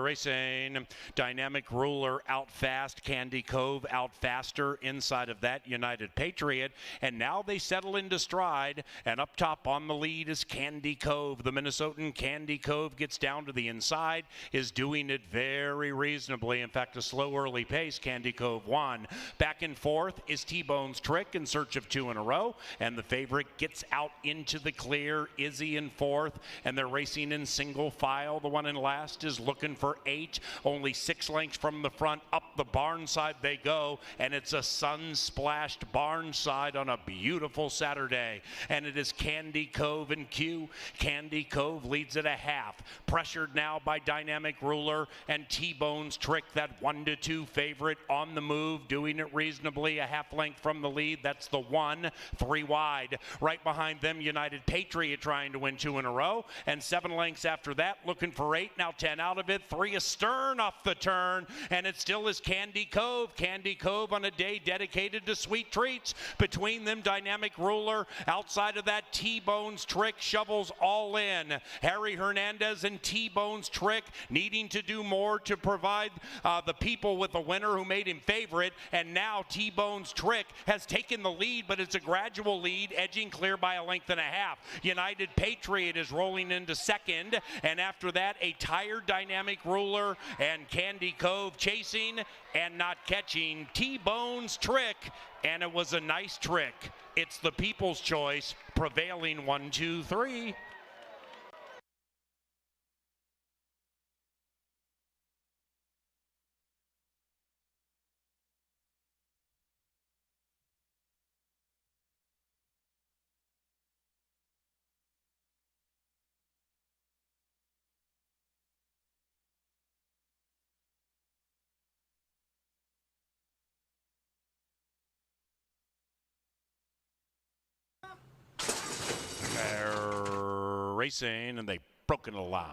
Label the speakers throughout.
Speaker 1: racing. Dynamic Ruler out fast. Candy Cove out faster inside of that United Patriot. And now they settle into stride. And up top on the lead is Candy Cove. The Minnesotan Candy Cove gets down to the inside, is doing it very reasonably. In fact, a slow early pace. Candy Cove won. Back and forth is T-Bone's Trick in search of 2 in a row. And the favorite gets out into the clear. Izzy in fourth. And they're racing in single file. The one in last is looking for 8, only 6 lengths from the front. Up the barn side they go, and it's a sun-splashed barn side on a beautiful Saturday. And it is Candy Cove in Q. Candy Cove leads at a half. Pressured now by Dynamic Ruler and T-Bone's Trick, that 1-2 favorite on the move, doing it reasonably, a half length from the lead. That's the 1, 3 wide. Right behind them, United Patriot trying to win 2 in a row, and 7 lengths after that, looking for 8, now 10 out of it, 3 astern off the turn, and it still is Candy Cove. Candy Cove on a day dedicated to sweet treats. Between them, Dynamic Ruler. Outside of that, T-Bone's Trick shovels all in. Harry Hernandez and T-Bone's Trick needing to do more to provide the people with the winner who made him favorite, and now T-Bone's Trick has taken the lead, but it's a gradual lead, edging clear by a length and a half. United Patriot is rolling into second, and after that, a tired Dynamic Ruler and Candy Cove chasing and not catching T-Bone's Trick, and it was a nice trick. It's the people's choice, prevailing 1, 2, 3. Racing, and they've broken a line.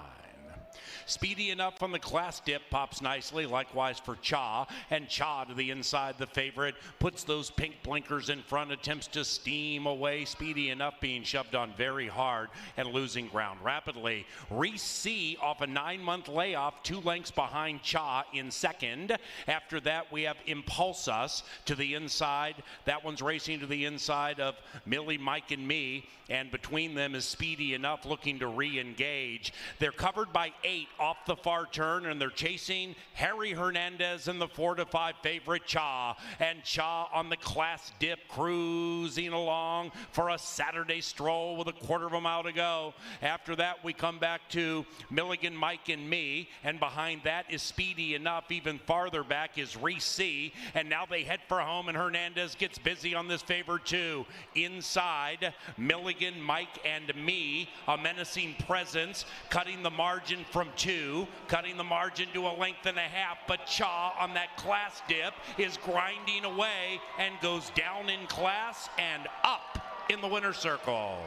Speaker 1: Speedy enough on the class dip, pops nicely, likewise for Cha, and Cha to the inside, the favorite, puts those pink blinkers in front, attempts to steam away, speedy enough, being shoved on very hard and losing ground rapidly. Reese C off a 9-month layoff, 2 lengths behind Cha in second. After that, we have Impulse Us to the inside. That one's racing to the inside of Millie, Mike, and me, and between them is Speedy Enough looking to re-engage. They're covered by 8 off the far turn, and they're chasing Harry Hernandez and the 4-5 favorite Cha. And Cha on the class dip, cruising along for a Saturday stroll with a quarter of a mile to go. After that, we come back to Milligan, Mike, and me, and behind that is Speedy Enough. Even farther back is Reese C, and now they head for home, and Hernandez gets busy on this favorite too. Inside, Milligan, Mike, and me, a menacing presence, cutting the margin from 2, cutting the margin to a length and a half, but Cha on that class dip is grinding away and goes down in class and up in the winner's circle.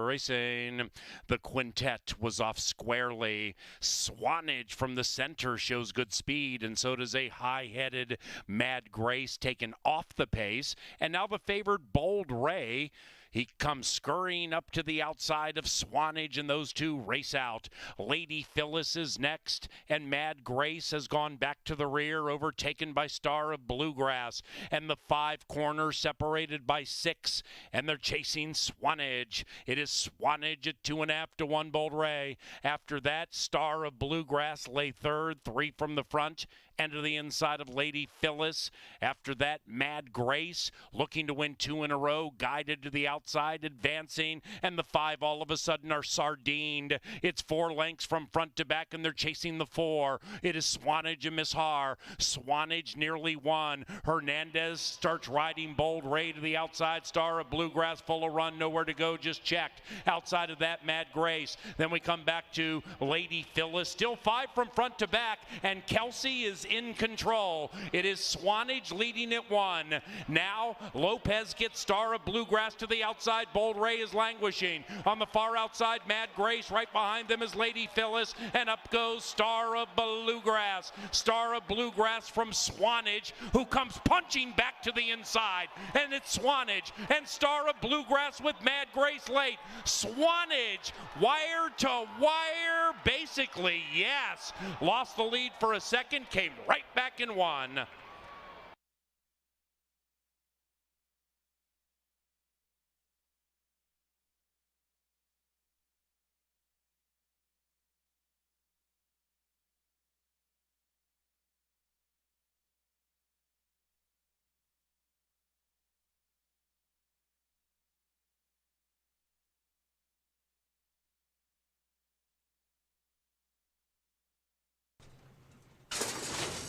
Speaker 1: Racing. The quintet was off squarely. Swannage from the center shows good speed, and so does a high-headed Mad Grace taken off the pace. And now the favored Bold Ray. He comes scurrying up to the outside of Swannage, and those two race out. Lady Phyllis is next, and Mad Grace has gone back to the rear, overtaken by Star of Bluegrass. And the 5 corners separated by 6, and they're chasing Swannage. It is Swannage at 2.5 to 1 Bold Ray. After that, Star of Bluegrass lay third, 3 from the front, and to the inside of Lady Phyllis. After that, Mad Grace looking to win 2 in a row, guided to the outside, advancing, and the 5 all of a sudden are sardined. It's 4 lengths from front to back, and they're chasing the 4. It is Swannage and Miss Har. Swannage nearly won. Hernandez starts riding Bold Ray to the outside. Star of Bluegrass, full of run, nowhere to go, just checked. Outside of that, Mad Grace. Then we come back to Lady Phyllis. Still 5 from front to back, and Kelsey is in control. It is Swannage leading at 1. Now Lopez gets Star of Bluegrass to the outside. Bold Ray is languishing. On the far outside, Mad Grace. Right behind them is Lady Phyllis, and up goes Star of Bluegrass. Star of Bluegrass from Swannage, who comes punching back to the inside. And it's Swannage and Star of Bluegrass with Mad Grace late. Swannage, wire to wire, basically, yes. Lost the lead for a second, came right back and won.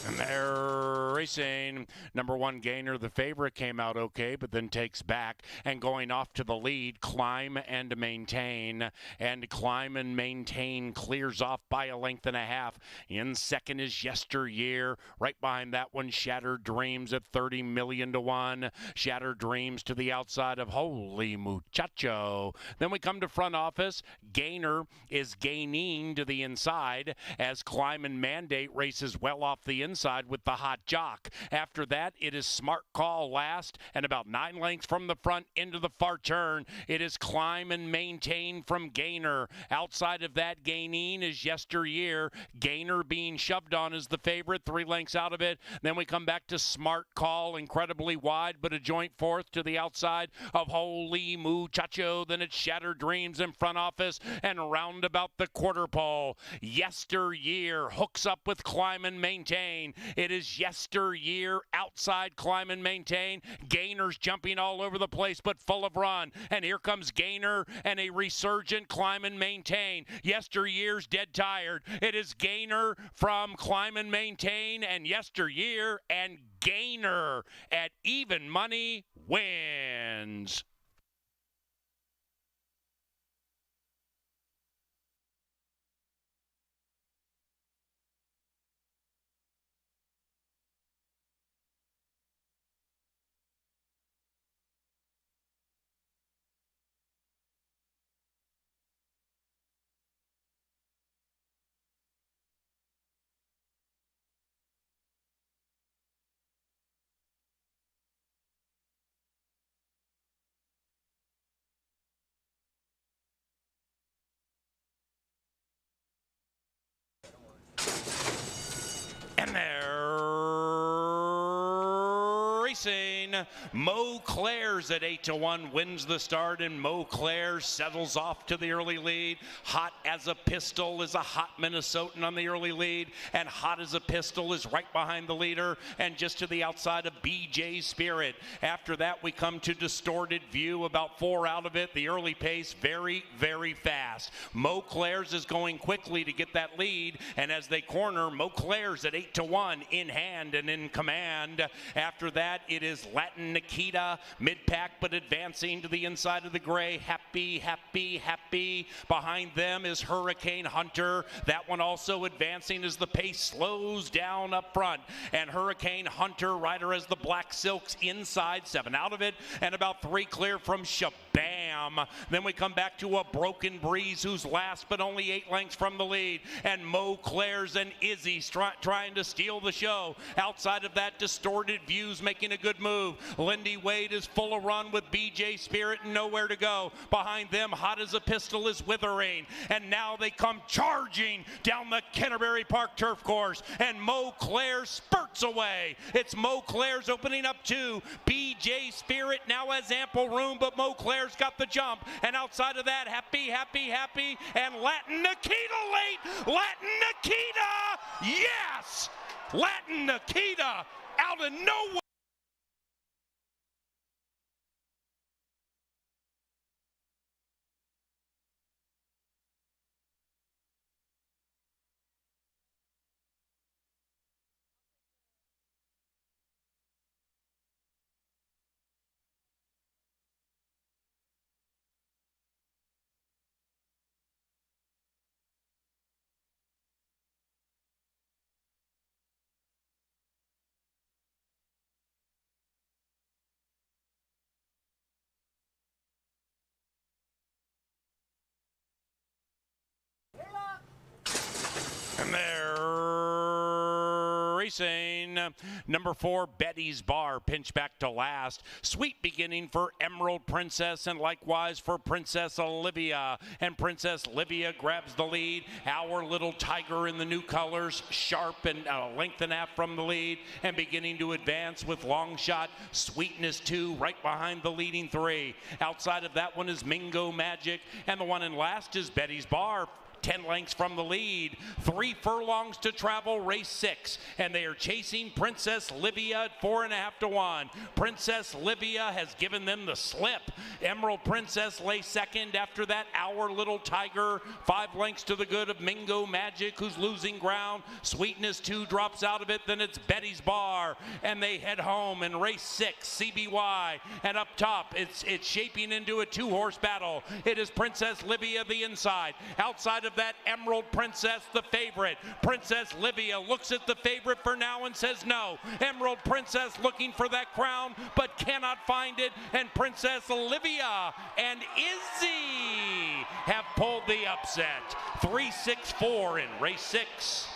Speaker 1: And they're racing. Number 1 Gainer, the favorite, came out okay, but then takes back. And going off to the lead, Climb and Maintain. And Climb and Maintain clears off by a length and a half. In second is Yesteryear. Right behind that one, Shattered Dreams at 30 million to 1. Shattered Dreams to the outside of Holy Muchacho. Then we come to front office. Gainer is gaining to the inside as Climb and Mandate races well off the inside with the Hot Jock. After that, it is Smart Call last, and about 9 lengths from the front into the far turn, it is Climb and Maintain from Gainer. Outside of that, gaining is Yesteryear. Gainer being shoved on as the favorite, 3 lengths out of it. Then we come back to Smart Call, incredibly wide, but a joint 4th to the outside of Holy Muchacho. Then it's Shattered Dreams in front office, and round about the quarter pole, Yesteryear hooks up with Climb and Maintain. It is Yesteryear outside Climb and Maintain. Gainer's jumping all over the place, but full of run. And here comes Gainer and a resurgent Climb and Maintain. Yesteryear's dead tired. It is Gainer from Climb and Maintain, and Yesteryear and Gainer at even money wins. And they're racing. Mo Claire's at 8 to 1 wins the start, and Mo Claire settles off to the early lead. Hot as a Pistol is a hot Minnesotan on the early lead, and Hot as a Pistol is right behind the leader and just to the outside of BJ Spirit. After that, we come to Distorted View, about 4 out of it. The early pace very, very fast. Mo Claire's is going quickly to get that lead, and as they corner, Mo Claire's at 8 to 1 in hand and in command. After that, it is Latin Nikita, mid-pack but advancing to the inside of the gray. Happy, happy, happy. Behind them is Hurricane Hunter. That one also advancing as the pace slows down up front. And Hurricane Hunter, rider as the Black Silks inside, 7 out of it, and about 3 clear from Shabam. Then we come back to a Broken Breeze, who's last but only 8 lengths from the lead. And Mo Claire's and Izzy's trying to steal the show. Outside of that, Distorted View's making a good move. Lindy Wade is full of run with BJ Spirit and nowhere to go. Behind them, Hot as a Pistol is withering. And now they come charging down the Canterbury Park turf course. And Mo Claire spurts away. It's Mo Claire's opening up 2. BJ Spirit now has ample room, but Mo Claire's got the jump. And outside of that, Happy, Happy, Happy, and Latin Nikita late. Latin Nikita, yes! Latin Nikita out of nowhere. And they're racing. Number 4, Betty's Bar, pinch back to last. Sweet beginning for Emerald Princess and likewise for Princess Olivia. And Princess Olivia grabs the lead. Our Little Tiger in the new colors, sharp and a length and a half from the lead and beginning to advance with Long Shot. Sweetness 2 right behind the leading 3. Outside of that one is Mingo Magic and the one in last is Betty's Bar. 10 lengths from the lead, 3 furlongs to travel, race 6, and they are chasing Princess Olivia at 4.5 to 1. Princess Olivia has given them the slip. Emerald Princess lay second. After that, Our Little Tiger, 5 lengths to the good of Mingo Magic, who's losing ground. Sweetness 2 drops out of it. Then it's Betty's Bar, and they head home in race 6, CBY. And up top, it's shaping into a 2-horse battle. It is Princess Olivia the inside. Outside of that, Emerald Princess, the favorite. Princess Olivia looks at the favorite for now and says no. Emerald Princess looking for that crown, but cannot find it. And Princess Olivia and Izzy have pulled the upset. 3-6-4 in race 6.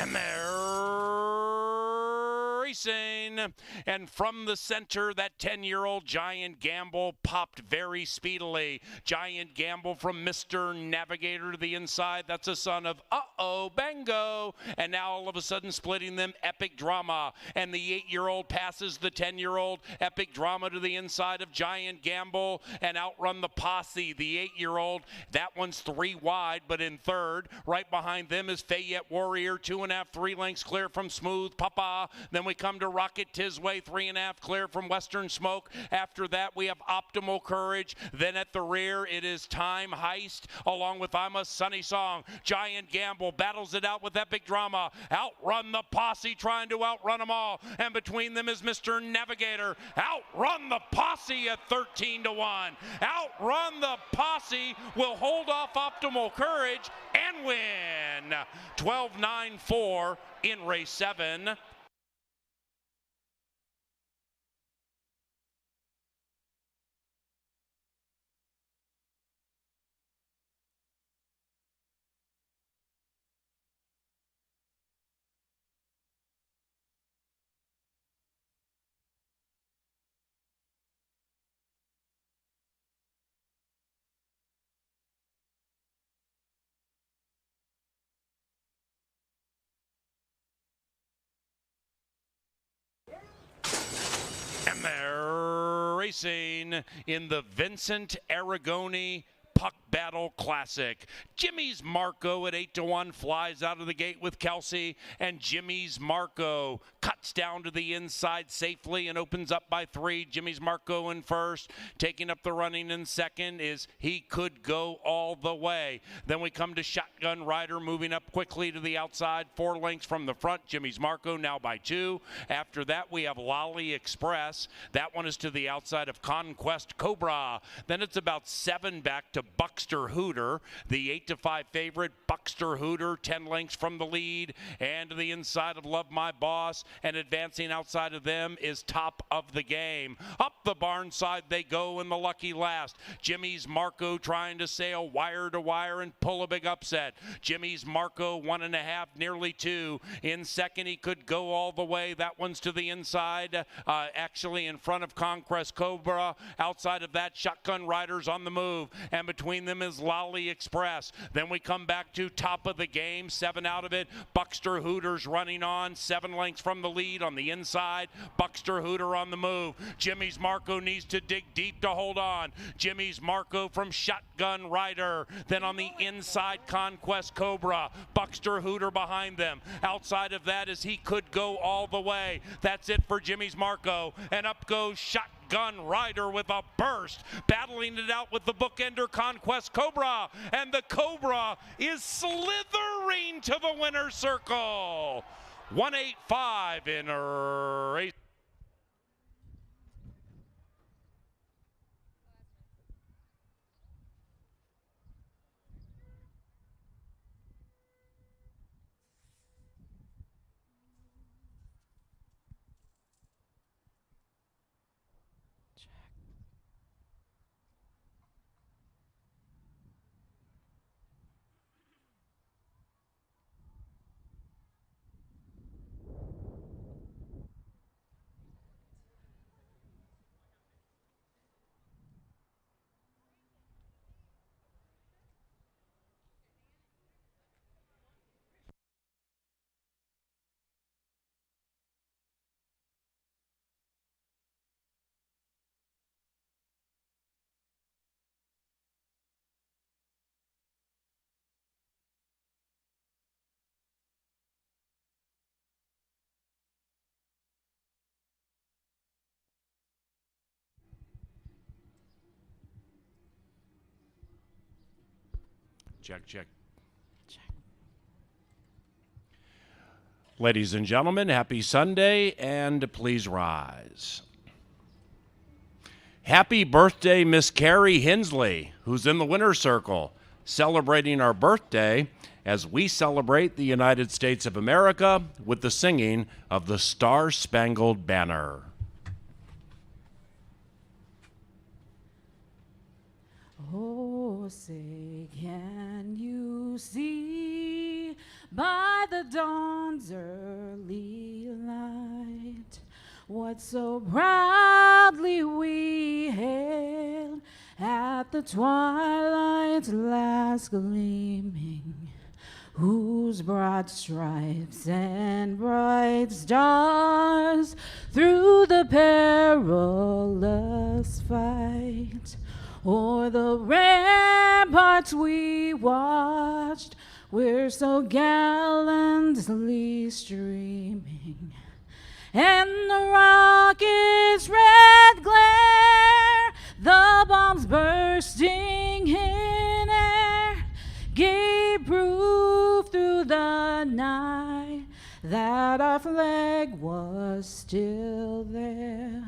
Speaker 1: And they're racing. And from the center, that 10-year-old Giant Gamble popped very speedily. Giant Gamble from Mr. Navigator to the inside. That's a son of Bango. And now all of a sudden splitting them, Epic Drama. And the 8-year-old passes the 10-year-old. Epic Drama to the inside of Giant Gamble. And Outrun the Posse, the 8-year-old. That one's 3 wide, but in third. Right behind them is Fayette Warrior, 2.5, 3 lengths clear from Smooth Papa. Then we come to Rocket Tisway, 3.5 clear from Western Smoke. After that, we have Optimal Courage. Then at the rear, it is Time Heist, along with I'm a Sunny Song. Giant Gamble battles it out with Epic Drama. Outrun the Posse, trying to outrun them all. And between them is Mr. Navigator. Outrun the Posse at 13 to 1. Outrun the Posse will hold off Optimal Courage and win. 12-9-4 in race 7. And they're racing in the Vincent Aragoni Puck Battle Classic. Jimmy's Marco at 8 to 1 flies out of the gate with Kelsey, and Jimmy's Marco cuts down to the inside safely and opens up by 3. Jimmy's Marco in first. Taking up the running in second is He Could Go All the Way. Then we come to Shotgun Rider moving up quickly to the outside, 4 lengths from the front. Jimmy's Marco now by 2. After that we have Lolly Express. That one is to the outside of Conquest Cobra. Then it's about 7 back to Buck Buckster Hooter, the 8-5 favorite. Buckster Hooter, 10 lengths from the lead, and to the inside of Love My Boss, and advancing outside of them is Top of the Game. Up the barn side they go in the lucky last. Jimmy's Marco trying to sail wire to wire and pull a big upset. Jimmy's Marco 1.5, nearly 2. In second, he could go all the way. That one's to the inside, actually in front of Conquest Cobra. Outside of that, Shotgun Riders on the move, and between them is Lolly Express. Then we come back to Top of the Game, 7 out of it. Buckster Hooters running on, 7 lengths from the lead on the inside. Buckster Hooter on the move. Jimmy's Marco needs to dig deep to hold on. Jimmy's Marco from Shotgun Rider. Then on the inside, Conquest Cobra. Buckster Hooter behind them. Outside of that is He Could Go All the Way. That's it for Jimmy's Marco. And up goes Shotgun Rider with a burst, battling it out with the bookender Conquest Cobra. And the Cobra is slithering to the winner's circle. 185 in a race. Check, check. Ladies and gentlemen, happy Sunday, and please rise. Happy birthday, Miss Carrie Hensley, who's in the winner's circle, celebrating our birthday as we celebrate the United States of America with the singing of the Star-Spangled Banner.
Speaker 2: Oh, say, can you see by the dawn's early light what so proudly we hailed at the twilight's last gleaming, whose broad stripes and bright stars through the perilous fight o'er the ramparts we watched, we're so gallantly streaming, and the rocket's red glare, the bombs bursting in air, gave proof through the night that our flag was still there.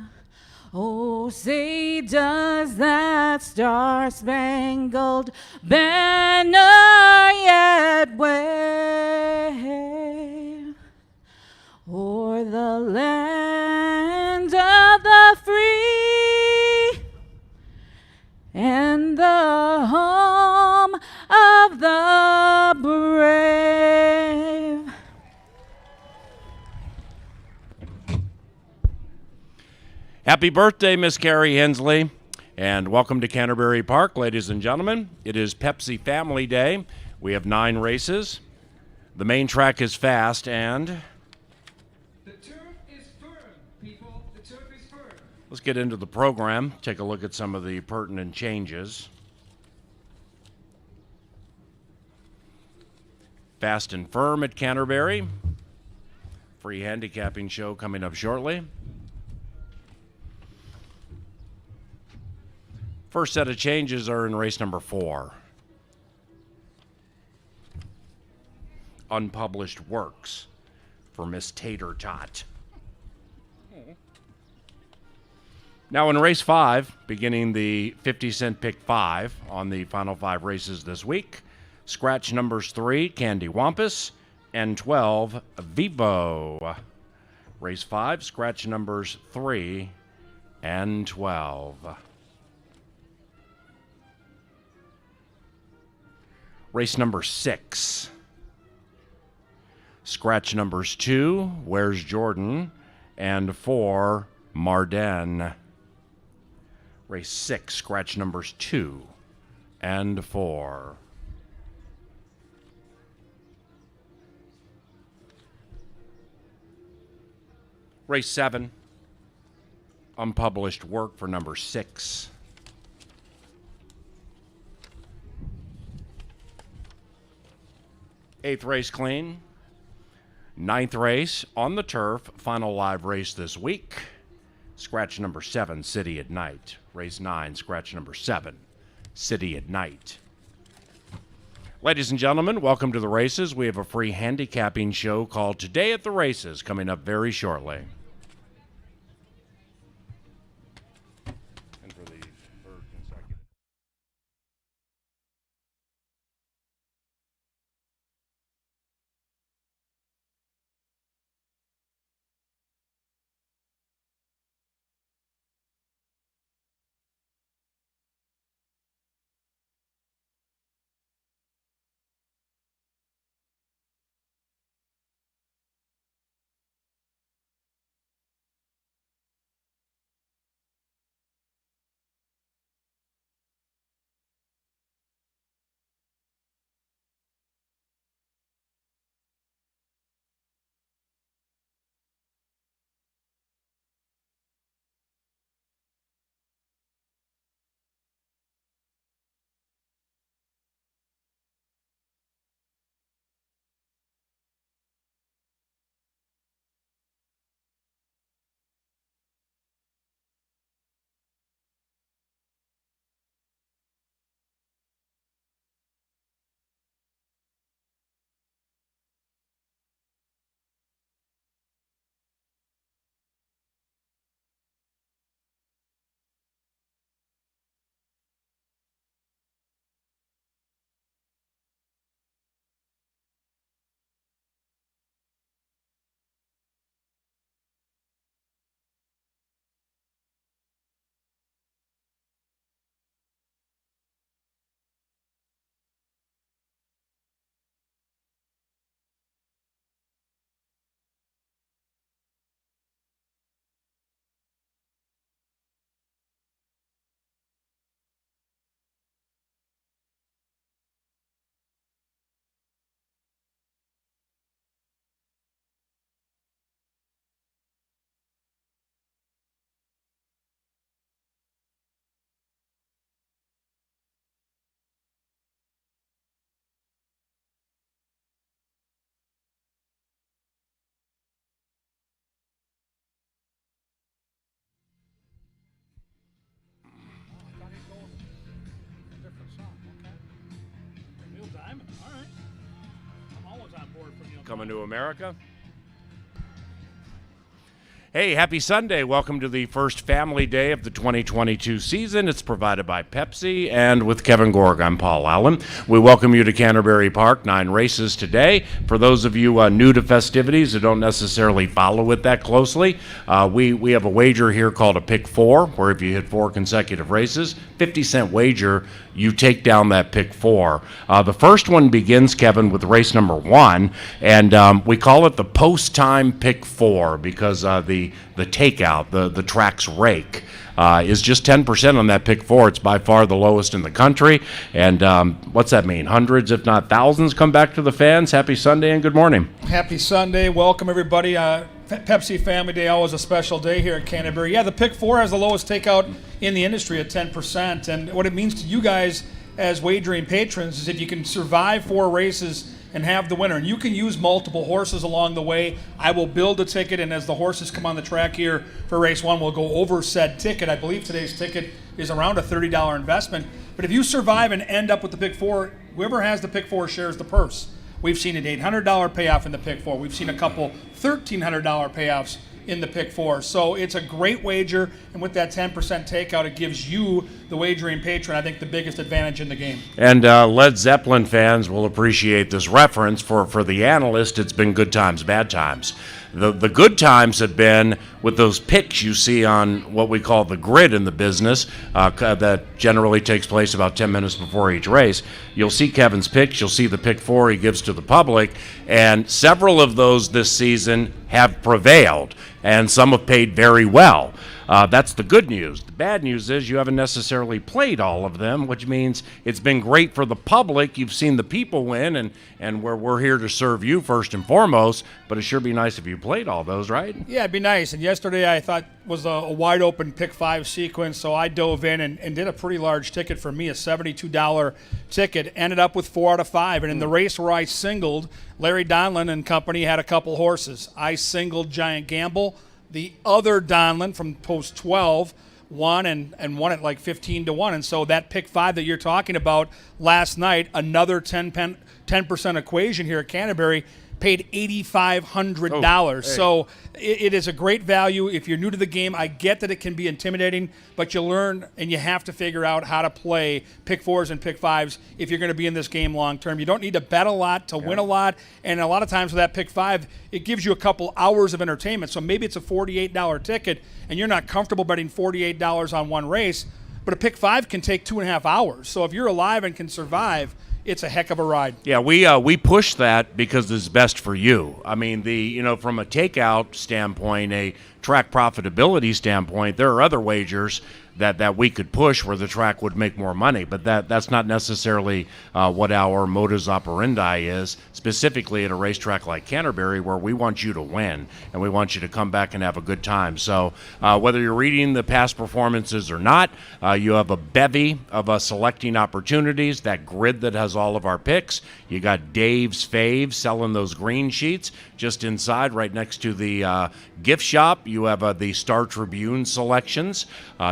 Speaker 2: Oh, say, does that star-spangled banner yet wave o'er the land of the free and the home of the brave?
Speaker 1: Happy birthday, Miss Carrie Hensley, and welcome to Canterbury Park, ladies and gentlemen. It is Pepsi Family Day. We have 9 races. The main track is fast, and
Speaker 3: the turf is firm, people. The turf is firm.
Speaker 1: Let's get into the program, take a look at some of the pertinent changes. Fast and firm at Canterbury. Free handicapping show coming up shortly. First set of changes are in race number 4. Unpublished works for Miss Tater Tot. Now in race 5, beginning the 50-cent pick 5 on the final 5 races this week, scratch numbers 3, Candy Wampus, and 12, Vivo. Race 5, scratch numbers 3 and 12. Race number 6. Scratch numbers 2, Where's Jordan, and 4, Marden. Race 6, scratch numbers 2 and 4. Race 7, unpublished work for number 6. Eighth race clean. Ninth race on the turf, final live race this week. Scratch number 7, City at Night. Race 9, scratch number 7, City at Night. Ladies and gentlemen, welcome to the races. We have a free handicapping show called Today at the Races coming up very shortly. And for the third consecutive. Coming to America. Hey, happy Sunday. Welcome to the first family day of the 2022 season. It's provided by Pepsi, and with Kevin Gorg, I'm Paul Allen. We welcome you to Canterbury Park, 9 races today. For those of you new to festivities who don't necessarily follow it that closely, we have a wager here called a pick 4, where if you hit 4 consecutive races, 50-cent wager, you take down that pick 4. The first one begins, Kevin, with race number 1, and we call it the post-time pick 4 because the takeout, the track's rake, is just 10% on that pick 4. It's by far the lowest in the country. And what's that mean? Hundreds, if not thousands, come back to the fans. Happy Sunday and good morning.
Speaker 4: Happy Sunday. Welcome, everybody. Pepsi Family Day, always a special day here at Canterbury. Yeah, the pick 4 has the lowest takeout in the industry at 10%. And what it means to you guys as wagering patrons is if you can survive 4 races and have the winner. And you can use multiple horses along the way. I will build a ticket, and as the horses come on the track here for race 1, we'll go over said ticket. I believe today's ticket is around a $30 investment. But if you survive and end up with the pick 4, whoever has the pick 4 shares the purse. We've seen an $800 payoff in the pick 4. We've seen a couple $1,300 payoffs in the pick 4. So it's a great wager, and with that 10% takeout, it gives you, the wagering patron, I think the biggest advantage in the game.
Speaker 1: And Led Zeppelin fans will appreciate this reference. For the analyst, it's been good times, bad times. The good times have been with those picks you see on what we call the grid in the business, that generally takes place about 10 minutes before each race. You'll see Kevin's picks, you'll see the pick 4 he gives to the public, and several of those this season have prevailed, and some have paid very well. That's the good news. The bad news is you haven't necessarily played all of them, which means it's been great for the public. You've seen the people win, and we're here to serve you first and foremost, but it sure be nice if you played all those, right?
Speaker 4: Yeah, it'd be nice. And yesterday I thought was a wide open pick 5 sequence, so I dove in and did a pretty large ticket for me, a $72 ticket. Ended up with 4 out of 5. And in the race where I singled, Larry Donlin and company had a couple horses. I singled Giant Gamble. The other Donlin from post 12 won and won it like 15-1. And so that pick 5 that you're talking about last night, another 10% equation here at Canterbury, paid $8,500.
Speaker 1: Oh, hey.
Speaker 4: So it is a great value. If you're new to the game, I get that it can be intimidating, but you learn and you have to figure out how to play pick 4s and pick 5s if you're going to be in this game long term. You don't need to bet a lot to win a lot, and a lot of times with that pick 5, it gives you a couple hours of entertainment. So maybe it's a $48 ticket, and you're not comfortable betting $48 on one race, but a pick 5 can take 2.5 hours. So if you're alive and can survive, it's a heck of a ride.
Speaker 1: Yeah, we push that because it's best for you. I mean, from a takeout standpoint, a track profitability standpoint, there are other wagers that we could push where the track would make more money, but that's not necessarily what our modus operandi is, specifically at a racetrack like Canterbury, where we want you to win and we want you to come back and have a good time. So whether you're reading the past performances or not, you have a bevy of selecting opportunities, that grid that has all of our picks. You got Dave's Faves selling those green sheets just inside right next to the gift shop. You have the Star Tribune selections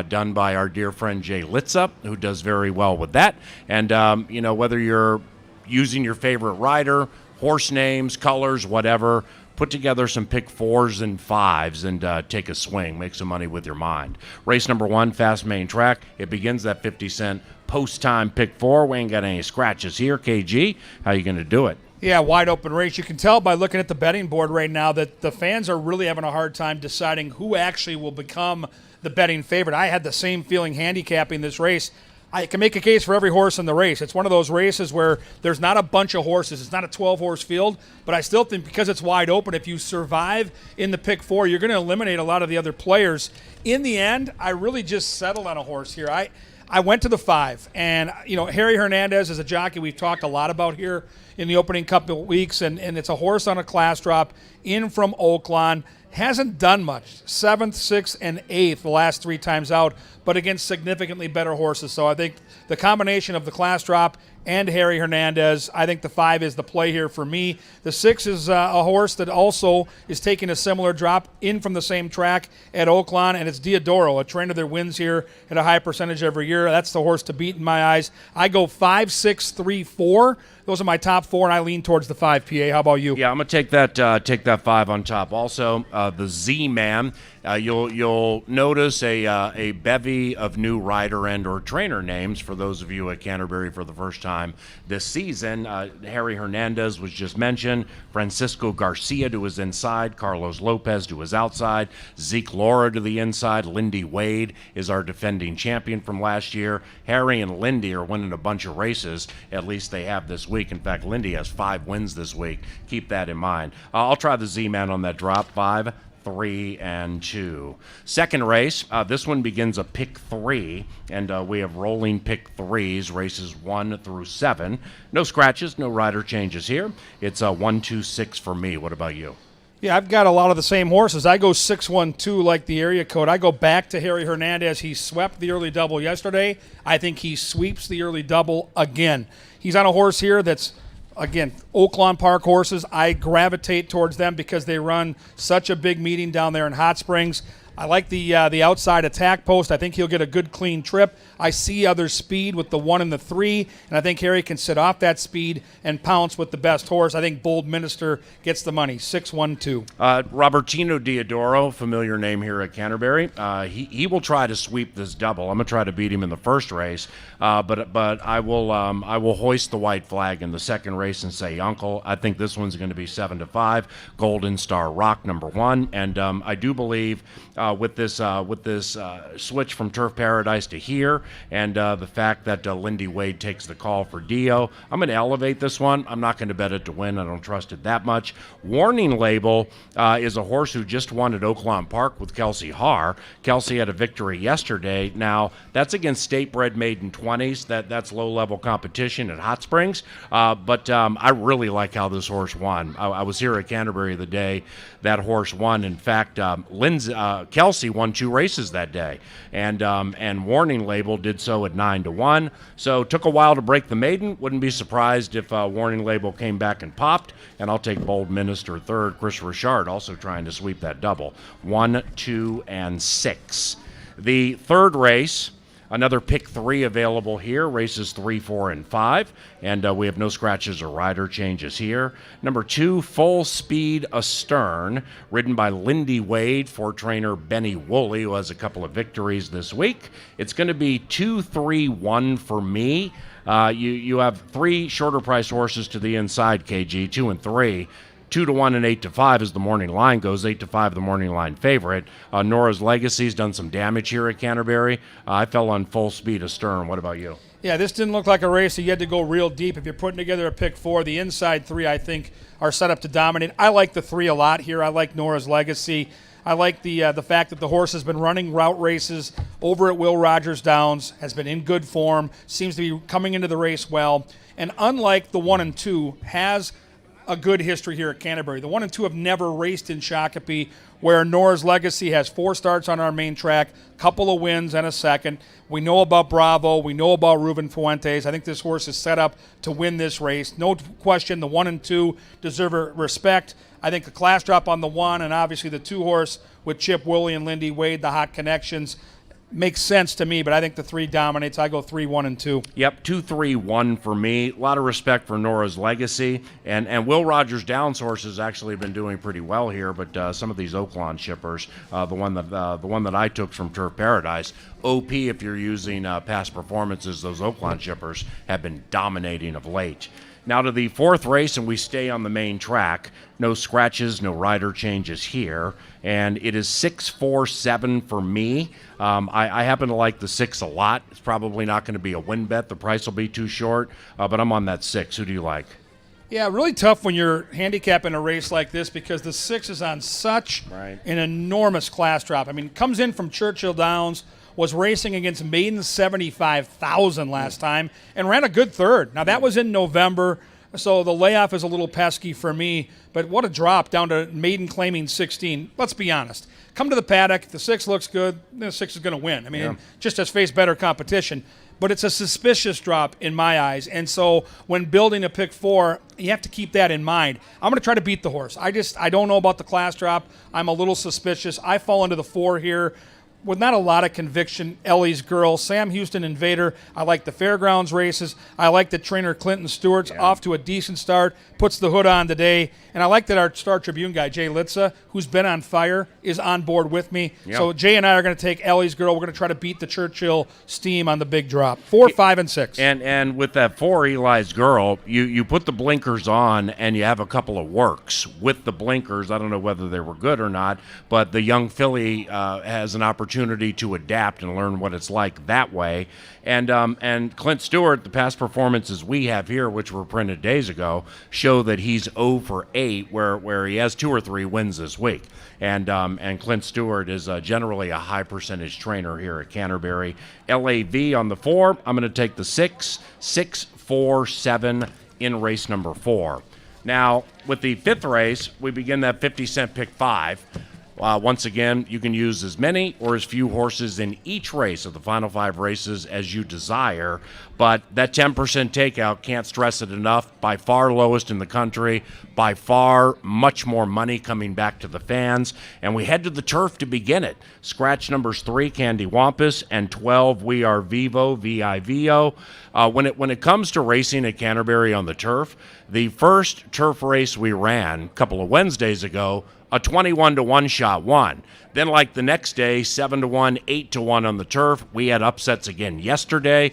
Speaker 1: done by our dear friend Jay Litzup, who does very well with that. And, whether you're using your favorite rider, horse names, colors, whatever, put together some pick 4s and 5s and take a swing. Make some money with your mind. Race number 1, fast main track. It begins at 50-cent post-time pick 4. We ain't got any scratches here. KG, how you going to do it?
Speaker 4: Yeah, wide open race. You can tell by looking at the betting board right now that the fans are really having a hard time deciding who actually will become the betting favorite. I had the same feeling handicapping this race. I can make a case for every horse in the race. It's one of those races where there's not a bunch of horses. It's not a 12-horse field, but I still think because it's wide open, if you survive in the pick 4, you're going to eliminate a lot of the other players. In the end, I really just settled on a horse here. I went to the 5, and Harry Hernandez is a jockey we've talked a lot about here in the opening couple of weeks, and it's a horse on a class drop in from Outrun. Hasn't done much. 7th, 6th, and 8th the last 3 times out, but against significantly better horses. So I think the combination of the class drop and Harry Hernandez, I think the 5 is the play here for me. The 6 is a horse that also is taking a similar drop in from the same track at Outrun, and it's Diodoro, a trainer that wins here at a high percentage every year. That's the horse to beat in my eyes. I go 5, 6, 3, 4. Those are my top 4, and I lean towards the 5, PA. How about you?
Speaker 1: Yeah, I'm going to take that 5 on top. Also, the Z-Man. You'll notice a bevy of new rider and or trainer names for those of you at Canterbury for the first time this season. Harry Hernandez was just mentioned. Francisco Garcia to his inside. Carlos Lopez to his outside. Zeke Laura to the inside. Lindy Wade is our defending champion from last year. Harry and Lindy are winning a bunch of races. At least they have this week. In fact, Lindy has 5 wins this week. Keep that in mind. I'll try the Z-Man on that drop. 5, 3, and 2. Second race, this one begins a pick 3, and we have rolling pick 3s, races 1 through 7. No scratches, no rider changes here. It's 1, 2, 6 for me. What about you?
Speaker 4: Yeah, I've got a lot of the same horses. I go 6-1-2 like the area code. I go back to Harry Hernandez. He swept the early double yesterday. I think he sweeps the early double again. He's on a horse here that's, again, Outrun Park horses. I gravitate towards them because they run such a big meeting down there in Hot Springs. I like the outside attack post. I think he'll get a good clean trip. I see other speed with the 1 and the 3, and I think Harry can sit off that speed and pounce with the best horse. I think Bold Minister gets the money, 6-1-2.
Speaker 1: Robertino Diodoro, familiar name here at Canterbury. He will try to sweep this double. I'm going to try to beat him in the first race, but I will hoist the white flag in the second race and say, Uncle, I think this one's going to be 7-5. Golden Star Rock, number 1, and I do believe with this switch from Turf Paradise to here, and the fact that Lindy Wade takes the call for Dio, I'm going to elevate this one. I'm not going to bet it to win. I don't trust it that much. Warning Label is a horse who just won at Outrun Park with Kelsey Haar. Kelsey had a victory yesterday. Now, that's against state-bred maiden 20s. That's low-level competition at Hot Springs. But I really like how this horse won. I was here at Canterbury the day that horse won. In fact, Kelsey won 2 races that day, and Warning Label did so at 9-1. So took a while to break the maiden. Wouldn't be surprised if Warning Label came back and popped. And I'll take Bold Minister third. Chris Richard also trying to sweep that double. 1, 2, and 6. The third race. Another pick 3 available here, races 3, 4, and 5, and we have no scratches or rider changes here. Number 2, Full Speed Astern, ridden by Lindy Wade for trainer Benny Woolley, who has a couple of victories this week. It's going to be 2, 3, 1 for me. You have 3 shorter price horses to the inside, KG, 2 and 3. 2-1 and 8-5 as the morning line goes. 8-5 the morning line favorite. Nora's Legacy's done some damage here at Canterbury. I fell on Full Speed Astern. What about you?
Speaker 4: Yeah, this didn't look like a race, so you had to go real deep. If you're putting together a pick 4, the inside 3, I think, are set up to dominate. I like the 3 a lot here. I like Nora's Legacy. I like the fact that the horse has been running route races over at Will Rogers Downs, has been in good form, seems to be coming into the race well, and unlike the 1 and 2, has a good history here at Canterbury. The 1 and 2 have never raced in Shakopee, where Nora's Legacy has 4 starts on our main track, couple of wins and a second. We know about Bravo. We know about Ruben Fuentes. I think this horse is set up to win this race. No question, the 1 and 2 deserve respect. I think the class drop on the 1 and obviously the 2 horse with Chip Woolley and Lindy Wade, the hot connections, makes sense to me, but I think the 3 dominates. I go 3, 1, and 2.
Speaker 1: Yep, 2, 3, 1 for me. A lot of respect for Nora's Legacy, and Will Rogers Downs horse has actually been doing pretty well here. But some of these Oaklawn shippers, the one that I took from Turf Paradise, OP if you're using past performances, those Oaklawn shippers have been dominating of late. Now to the 4th race, and we stay on the main track. No scratches, no rider changes here. And it is 6, 4, 7 for me. I happen to like the 6 a lot. It's probably not going to be a win bet. The price will be too short, but I'm on that 6. Who do you like?
Speaker 4: Yeah, really tough when you're handicapping a race like this because the 6 is on such an enormous class drop. I mean, comes in from Churchill Downs, was racing against maiden 75,000 last time, and ran a good third. Now, that was in November, so the layoff is a little pesky for me, but what a drop down to maiden claiming 16. Let's be honest. Come to the paddock. If the 6 looks good, the 6 is going to win. I mean, it just has faced better competition. But it's a suspicious drop in my eyes. And so when building a pick 4, you have to keep that in mind. I'm going to try to beat the horse. I don't know about the class drop. I'm a little suspicious. I fall into the 4 here with not a lot of conviction. Ellie's Girl, Sam Houston Invader. I like the fairgrounds races. I like that trainer Clinton Stewart's off to a decent start, puts the hood on today. And I like that our Star Tribune guy, Jay Litza, who's been on fire, is on board with me. Yep. So Jay and I are going to take Ellie's Girl. We're going to try to beat the Churchill steam on the big drop. 4, 5, and 6.
Speaker 1: And with that 4, Eli's Girl, you put the blinkers on and you have a couple of works with the blinkers. I don't know whether they were good or not, but the young filly has an opportunity to adapt and learn what it's like that way. And Clint Stewart, the past performances we have here, which were printed days ago, show that he's 0 for 8, where he has 2 or 3 wins this week. And Clint Stewart is generally a high percentage trainer here at Canterbury. LAV on the 4. I'm going to take the 6, 6, 4, 7 in race number 4. Now, with the 5th race, we begin that 50-cent pick 5. Once again, you can use as many or as few horses in each race of the final 5 races as you desire, but that 10% takeout, can't stress it enough, by far lowest in the country, by far much more money coming back to the fans, and we head to the turf to begin it. Scratch numbers 3, Candy Wampus, and 12, We Are Vivo, V-I-V-O. When it comes to racing at Canterbury on the turf, the first turf race we ran a couple of Wednesdays ago, a 21-1 shot won. Then, like the next day, 7-1, 8-1 on the turf. We had upsets again yesterday.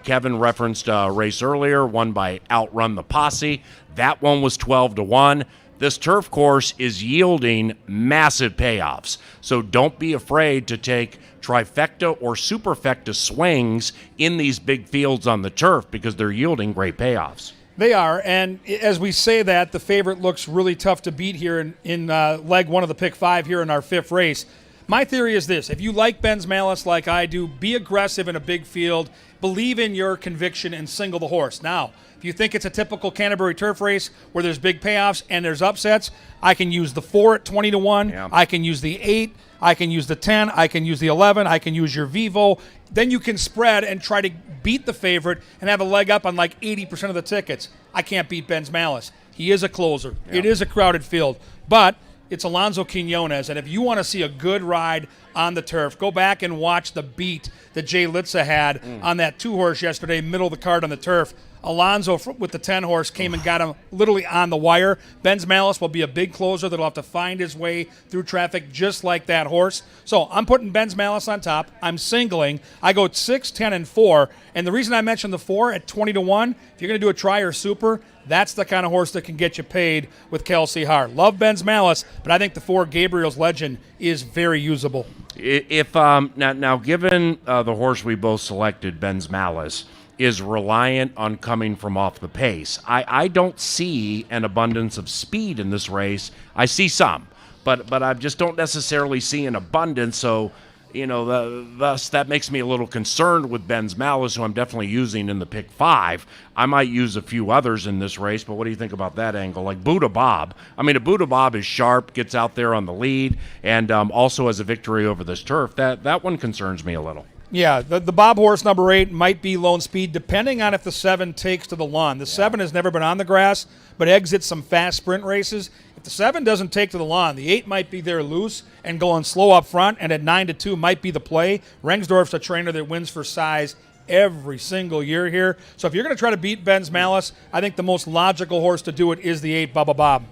Speaker 1: Kevin referenced a race earlier, won by Outrun the Posse. That one was 12-1. This turf course is yielding massive payoffs. So don't be afraid to take trifecta or superfecta swings in these big fields on the turf because they're yielding great payoffs.
Speaker 4: They are, and as we say that, the favorite looks really tough to beat here in leg 1 of the pick 5 here in our 5th race. My theory is this: if you like Ben's Malice like I do, be aggressive in a big field, believe in your conviction, and single the horse. Now, if you think it's a typical Canterbury turf race where there's big payoffs and there's upsets, I can use the 4 at 20-1,
Speaker 1: Yeah.
Speaker 4: I can use the 8, I can use the 10, I can use the 11, I can use your Vivo. Then you can spread and try to beat the favorite and have a leg up on like 80% of the tickets. I can't beat Ben's Malice. He is a closer.
Speaker 1: Yeah.
Speaker 4: It is a crowded field. But it's Alonso Quinones, and if you want to see a good ride on the turf, go back and watch the beat that Jay Litza had on that 2-horse yesterday, middle of the card on the turf. Alonso with the 10-horse came and got him literally on the wire. Ben's Malice will be a big closer that'll have to find his way through traffic just like that horse. So I'm putting Ben's Malice on top. I'm singling. I go 6, 10, and 4. And the reason I mentioned the 4 at 20-1, if you're going to do a try or super, that's the kind of horse that can get you paid with Kelsey Hart. Love Ben's Malice, but I think the 4 Gabriel's Legend is very usable.
Speaker 1: If now given the horse we both selected, Ben's Malice, is reliant on coming from off the pace, I don't see an abundance of speed in this race. I see some, but I just don't necessarily see an abundance. So, thus that makes me a little concerned with Ben's Malice, who I'm definitely using in the pick 5. I might use a few others in this race, but what do you think about that angle? Like Buddha Bob. I mean, a Buddha Bob is sharp, gets out there on the lead, and also has a victory over this turf. That one concerns me a little.
Speaker 4: Yeah, the Bob horse number 8 might be lone speed, depending on if the 7 takes to the lawn. The 7 has never been on the grass, but exits some fast sprint races. If the 7 doesn't take to the lawn, the 8 might be there loose and going slow up front, and at 9-2 might be the play. Rengsdorf's a trainer that wins for size every single year here. So if you're going to try to beat Ben's Malice, I think the most logical horse to do it is the 8, Bubba Bob.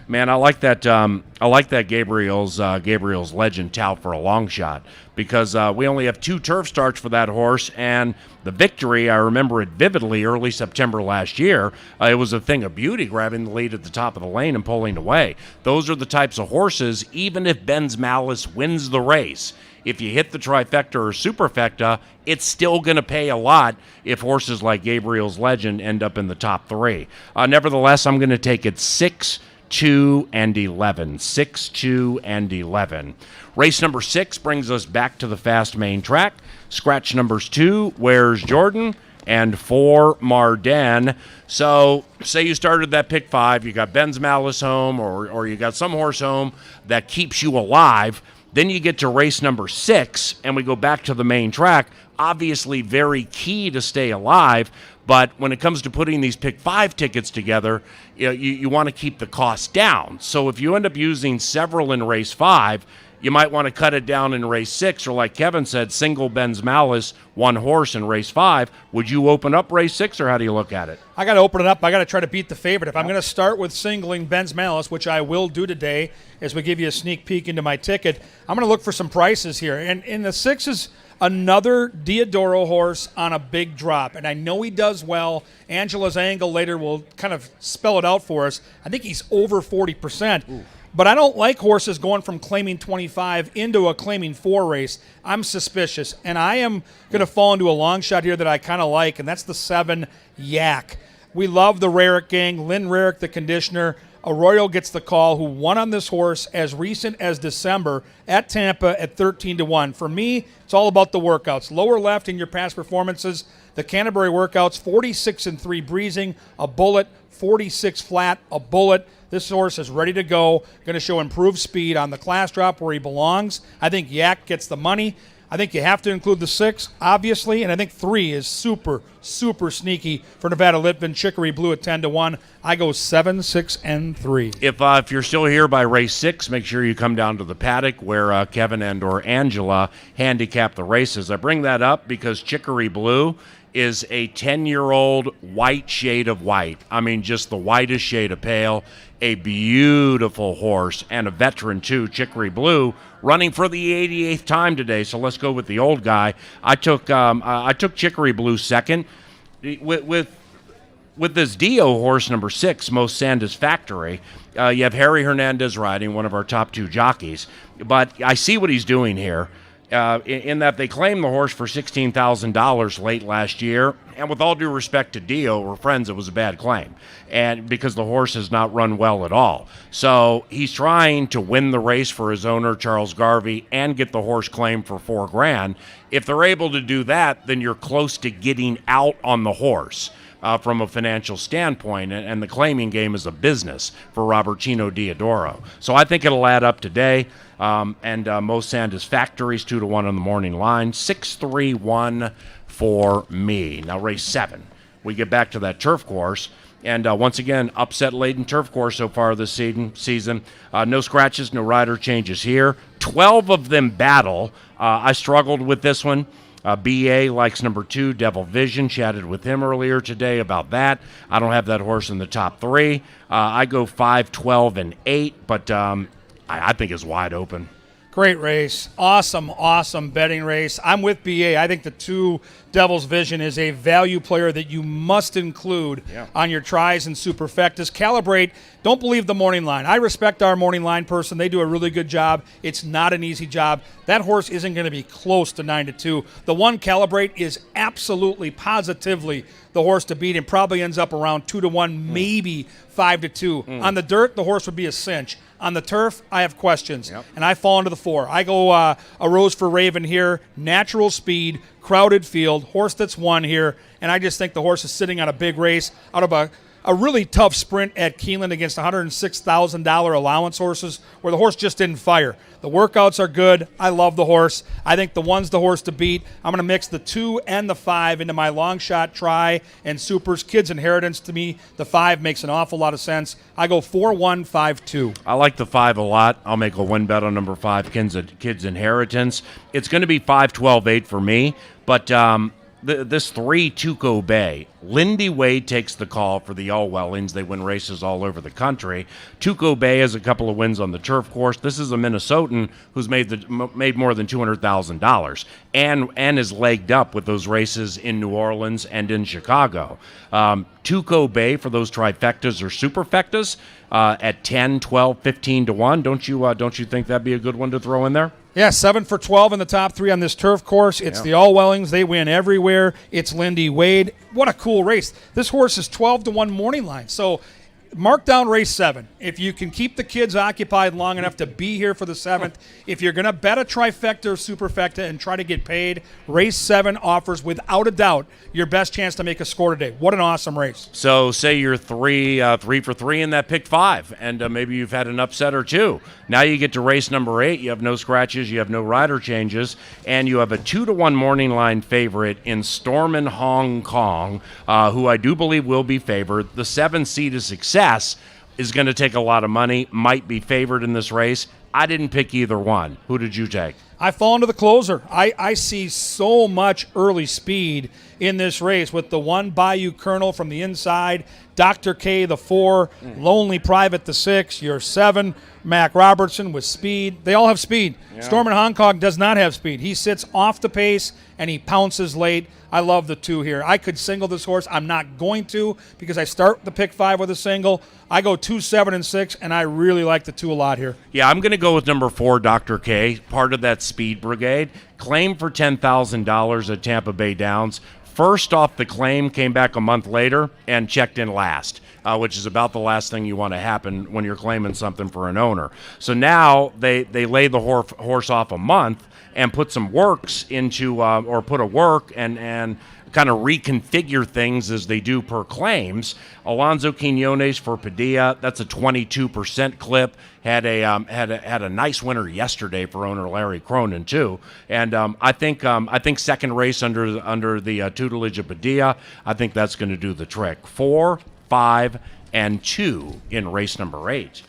Speaker 1: Man, I like that. I like that Gabriel's Legend tout for a long shot, because we only have 2 turf starts for that horse, and the victory, I remember it vividly, early September last year. It was a thing of beauty, grabbing the lead at the top of the lane and pulling away. Those are the types of horses, even if Ben's Malice wins the race, if you hit the trifecta or superfecta, it's still going to pay a lot if horses like Gabriel's Legend end up in the top 3. Nevertheless, I'm going to take it 6, 2, and 11. 6, 2, and 11. Race number 6 brings us back to the fast main track. Scratch numbers 2, Where's Jordan? And 4, Marden. So, say you started that pick 5, you got Ben's Malice home, or you got some horse home that keeps you alive. Then you get to race number 6, and we go back to the main track. Obviously very key to stay alive, but when it comes to putting these pick 5 tickets together, you want to keep the cost down. So if you end up using several in race 5, you might want to cut it down in race 6, or like Kevin said, single Ben's Malice, 1 horse in race 5. Would you open up race 6, or how do you look at it?
Speaker 4: I got to open it up. I got to try to beat the favorite. If I'm going to start with singling Ben's Malice, which I will do today as we give you a sneak peek into my ticket, I'm going to look for some prices here. And in the 6 is another Diodoro horse on a big drop. And I know he does well. Angela's angle later will kind of spell it out for us. I think he's over 40%. Ooh. But I don't like horses going from claiming 25 into a claiming 4 race. I'm suspicious. And I am going to fall into a long shot here that I kind of like, and that's the 7, Yak. We love the Rarick gang. Lynn Rarick, the conditioner. Arroyo gets the call, who won on this horse as recent as December at Tampa at 13-1. For me, it's all about the workouts. Lower left in your past performances, the Canterbury workouts, 46-3 breezing, a bullet, 46 flat, a bullet. This horse is ready to go, going to show improved speed on the class drop where he belongs. I think Yak gets the money. I think you have to include the 6, obviously, and I think 3 is super, super sneaky for Nevada Litvin. Chicory Blue at 10-1. I go 7, 6, and 3.
Speaker 1: If you're still here by race 6, make sure you come down to the paddock where Kevin and or Angela handicap the races. I bring that up because Chicory Blue is a 10-year-old white shade of white. I mean, just the whitest shade of pale. A beautiful horse and a veteran too, Chicory Blue, running for the 88th time today. So let's go with the old guy. I took Chicory Blue second with this Dio horse number 6, Most Sandis Factory. You have Harry Hernandez riding, one of our top 2 jockeys. But I see what he's doing here. In that they claimed the horse for $16,000 late last year, and with all due respect to Dio, we're friends, it was a bad claim, and because the horse has not run well at all. So he's trying to win the race for his owner, Charles Garvey, and get the horse claimed for $4,000. If they're able to do that, then you're close to getting out on the horse. From a financial standpoint, and the claiming game is a business for Robertino Diodoro. So I think it'll add up today, and Most Sandis Factories 2-1 on the morning line, 6-3-1 for me. Now race 7, we get back to that turf course, and once again, upset-laden turf course so far this season. No scratches, no rider changes here. 12 of them battle. I struggled with this one. BA likes number 2, Devil Vision. Chatted with him earlier today about that. I don't have that horse in the top 3. I go 5, 12, and 8, but I think it's wide open.
Speaker 4: Great race. Awesome betting race. I'm with BA. I think the 2 Devil's Vision is a value player that you must include on your tries and superfectas. Calibrate. Don't believe the morning line. I respect our morning line person. They do a really good job. It's not an easy job. That horse isn't going to be close to 9-2. The 1 Calibrate is absolutely, positively the horse to beat and probably ends up around 2-1, maybe 5-2. On the dirt, the horse would be a cinch. On the turf, I have questions, and I fall into the 4. I go a Rose for Raven here, natural speed, crowded field, horse that's won here, and I just think the horse is sitting on a big race out of a really tough sprint at Keeneland against $106,000 allowance horses where the horse just didn't fire. The workouts are good. I love the horse. I think the 1's the horse to beat. I'm going to mix the 2 and the 5 into my long shot try and supers. Kids Inheritance to me, the 5 makes an awful lot of sense. I go 4-1, 5-2.
Speaker 1: I like the 5 a lot. I'll make a win bet on number 5, Kids Inheritance. It's going to be 5, 12, 8 for me, but this 3, Tuco Bay. Lindy Wade takes the call for the Allwellings. They win races all over the country. Tuco Bay has a couple of wins on the turf course. This is a Minnesotan who's made more than $200,000 and is legged up with those races in New Orleans and in Chicago. Tuco Bay for those trifectas or superfectas at 10, 12, 15-1. Don't you think that'd be a good one to throw in there?
Speaker 4: Yeah, 7 for 12 in the top 3 on this turf course. It's the Allwellings. They win everywhere. It's Lindy Wade. What a cool race. This horse is 12-1 morning line. So mark down race 7. If you can keep the kids occupied long enough to be here for the 7th, if you're going to bet a trifecta or superfecta and try to get paid, race 7 offers without a doubt your best chance to make a score today. What an awesome race.
Speaker 1: So say you're 3 for 3 in that pick 5, and maybe you've had an upset or 2. Now you get to race number 8. You have no scratches, you have no rider changes, and you have a 2-1 morning line favorite in Stormin' Hong Kong, who I do believe will be favored. The 7 Seed of Success is going to take a lot of money, might be favored in this race. I didn't pick either one. Who did you take?
Speaker 4: I fall into the closer. I see so much early speed in this race with the 1 Bayou Colonel from the inside, Dr. K, the 4, Lonely Private, the 6, your 7, Mac Robertson with speed. They all have speed. Yeah. Stormin' Hong Kong does not have speed. He sits off the pace and he pounces late. I love the 2 here. I could single this horse. I'm not going to because I start the pick 5 with a single. I go 2, 7, and 6, and I really like the 2 a lot here.
Speaker 1: Yeah, I'm going to go with number 4, Dr. K, part of that speed brigade. Claim for $10,000 at Tampa Bay Downs. first off the claim, came back a month later, and checked in last, which is about the last thing you want to happen when you're claiming something for an owner. So now they lay the horse off a month and put some works into, or put a work and kind of reconfigure things as they do per claims. Alonso Quinones for Padilla, that's a 22% clip. Had a nice winner yesterday for owner Larry Cronin too, and I think second race under the tutelage of Padilla, I think that's going to do the trick. 4, 5, and 2 in race number 8.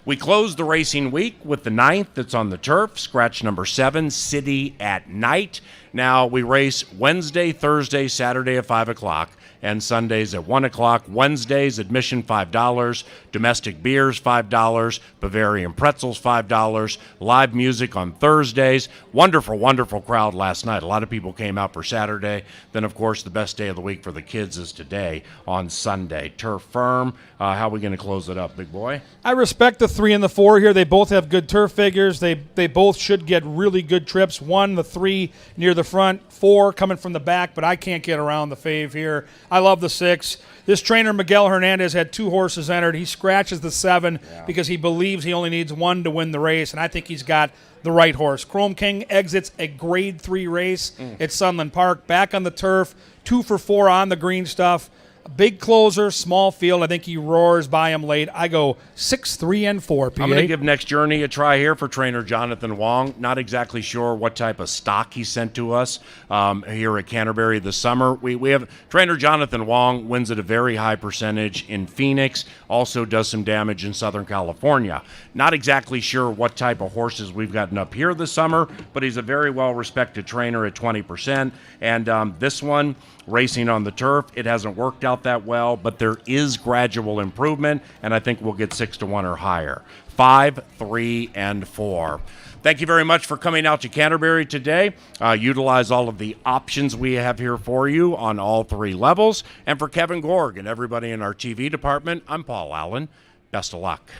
Speaker 1: We close the racing week with the 9th that's on the turf, scratch number 7, City at Night. Now we race Wednesday, Thursday, Saturday at 5 o'clock, and Sundays at 1 o'clock. Wednesdays, admission $5, domestic beers $5, Bavarian pretzels $5, live music on Thursdays. Wonderful, wonderful crowd last night. A lot of people came out for Saturday. Then, of course, the best day of the week for the kids is today on Sunday. Turf firm. How are we going to close it up, big boy?
Speaker 4: I respect the 3 and the 4 here. They both have good turf figures. They both should get really good trips. 1, the 3 near the front, 4 coming from the back, but I can't get around the fave here. I love the 6. This trainer, Miguel Hernandez, had 2 horses entered. He scratches the 7 because he believes he only needs 1 to win the race, and I think he's got the right horse. Chrome King exits a grade 3 race at Sunland Park, back on the turf, 2 for 4 on the green stuff. A big closer, small field. I think he roars by him late. I go 6, 3, and 4. PA.
Speaker 1: I'm going to give Next Journey a try here for trainer Jonathan Wong. Not exactly sure what type of stock he sent to us here at Canterbury this summer. We have trainer Jonathan Wong wins at a very high percentage in Phoenix, also does some damage in Southern California. Not exactly sure what type of horses we've gotten up here this summer, but he's a very well-respected trainer at 20%. And this one, racing on the turf, it hasn't worked out that well, but there is gradual improvement, and I think we'll get 6 to 1 or higher. 5, 3, and 4. Thank you very much for coming out to Canterbury today. Utilize all of the options we have here for you on all 3 levels. And for Kevin Gorg and everybody in our TV department, I'm Paul Allen. Best of luck.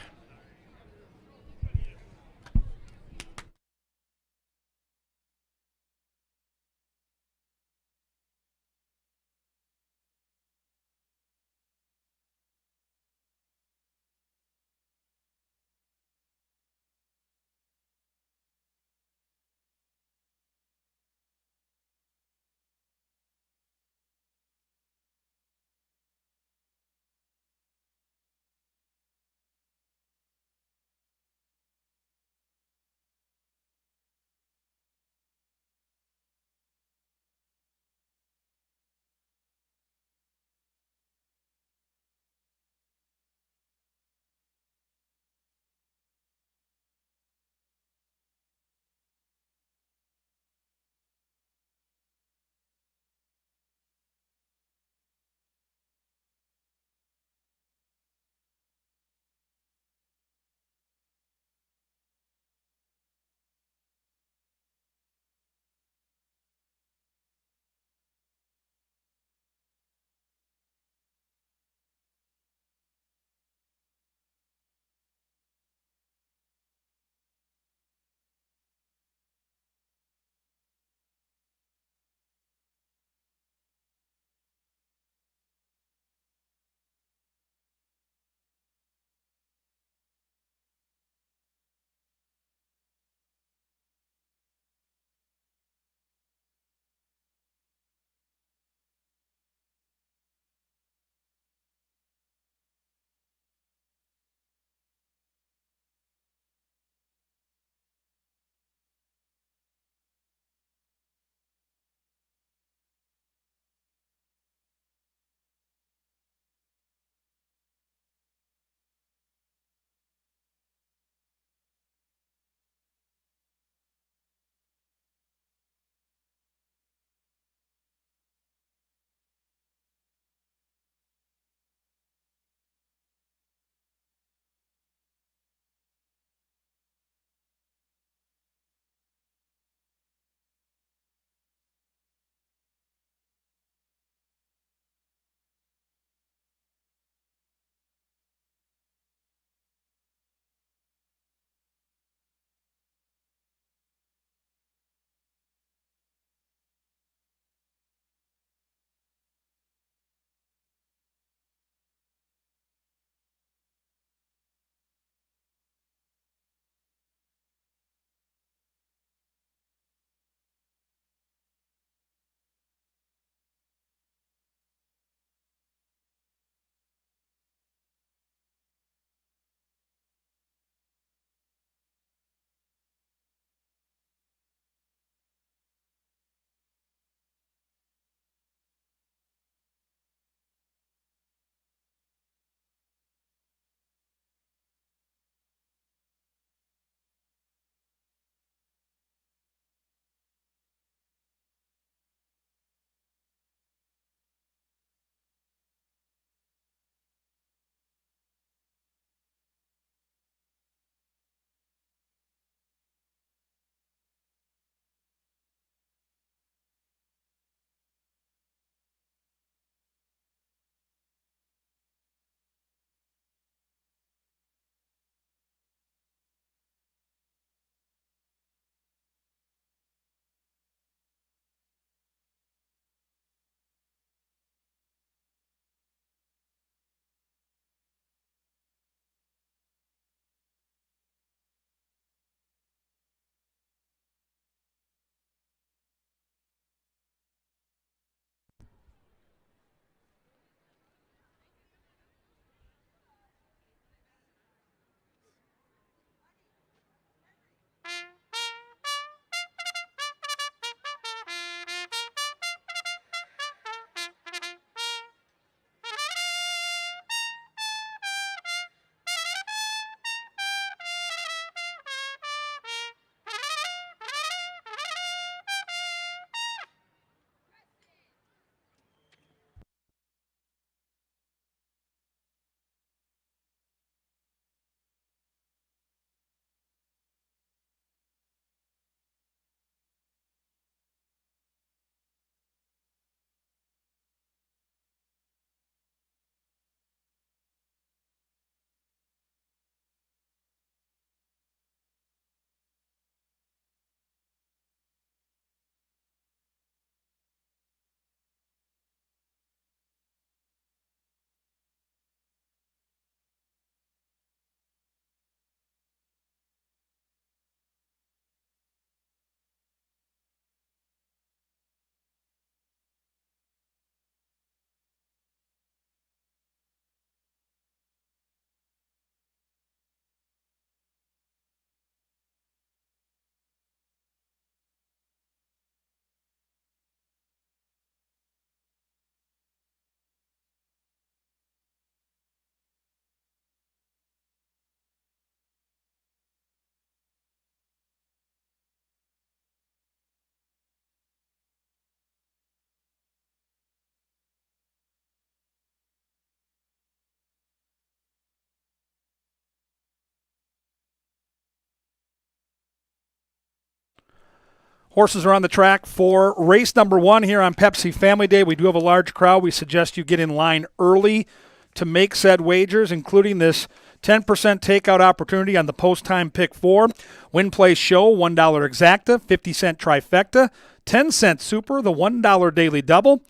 Speaker 4: Horses are on the track for race number 1 here on Pepsi Family Day. We do have a large crowd. We suggest you get in line early to make said wagers, including this 10% takeout opportunity on the post-time pick 4. Win, play, show, $1 exacta, 50-cent trifecta, 10-cent super, the $1 daily double,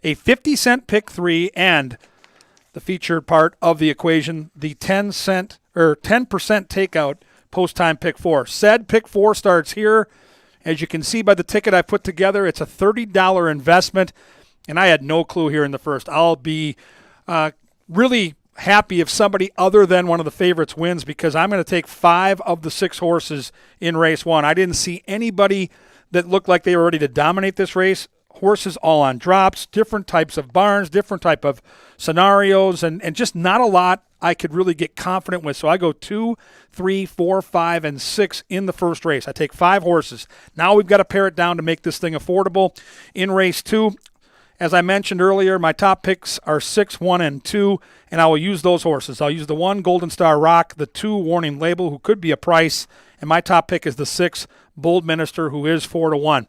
Speaker 4: a 50-cent pick 3, and the featured part of the equation, the 10% takeout post-time pick 4. Said pick 4 starts here. As you can see by the ticket I put together, it's a $30 investment, and I had no clue here in the first. I'll be really happy if somebody other than one of the favorites wins, because I'm going to take 5 of the 6 horses in race 1. I didn't see anybody that looked like they were ready to dominate this race. Horses all on drops, different types of barns, different type of scenarios, and just not a lot I could really get confident with. So I go 2, 3, 4, 5, and 6 in the first race. I take 5 horses. Now we've got to pare it down to make this thing affordable. In race 2, as I mentioned earlier, my top picks are 6, 1, and 2, and I will use those horses. I'll use the 1, Golden Star Rock, the 2, Warning Label, who could be a price, and my top pick is the 6, Bold Minister, who is 4-1.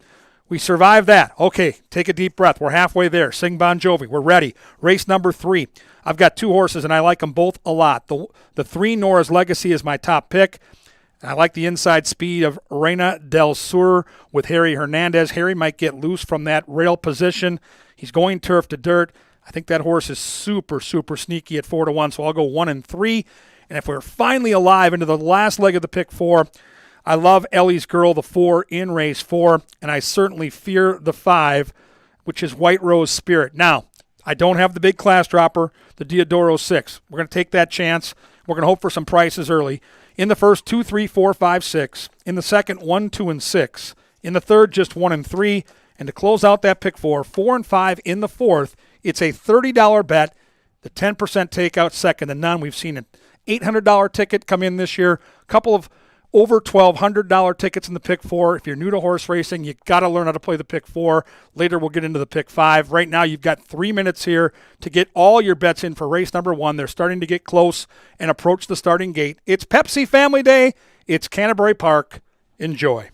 Speaker 4: We survived that. Okay, take a deep breath. We're halfway there. Sing Bon Jovi. We're ready. Race number 3. I've got 2 horses, and I like them both a lot. The 3, Nora's Legacy, is my top pick. I like the inside speed of Reyna del Sur with Harry Hernandez. Harry might get loose from that rail position. He's going turf to dirt. I think that horse is super, super sneaky at 4-1, so I'll go 1 and 3. And if we're finally alive into the last leg of the pick 4, I love Ellie's Girl, the 4, in race 4, and I certainly fear the 5, which is White Rose Spirit. Now, I don't have the big class dropper, the Diodoro 6. We're going to take that chance. We're going to hope for some prices early. In the first, 2, 3, 4, 5, 6. In the second, 1, 2, and 6. In the third, just 1 and 3. And to close out that pick 4, 4 and 5 in the fourth. It's a $30 bet, the 10% takeout, second to none. We've seen an $800 ticket come in this year, a couple of over $1,200 tickets in the pick 4. If you're new to horse racing, you got to learn how to play the pick 4. Later, we'll get into the pick 5. Right now, you've got 3 minutes here to get all your bets in for race number 1. They're starting to get close and approach the starting gate. It's Pepsi Family Day. It's Canterbury Park. Enjoy.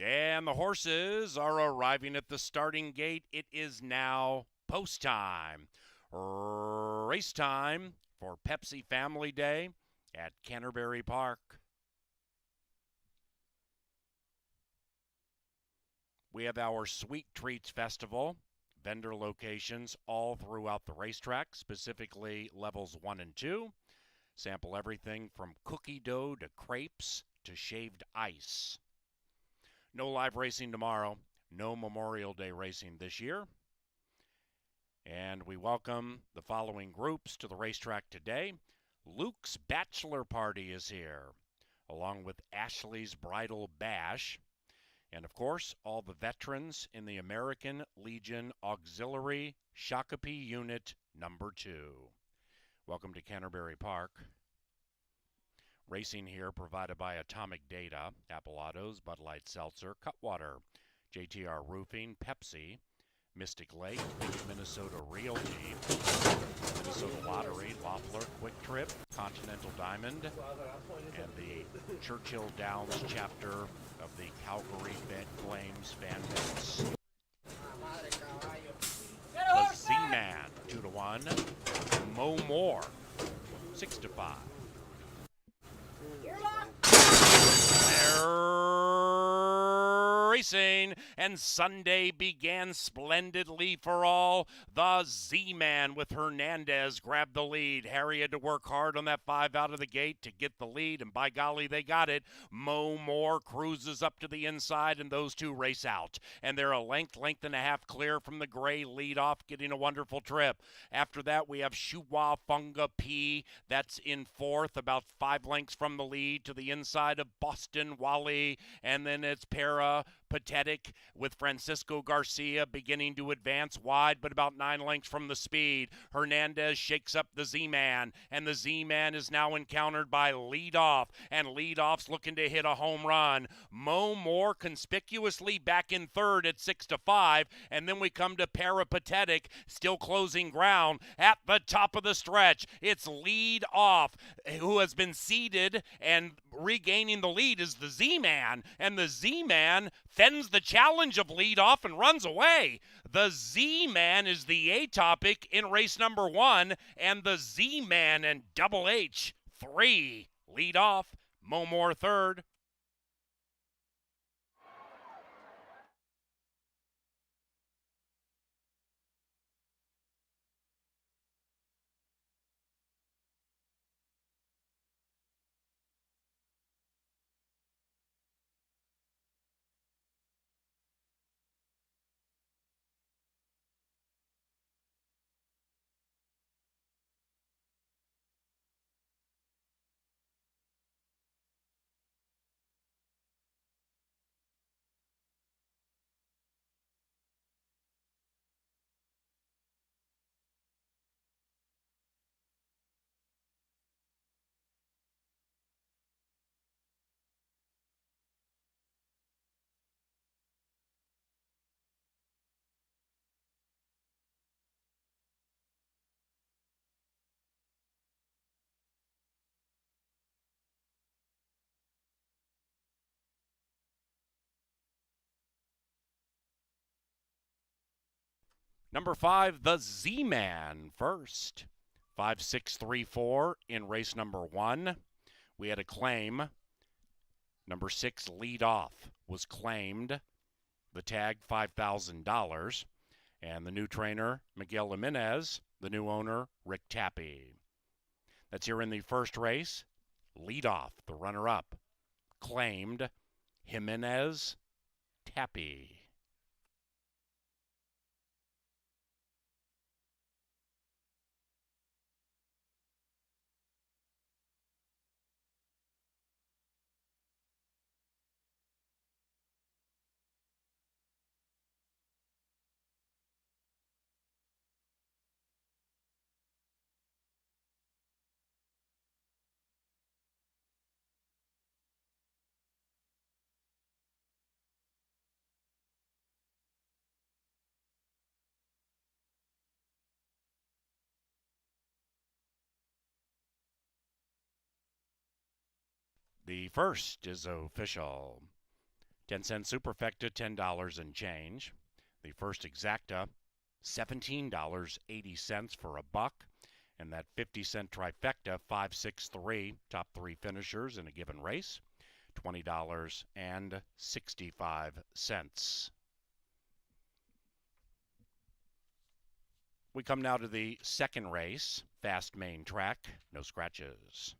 Speaker 1: And the horses are arriving at the starting gate. It is now post time. Race time for Pepsi Family Day at Canterbury Park. We have our Sweet Treats Festival, vendor locations all throughout the racetrack, specifically levels 1 and 2. Sample everything from cookie dough to crepes to shaved ice. No live racing tomorrow, no Memorial Day racing this year. And we welcome the following groups to the racetrack today. Luke's bachelor party is here, along with Ashley's bridal bash. And of course, all the veterans in the American Legion Auxiliary Shakopee Unit number 2. Welcome to Canterbury Park. Racing here provided by Atomic Data, Apple Autos, Bud Light Seltzer, Cutwater, JTR Roofing, Pepsi, Mystic Lake, Minnesota Realty, Minnesota Lottery, Loeffler, Quick Trip, Continental Diamond, and the Churchill Downs chapter of the Calgary Flames fan base. The Z-Man, 2-1. Mo Moore, 6-5. Racing, and Sunday began splendidly for all. The Z-Man with Hernandez grabbed the lead. Harry had to work hard on that 5 out of the gate to get the lead, and by golly, they got it. Mo Moore cruises up to the inside, and those two race out. And they're a length and a half clear from the gray lead off, getting a wonderful trip. After that, we have Shua Funga P. That's in fourth, about 5 lengths from the lead to the inside of Boston Wally, and then it's Pathetic with Francisco Garcia beginning to advance wide, but about 9 lengths from the speed. Hernandez shakes up the Z-Man, and the Z-Man is now encountered by Leadoff, and Leadoff's looking to hit a home run. Mo Moore conspicuously back in third at 6-5, and then we come to Pathetic, still closing ground at the top of the stretch. It's Leadoff, who has been seeded, and regaining the lead is the Z-Man, and the Z-Man fends the challenge of Leadoff and runs away. The Z-Man is the A-topic in race number 1, and the Z-Man and Double H 3 lead off. Mo Moore third. Number 5, the Z-Man first. 5-6-3-4 in race number 1. We had a claim. Number 6, lead off, was claimed. The tag, $5,000. And the new trainer, Miguel Jimenez. The new owner, Rick Tappy. That's here in the first race. Lead off, the runner-up. Claimed, Jimenez, Tappy. The first is official. 10-cent superfecta, $10 and change. The first exacta, $17.80 for a buck. And that 50-cent trifecta, 563, top three finishers in a given race, $20.65. We come now to the second race, fast main track, no scratches.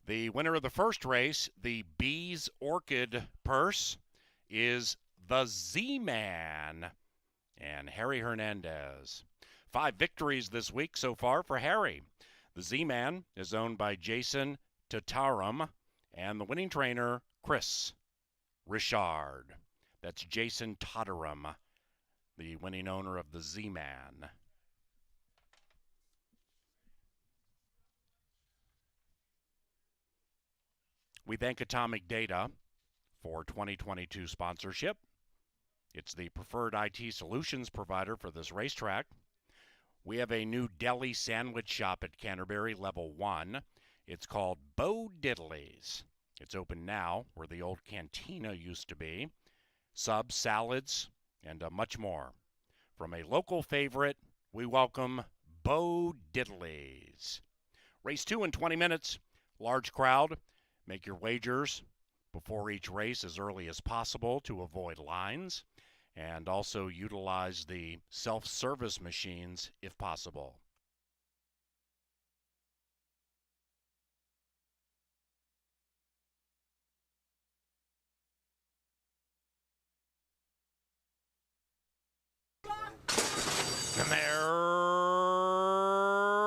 Speaker 1: The winner of the first race, the Bees Orchid purse, is the Z-Man and Harry Hernandez. 5 victories this week so far for Harry. The Z-Man is owned by Jason Tatarum and the winning trainer, Chris Richard. That's Jason Tatarum, the winning owner of the Z-Man. We thank Atomic Data for 2022 sponsorship. It's the preferred IT solutions provider for this racetrack. We have a new deli sandwich shop at Canterbury, level 1. It's called Bo Diddley's. It's open now, where the old cantina used to be. Subs, salads, and much more. From a local favorite, we welcome Bo Diddley's. Race 2 in 20 minutes. Large crowd. Make your wagers before each race as early as possible to avoid lines. And also utilize the self-service machines if possible. And they're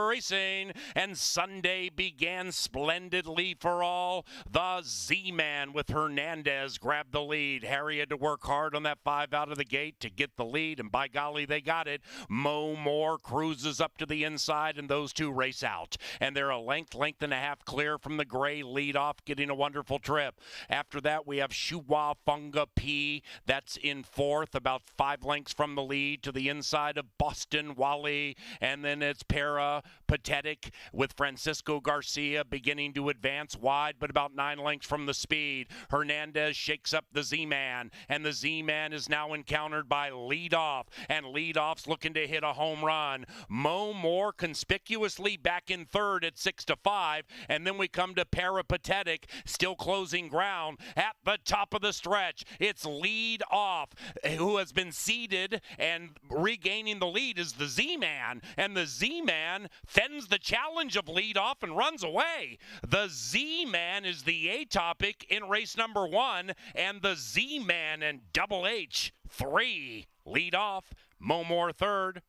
Speaker 1: racing, and Sunday began splendidly for all. The Z-Man with Hernandez grabbed the lead. Harry had to work hard on that 5 out of the gate to get the lead, and by golly, they got it. Mo Moore cruises up to the inside, and those two race out. And they're a length and a half clear from the gray lead off, getting a wonderful trip. After that, we have Shua Funga P. That's in fourth, about 5 lengths from the lead to the inside of Boston Wally. And then it's Para Pathetic with Francisco Garcia beginning to advance wide, but about 9 lengths from the speed. Hernandez shakes up the Z-Man, and the Z-Man is now encountered by Lead Off, and Lead Off's looking to hit a home run. Mo Moore conspicuously back in third at 6-5, and then we come to Peripatetic, still closing ground at the top of the stretch. It's Lead Off, who has been seeded, and regaining the lead is the Z-Man, and the Z-Man fends the challenge of Lead Off and runs away. The Z-Man is the A-topic in race number 1, and the Z-Man and Double H 3. Lead Off, Mo Moore third.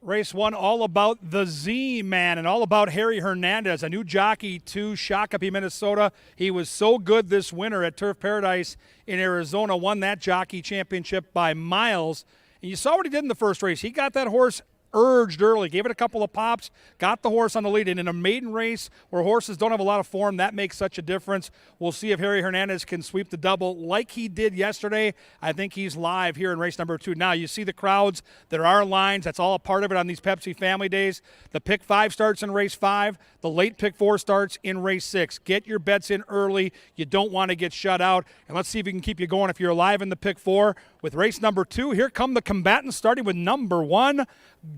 Speaker 4: Race 1, all about the Z-Man and all about Harry Hernandez, a new jockey to Shakopee, Minnesota. He was so good this winter at Turf Paradise in Arizona, won that jockey championship by miles. And you saw what he did in the first race. He got that horse urged early, gave it a couple of pops, got the horse on the lead. And in a maiden race where horses don't have a lot of form, that makes such a difference. We'll see if Harry Hernandez can sweep the double like he did yesterday. I think he's live here in race number 2. Now, you see the crowds. There are lines. That's all a part of it on these Pepsi Family Days. The pick 5 starts in race 5. The late pick 4 starts in race 6. Get your bets in early. You don't want to get shut out. And let's see if we can keep you going if you're alive in the pick 4. With race number 2, here come the combatants, starting with number 1,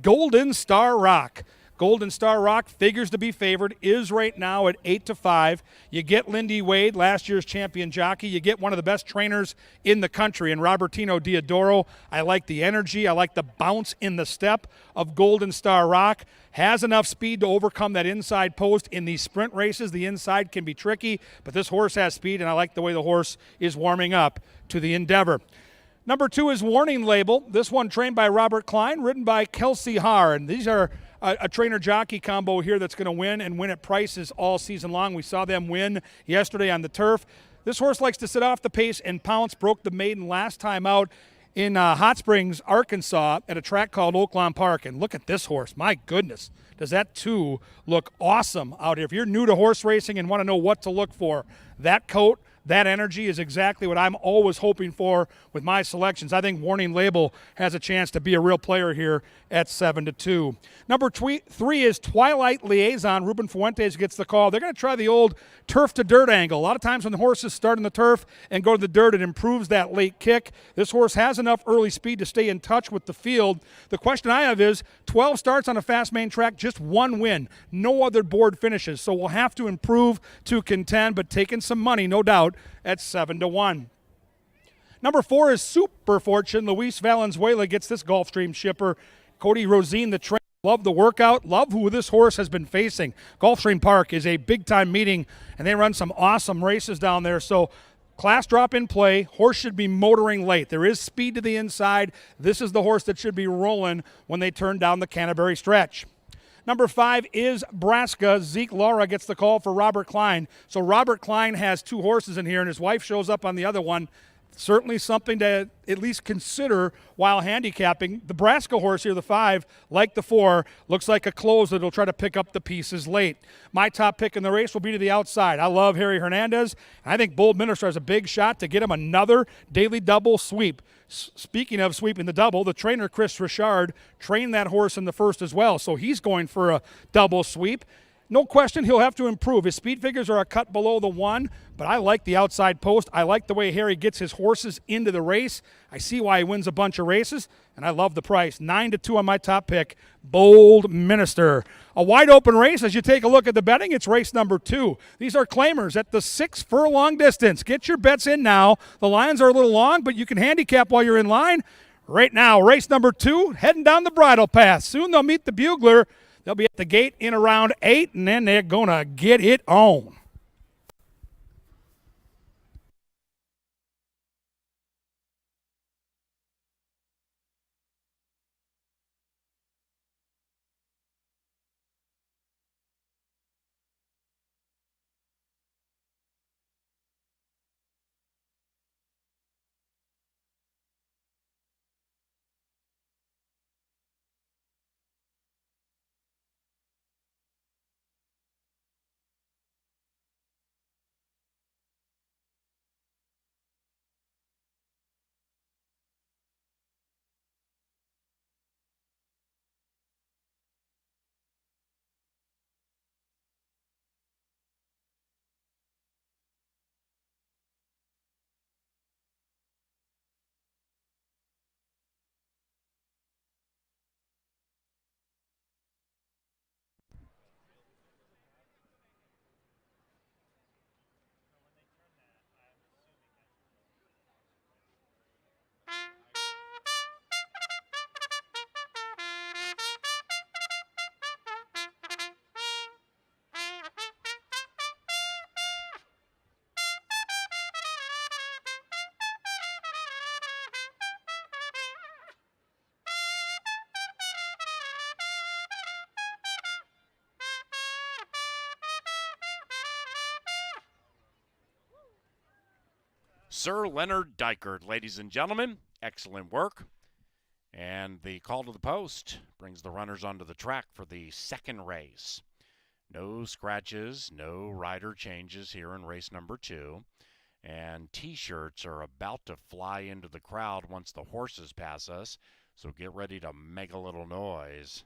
Speaker 4: Golden Star Rock. Golden Star Rock figures to be favored, is right now at 8-5. You get Lindy Wade, last year's champion jockey. You get one of the best trainers in the country in Robertino Diodoro. I like the energy. I like the bounce in the step of Golden Star Rock. Has enough speed to overcome that inside post. In these sprint races, the inside can be tricky, but this horse has speed, and I like the way the horse is warming up to the endeavor. Number 2 is Warning Label. This one trained by Robert Klein, ridden by Kelsey Haar. And these are a trainer-jockey combo here that's going to win and win at prices all season long. We saw them win yesterday on the turf. This horse likes to sit off the pace and pounce. Broke the maiden last time out in Hot Springs, Arkansas at a track called Outrun Park. And look at this horse. My goodness, does that 2 look awesome out here. If you're new to horse racing and want to know what to look for, that coat, that energy is exactly what I'm always hoping for with my selections. I think Warning Label has a chance to be a real player here at 7-2. Number 3 is Twilight Liaison. Ruben Fuentes gets the call. They're going to try the old turf to dirt angle. A lot of times when the horses start in the turf and go to the dirt, it improves that late kick. This horse has enough early speed to stay in touch with the field. The question I have is 12 starts on a fast main track, just 1 win. No other board finishes. So we'll have to improve to contend, but taking some money, no doubt, at 7-1. Number 4 is Super Fortune. Luis Valenzuela gets this Gulfstream shipper. Cody Rosine, the trainer, love the workout, love who this horse has been facing. Gulfstream Park is a big-time meeting, and they run some awesome races down there. So class drop in play. Horse should be motoring late. There is speed to the inside. This is the horse that should be rolling when they turn down the Canterbury stretch. Number 5 is Braska. Zeke Laura gets the call for Robert Klein. So Robert Klein has 2 horses in here, and his wife shows up on the other one. Certainly something to at least consider while handicapping. The Braska horse here, the 5, like the 4, looks like a close that'll try to pick up the pieces late. My top pick in the race will be to the outside. I love Harry Hernandez. I think Bold Minister has a big shot to get him another daily double sweep. Speaking of sweeping the double, the trainer Chris Richard trained that horse in the first as well, so he's going for a double sweep. No question he'll have to improve. His speed figures are a cut below the 1, but I like the outside post. I like the way Harry gets his horses into the race. I see why he wins a bunch of races, and I love the price. 9-2 on my top pick, Bold Minister. A wide open race as you take a look at the betting. It's race number 2. These are claimers at the 6 furlong distance. Get your bets in now. The lines are a little long, but you can handicap while you're in line. Right now, race number 2, heading down the bridle path. Soon they'll meet the bugler. They'll be at the gate in around 8, and then they're going to get it on.
Speaker 1: Sir Leonard Dykert. Ladies and gentlemen, excellent work. And the call to the post brings the runners onto the track for the second race. No scratches, no rider changes here in race number 2. And T-shirts are about to fly into the crowd once the horses pass us, so get ready to make a little noise.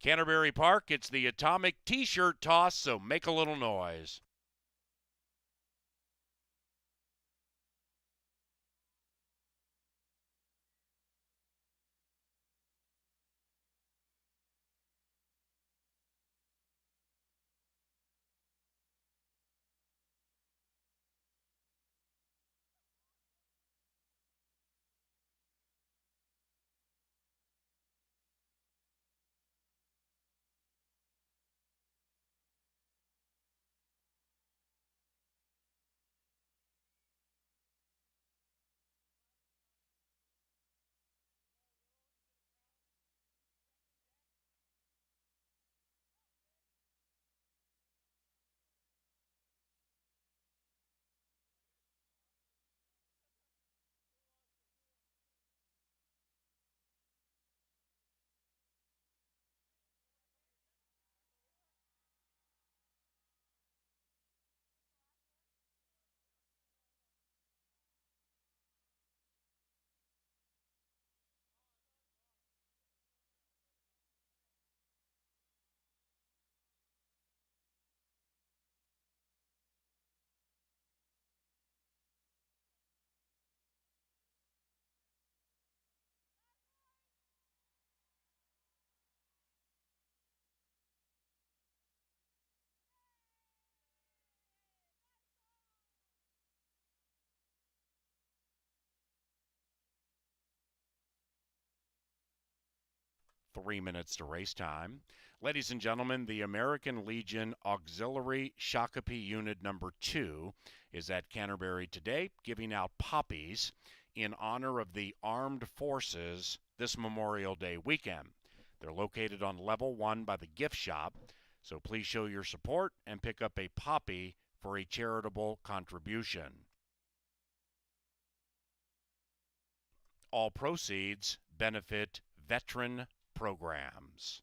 Speaker 1: Canterbury Park, it's the atomic T-shirt toss, so make a little noise. Three minutes to race time. Ladies and gentlemen, the American Legion Auxiliary Shakopee Unit number 2 is at Canterbury today, giving out poppies in honor of the armed forces this Memorial Day weekend. They're located on level 1 by the gift shop, so please show your support and pick up a poppy for a charitable contribution. All proceeds benefit veteran programs.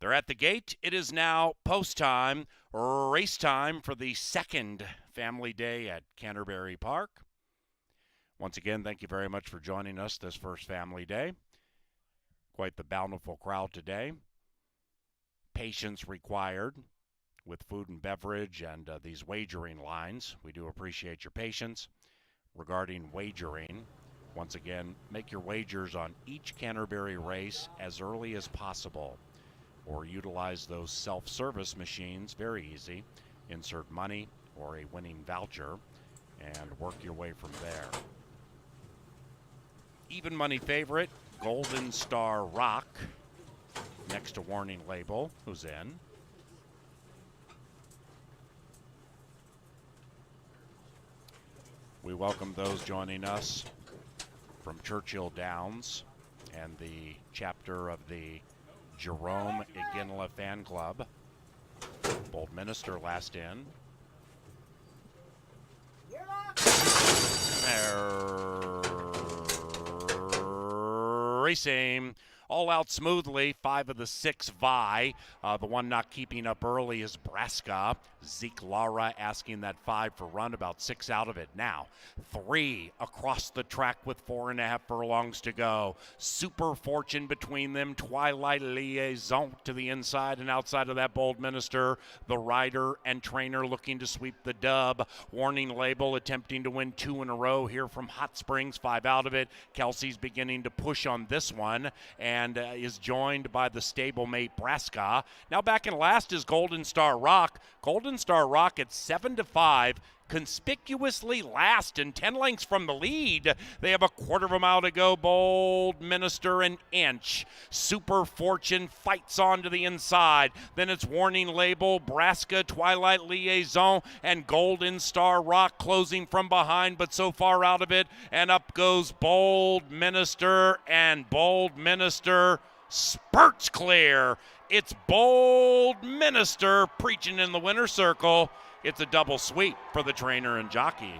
Speaker 1: They're at the gate. It is now post time, race time for the second family day at Canterbury Park. Once again, thank you very much for joining us this first family day. Quite the bountiful crowd today. Patience required with food and beverage and these wagering lines. We do appreciate your patience regarding wagering. Once again, make your wagers on each Canterbury race as early as possible, or utilize those self-service machines. Very easy. Insert money or a winning voucher and work your way from there. Even money favorite, Golden Star Rock, next to warning label, who's in. We welcome those joining us from Churchill Downs and the chapter of the Jerome Iginla Fan Club. Bold Minister last in. Racing All out smoothly, 5 of the 6 vie. The one not keeping up early is Braska. Zeke Lara asking that 5 for run, about 6 out of it now. 3 across the track with 4.5 furlongs to go. Super Fortune between them. Twilight Liaison to the inside and outside of that Bold Minister. The rider and trainer looking to sweep the dub. Warning Label attempting to win 2 in a row here from Hot Springs, 5 out of it. Kelsey's beginning to push on this one and is joined by the stablemate Braska. Now back in last is Golden Star Rock. Golden Star Rock at 7-5. Conspicuously last and 10 lengths from the lead. They have a quarter of a mile to go. Bold Minister an inch. Super Fortune fights on to the inside. Then it's Warning Label, Braska, Twilight Liaison, and Golden Star Rock closing from behind, but so far out of it. And up goes Bold Minister, and Bold Minister spurts clear. It's Bold Minister preaching in the winner's circle. It's a double sweep for the trainer and jockey.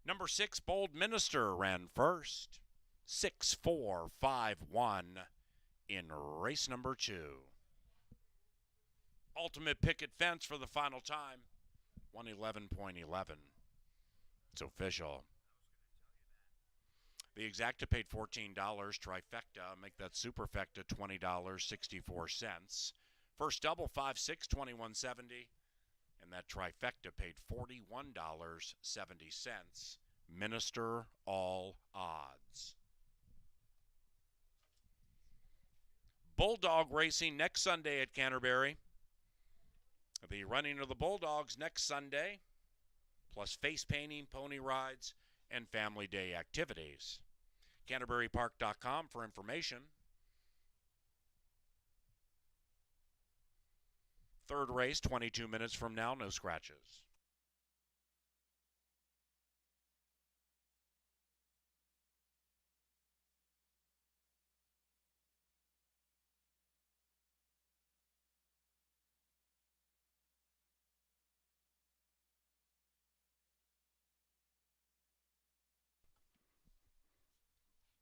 Speaker 1: Number 6, Bold Minister, ran first. 6-4-5-1 in race number 2. Ultimate picket fence for the final time. 111.11. It's official. The Exacta paid $14. Trifecta, make that Superfecta $20.64. First double, 5-6, $21.70. And that trifecta paid $41.70. Minister all odds. Bulldog racing next Sunday at Canterbury. The running of the Bulldogs next Sunday, plus face painting, pony rides, and family day activities. CanterburyPark.com for information. Third race, 22 minutes from now, no scratches.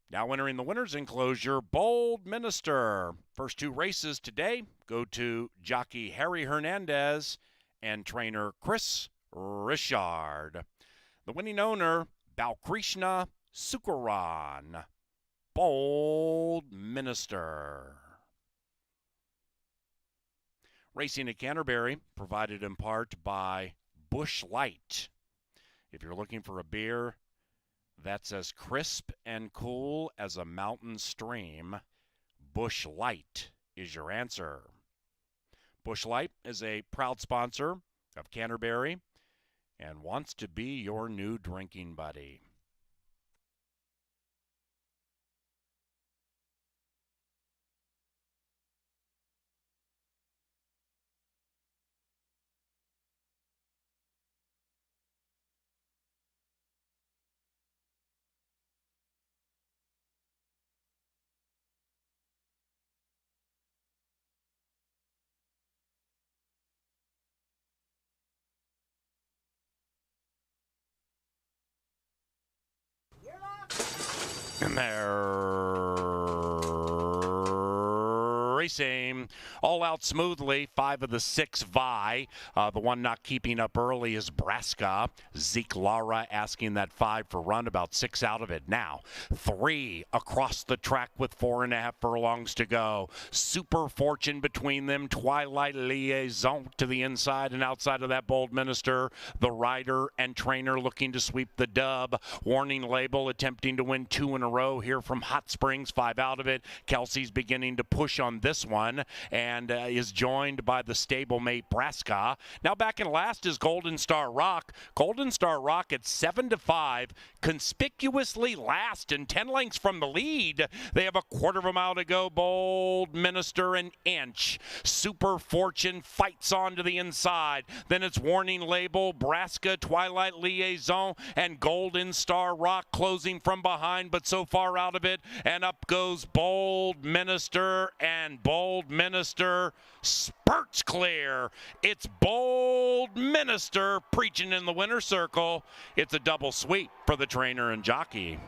Speaker 1: Now entering the winner's enclosure, Bold Minister. First 2 races today go to jockey Harry Hernandez and trainer Chris Richard. The winning owner, Balkrishna Sukaran. Bold Minister. Racing at Canterbury, provided in part by Busch Light. If you're looking for a beer that's as crisp and cool as a mountain stream, Busch Light is your answer. Busch Light is a proud sponsor of Canterbury and wants to be your new drinking buddy. And they're racing all out smoothly. 5 of the 6 vie. The one not keeping up early is Braska. Zeke Lara asking that 5 for run, about 6 out of it. Now 3 across the track with 4.5 furlongs to go. Super Fortune between them. Twilight Liaison to the inside and outside of that. Bold Minister, the rider and trainer looking to sweep the dub. Warning Label attempting to win 2 in a row here from Hot Springs. 5 out of it. Kelsey's beginning to push on this one and is joined by the stablemate Braska. Now back in last is Golden Star Rock. Golden Star Rock at 7-5, conspicuously last and 10 lengths from the lead. They have a quarter of a mile to go. Bold Minister an inch. Super Fortune fights on to the inside. Then it's Warning Label, Braska, Twilight Liaison, and Golden Star Rock closing from behind, but so far out of it. And up goes Bold Minister, and Bold Minister spurts clear. It's Bold Minister preaching in the winner's circle. It's a double sweep for the trainer and jockey.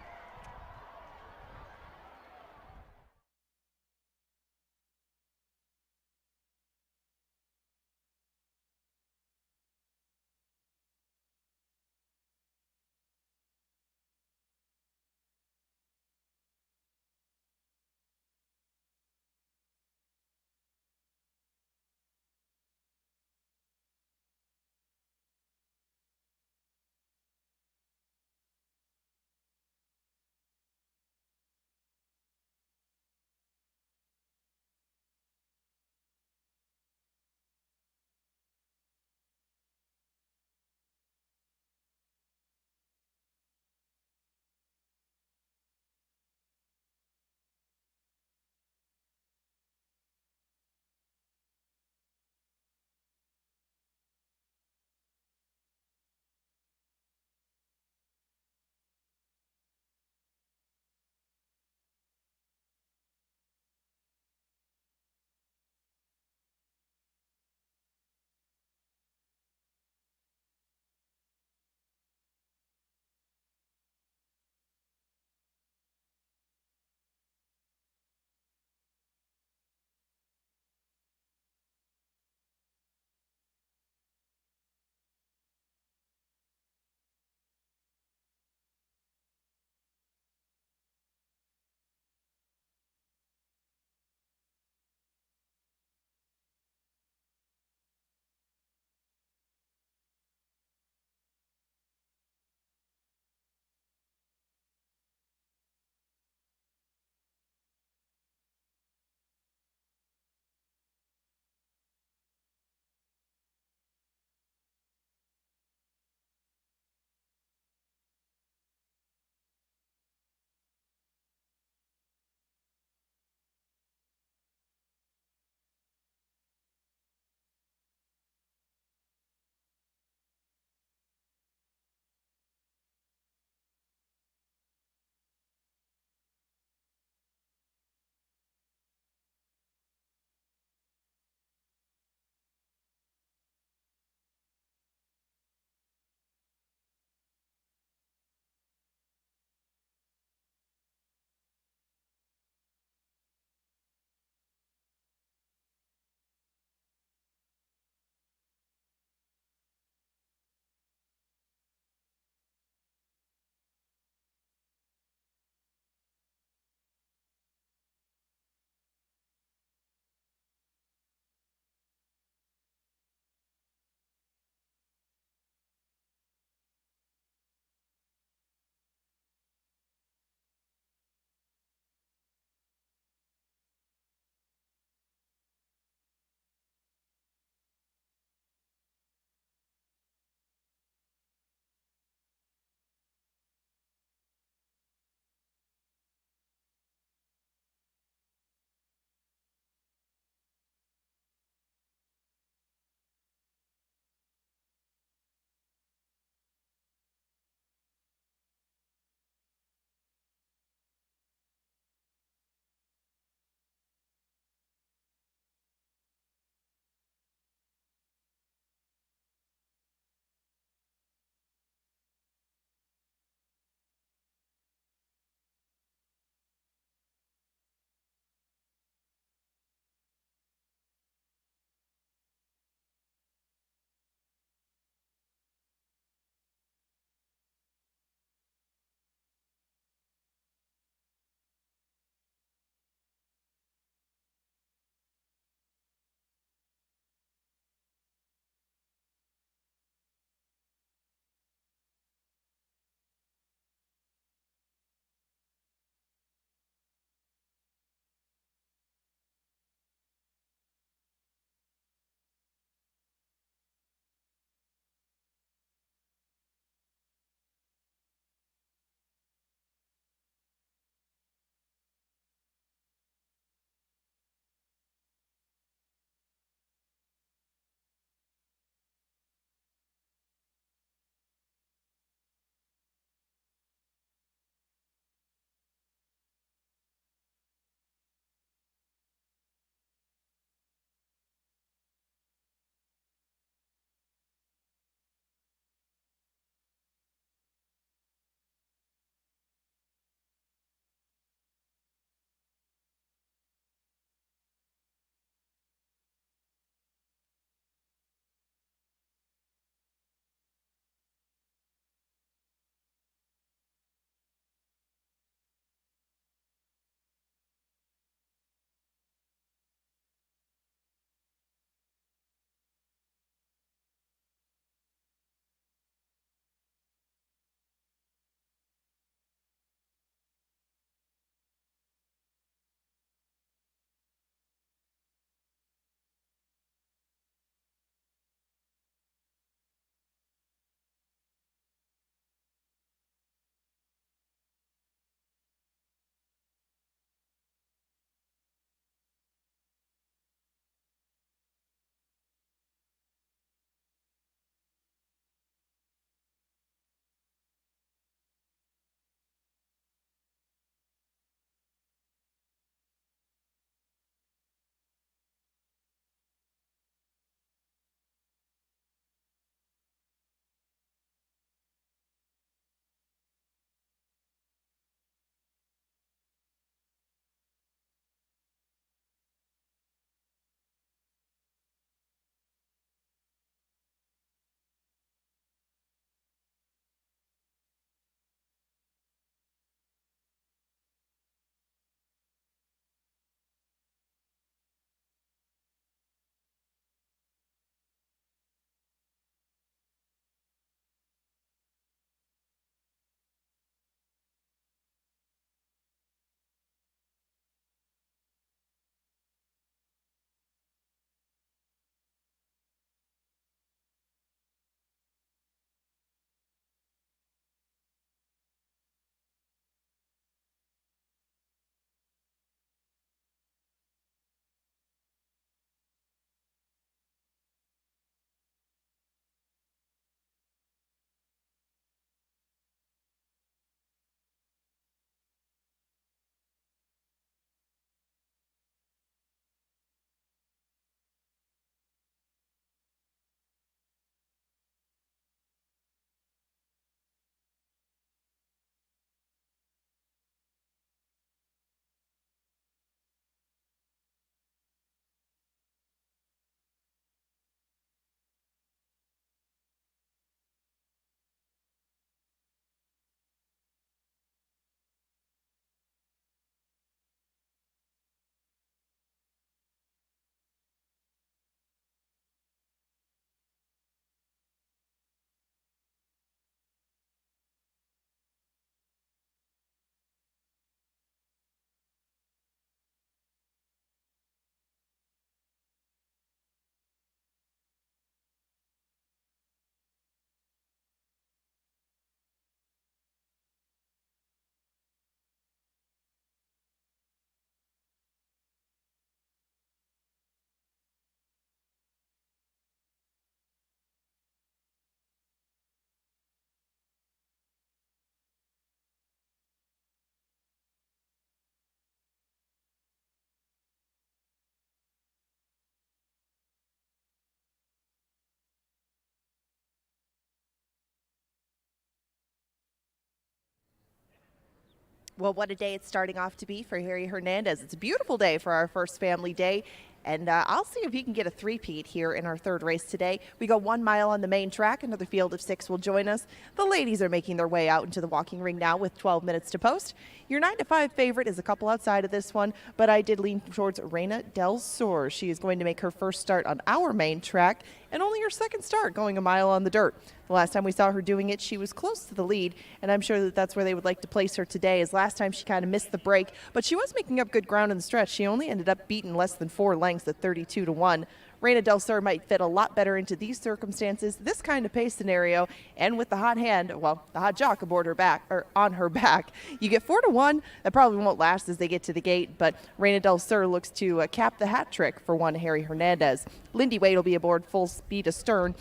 Speaker 5: Well, what a day it's starting off to be for Harry Hernandez. It's a beautiful day for our first family day. And I'll see if he can get a three-peat here in our third race today. We go 1 mile on the main track. Another field of 6 will join us. The ladies are making their way out into the walking ring now with 12 minutes to post. Your 9 to 5 favorite is a couple outside of this one, but I did lean towards Reyna Del Sur. She is going to make her first start on our main track and only her second start going a mile on the dirt. The last time we saw her doing it, she was close to the lead, and I'm sure that that's where they would like to place her today, as last time she kind of missed the break, but she was making up good ground in the stretch. She only ended up beating less than 4 lengths at 32 to 1. Reyna Del Sur might fit a lot better into these circumstances, this kind of pace scenario, and with the hot hand, well, the hot jock aboard her back, or on her back. You get 4 to 1. That probably won't last as they get to the gate, but Reyna Del Sur looks to cap the hat trick for one Harry Hernandez. Lindy Wade will be aboard full speed astern.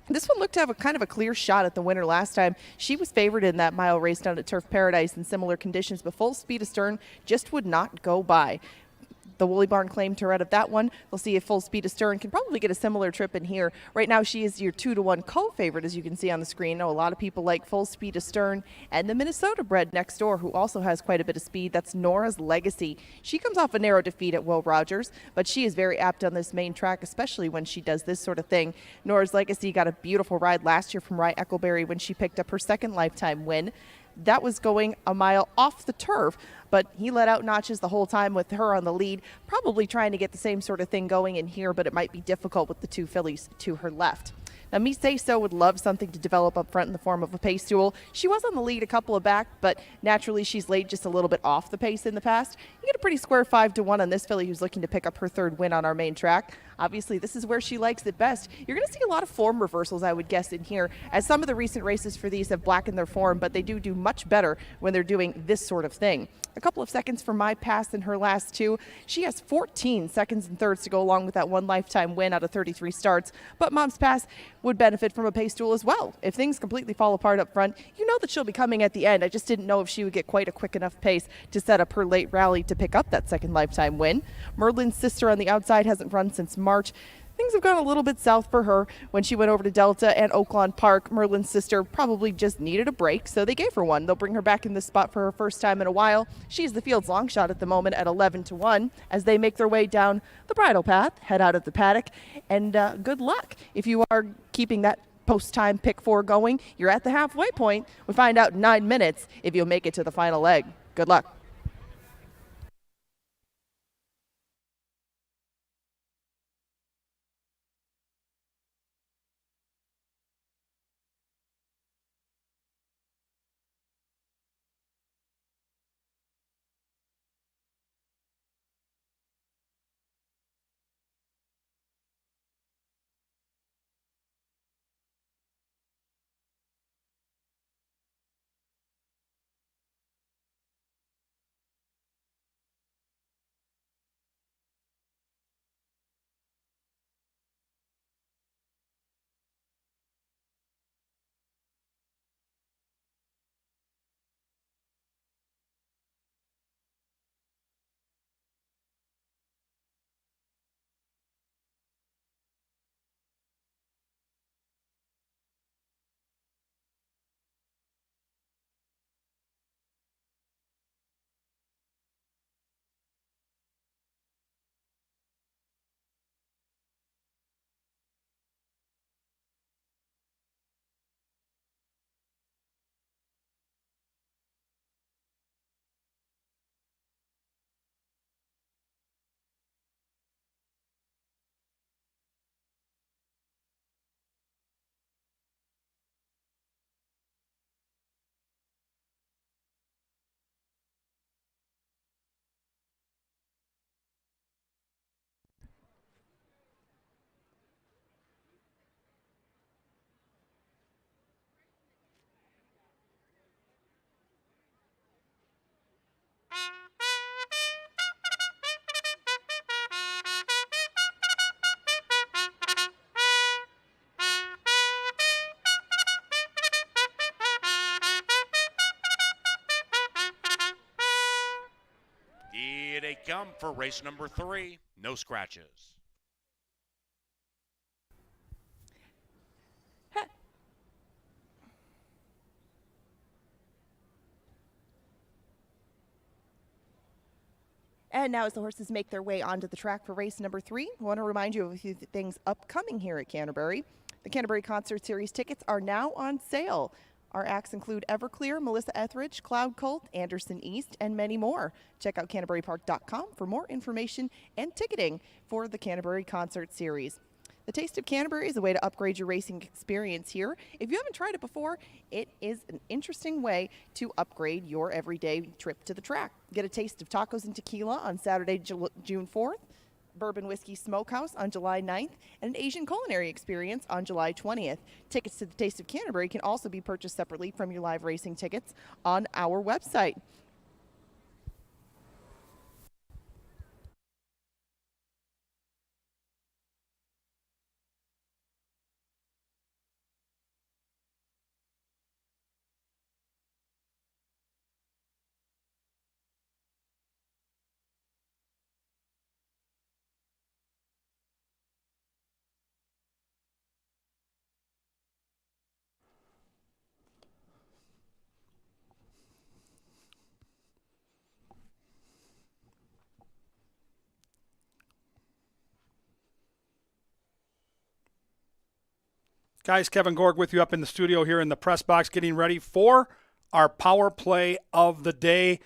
Speaker 5: This one looked to have a kind of a clear shot at the winner last time. She was favored in that mile race down at Turf Paradise in similar conditions, but full speed astern just would not go by. The Woolly Barn claimed her out of that one. They'll see if Full Speed Astern can probably get a similar trip in here. Right now, she is your 2 to 1 co-favorite, as you can see on the screen. Now, a lot of people like Full Speed Astern and the Minnesota bred next door, who also has quite a bit of speed. That's Nora's Legacy. She comes off a narrow defeat at Will Rogers, but she is very apt on this main track, especially when she does this sort of thing. Nora's Legacy got a beautiful ride last year from Rye Eccleberry when she picked up her second lifetime win. That was going a mile off the turf, but he let out notches the whole time with her on the lead, probably trying to get the same sort of thing going in here, but it might be difficult with the 2 fillies to her left. Now, Me Say So would love something to develop up front in the form of a pace duel. She was on the lead a couple of back, but naturally she's laid just a little bit off the pace in the past. You get a pretty square 5 to 1 on this filly who's looking to pick up her 3rd win on our main track. Obviously, this is where she likes it best. You're going to see a lot of form reversals, I would guess, in here, as some of the recent races for these have blackened their form, but they do much better when they're doing this sort of thing. A couple of seconds for My Pass in her last 2. She has 14 seconds and thirds to go along with that 1 lifetime win out of 33 starts, but Mom's Pass would benefit from a pace duel as well. If things completely fall apart up front, you know that she'll be coming at the end. I just didn't know if she would get quite a quick enough pace to set up her late rally to pick up that 2nd lifetime win. Merlin's Sister on the outside hasn't run since March. Things have gone a little bit south for her. When she went over to Delta and Oaklawn Park, Merlin's Sister probably just needed a break, so they gave her one. They'll bring her back in this spot for her first time in a while. She's the field's long shot at the moment at 11 to 1 as they make their way down the bridle path, head out of the paddock, and good luck if you are keeping that post-time pick 4 going. You're at the halfway point. We find out in 9 minutes if you'll make it to the final leg. Good luck.
Speaker 1: Here they come for race number 3. No scratches.
Speaker 5: And now as the horses make their way onto the track for race number 3, I want to remind you of a few things upcoming here at Canterbury. The Canterbury Concert Series tickets are now on sale. Our acts include Everclear, Melissa Etheridge, Cloud Colt, Anderson East, and many more. Check out CanterburyPark.com for more information and ticketing for the Canterbury Concert Series. The Taste of Canterbury is a way to upgrade your racing experience here. If you haven't tried it before, it is an interesting way to upgrade your everyday trip to the track. Get a taste of tacos and tequila on Saturday, June 4th, Bourbon Whiskey Smokehouse on July 9th, and an Asian culinary experience on July 20th. Tickets to the Taste of Canterbury can also be purchased separately from your live racing tickets on our website.
Speaker 4: Guys, Kevin Gorg with you up in the studio here in the press box, getting ready for our power play of the day.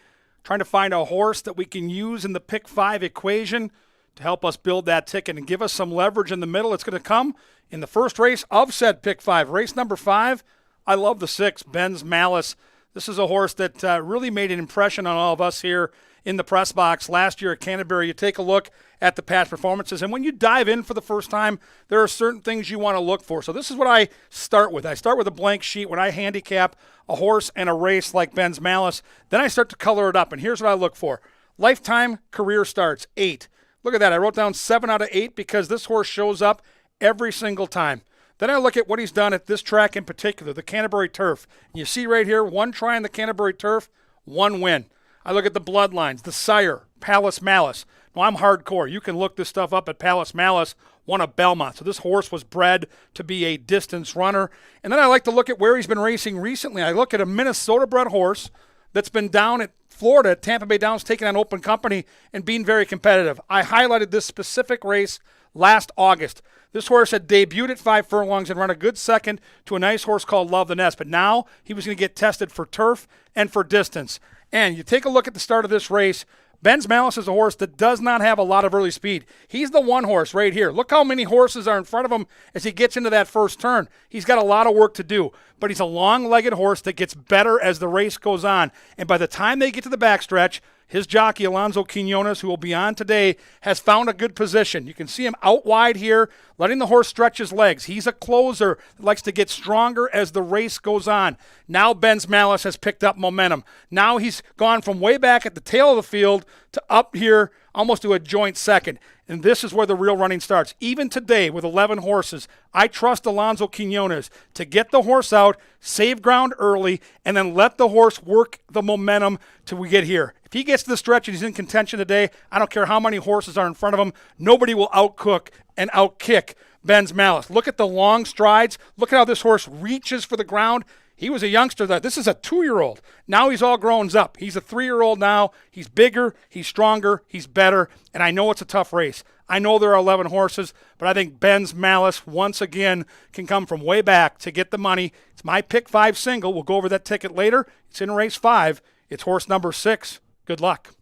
Speaker 4: Trying to find a horse that we can use in the pick 5 equation to help us build that ticket and give us some leverage in the middle. It's going to come in the first race of said pick 5. Race number 5, I love the 6, Ben's Malice. This is a horse that really made an impression on all of us here in the press box last year at Canterbury. You take a look at the past performances, and when you dive in for the first time, there are certain things you want to look for. So this is what I start with. I start with a blank sheet when I handicap a horse and a race like Ben's Malice. Then I start to color it up, and here's what I look for. Lifetime career starts, 8. Look at that. I wrote down 7 out of 8 because this horse shows up every single time. Then I look at what he's done at this track in particular, the Canterbury Turf. And you see right here, 1 try in the Canterbury Turf, 1 win. I look at the bloodlines, the sire, Palace Malice. Now, I'm hardcore. You can look this stuff up at Palace Malice, won a Belmont. So this horse was bred to be a distance runner. And then I like to look at where he's been racing recently. I look at a Minnesota-bred horse that's been down at Florida, at Tampa Bay Downs, taking on open company and being very competitive. I highlighted this specific race last August. This horse had debuted at 5 furlongs and run a good second to a nice horse called Love the Nest. But now he was going to get tested for turf and for distance. And you take a look at the start of this race, Ben's Malice is a horse that does not have a lot of early speed. He's the one horse right here. Look how many horses are in front of him as he gets into that first turn. He's got a lot of work to do, but he's a long-legged horse that gets better as the race goes on. And by the time they get to the backstretch, his jockey, Alonso Quinones, who will be on today, has found a good position. You can see him out wide here, letting the horse stretch his legs. He's a closer that likes to get stronger as the race goes on. Now Ben's Malice has picked up momentum. Now he's gone from way back at the tail of the field to up here almost to a joint second. And this is where the real running starts. Even today with 11 horses, I trust Alonso Quinones to get the horse out, save ground early, and then let the horse work the momentum till we get here. If he gets to the stretch and he's in contention today, I don't care how many horses are in front of him, nobody will outcook and outkick Ben's Malice. Look at the long strides. Look at how this horse reaches for the ground. He was a youngster. This is a 2-year-old. Now he's all grown up. He's a 3-year-old now. He's bigger, he's stronger, he's better, and I know it's a tough race. I know there are 11 horses, but I think Ben's Malice, once again, can come from way back to get the money. It's my pick 5 single. We'll go over that ticket later. It's in race 5. It's horse number 6. Good luck.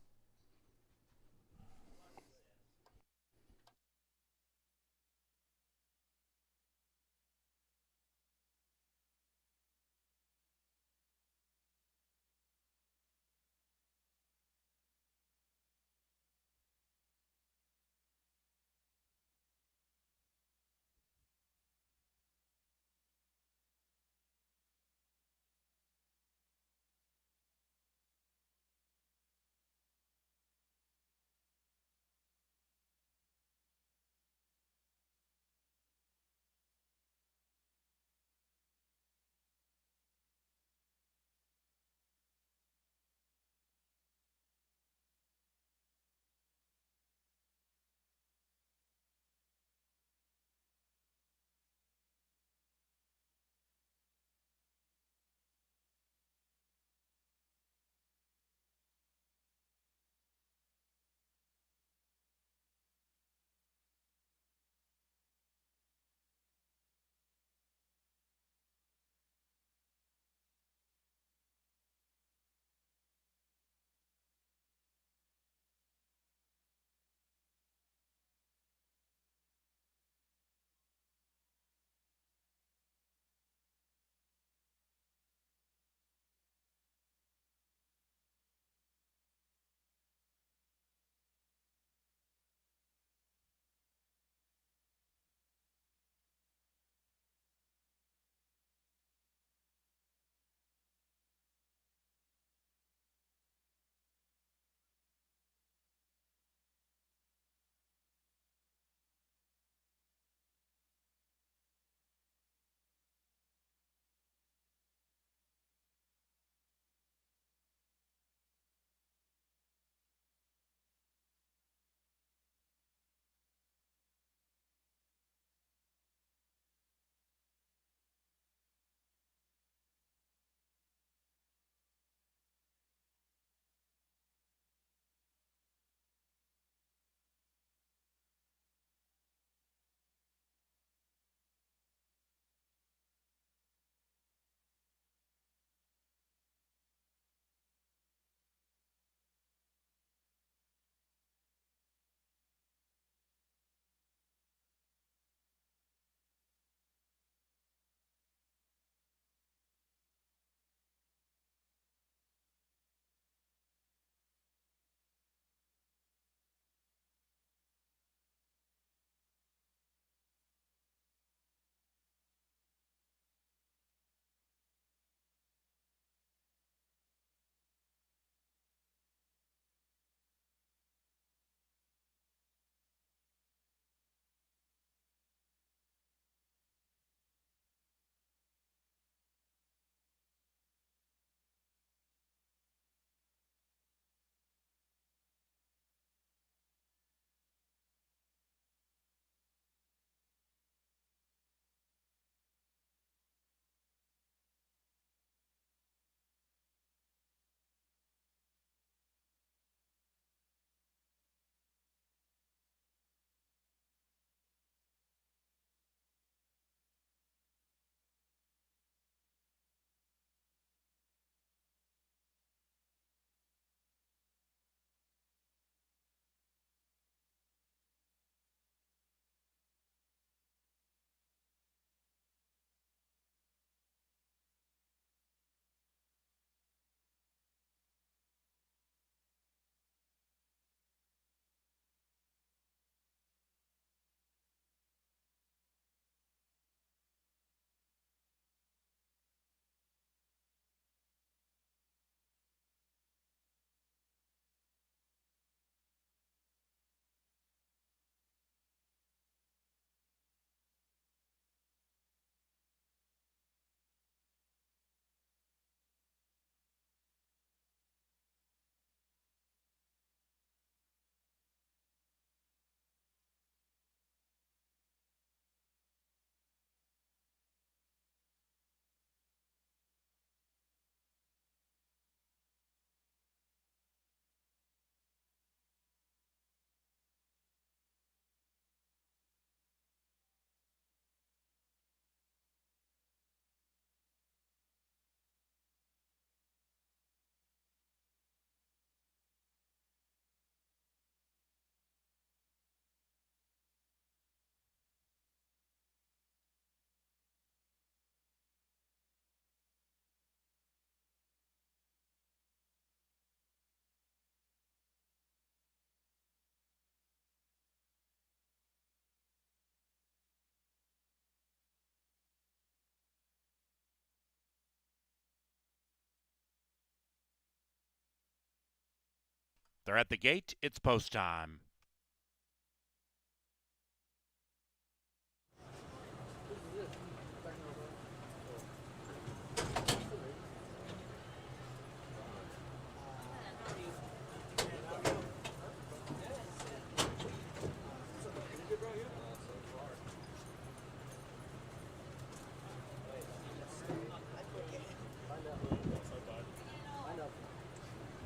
Speaker 1: They're at the gate. It's post time.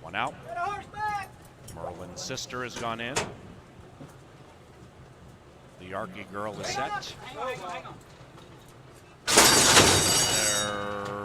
Speaker 1: One out. Merlin's sister has gone in. The Yarky girl is set.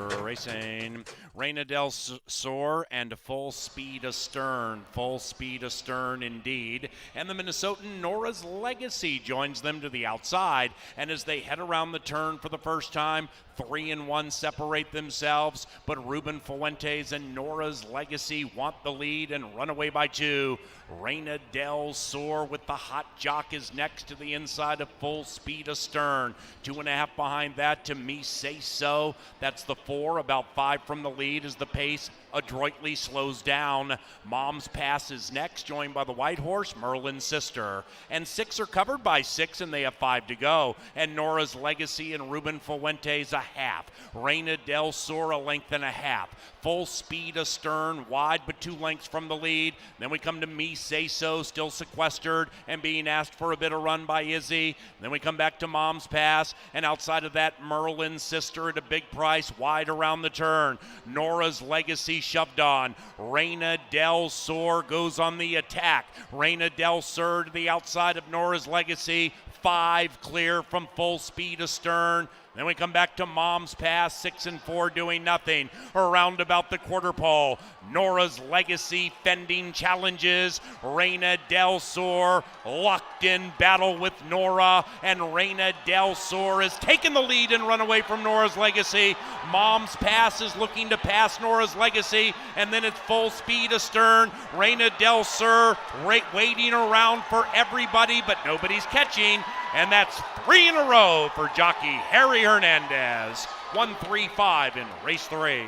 Speaker 1: They're racing. Reyna del Sur and full speed astern. Full speed astern indeed. And the Minnesotan Nora's Legacy joins them to the outside. And as they head around the turn for the first time, 3 and 1 separate themselves. But Ruben Fuentes and Nora's Legacy want the lead and run away by 2. Reyna del Sur with the hot jock is next to the inside of full speed astern. 2.5 behind that to Me Say So. That's the 4, about 5 from the lead as the pace adroitly slows down. Mom's Pass is next, joined by the white horse, Merlin's sister. And 6 are covered by 6, and they have 5 to go. And Nora's Legacy and Ruben Fuentes a half. Reyna del Sur a length and a half. Full speed astern, wide but 2 lengths from the lead. Then we come to Me Say So, still sequestered and being asked for a bit of run by Izzy. Then we come back to Mom's Pass, and outside of that, Merlin's sister at a big price, wide around the turn. Nora's Legacy shoved on. Reyna del Sur goes on the attack. Reyna del Sur to the outside of Nora's Legacy. 5 clear from full speed astern. Then we come back to Mom's Pass, 6 and 4 doing nothing. Around about the quarter pole, Nora's Legacy fending challenges. Reyna del Sur locked in battle with Nora, and Reyna del Sur has taken the lead and run away from Nora's Legacy. Mom's Pass is looking to pass Nora's Legacy, and then it's full speed astern. Reyna del Sur waiting around for everybody, but nobody's catching. And that's 3 in a row for jockey Harry Hernandez. 1-3-5 in race 3.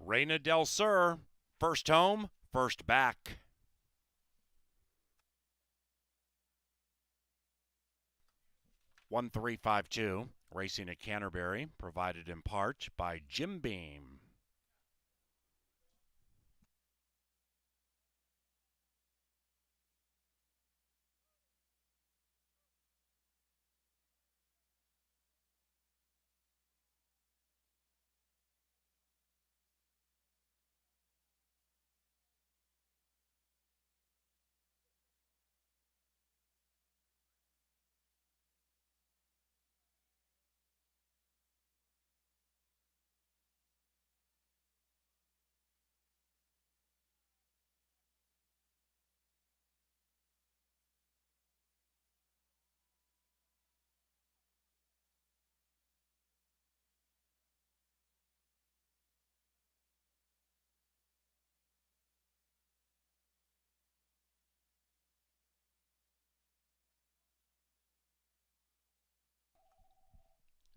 Speaker 1: Reyna del Sur, first home, first back. One 3-5-2, racing at Canterbury, provided in part by Jim Beam.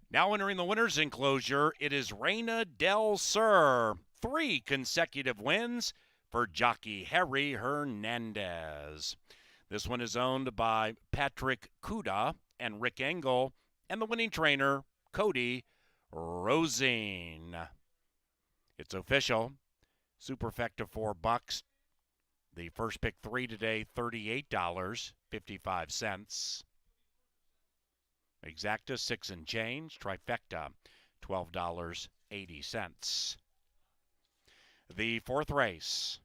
Speaker 1: Now entering the winner's enclosure, it is Reyna del Sur. 3 consecutive wins for jockey Harry Hernandez. This one is owned by Patrick Kuda and Rick Engel, and the winning trainer, Cody Rosine. It's official. Superfecta $4. The first pick 3 today, $38.55. Exacta 6 and change. Trifecta $12.80. The fourth race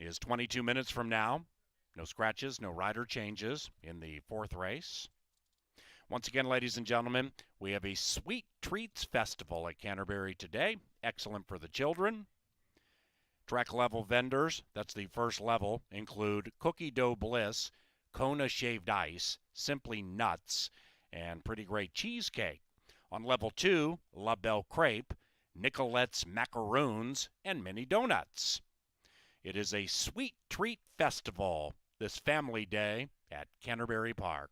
Speaker 1: is 22 minutes from now. No scratches, no rider changes in the fourth race. Once again, ladies and gentlemen, we have a Sweet Treats Festival at Canterbury today. Excellent for the children. Track level vendors, that's the first level, include Cookie Dough Bliss, Kona Shaved Ice, Simply Nuts, and Pretty Great Cheesecake. On level 2, La Belle Crepe, Nicolette's Macaroons, and Mini Donuts. It is a Sweet Treat Festival this family day at Canterbury Park.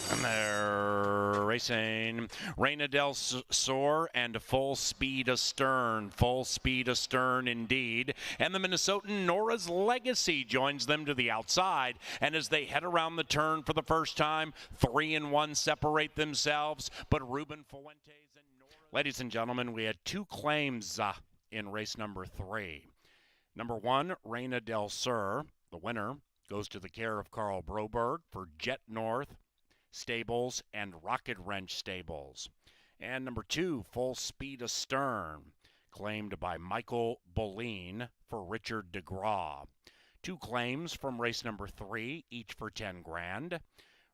Speaker 1: And they're racing Reyna del Sur and Full Speed Astern. Full Speed Astern indeed. And the Minnesotan Nora's Legacy joins them to the outside. And as they head around the turn for the first time, 3 and 1 separate themselves. But Ruben Fuentes and Nora. Ladies and gentlemen, we had 2 claims in race number 3. Number 1, Reyna del Sur. The winner goes to the care of Carl Broberg for Jet North Stables and Rocket Wrench Stables. And number 2, Full Speed Astern, claimed by Michael Boline for Richard DeGraw. 2 claims from race number 3, each for 10 grand.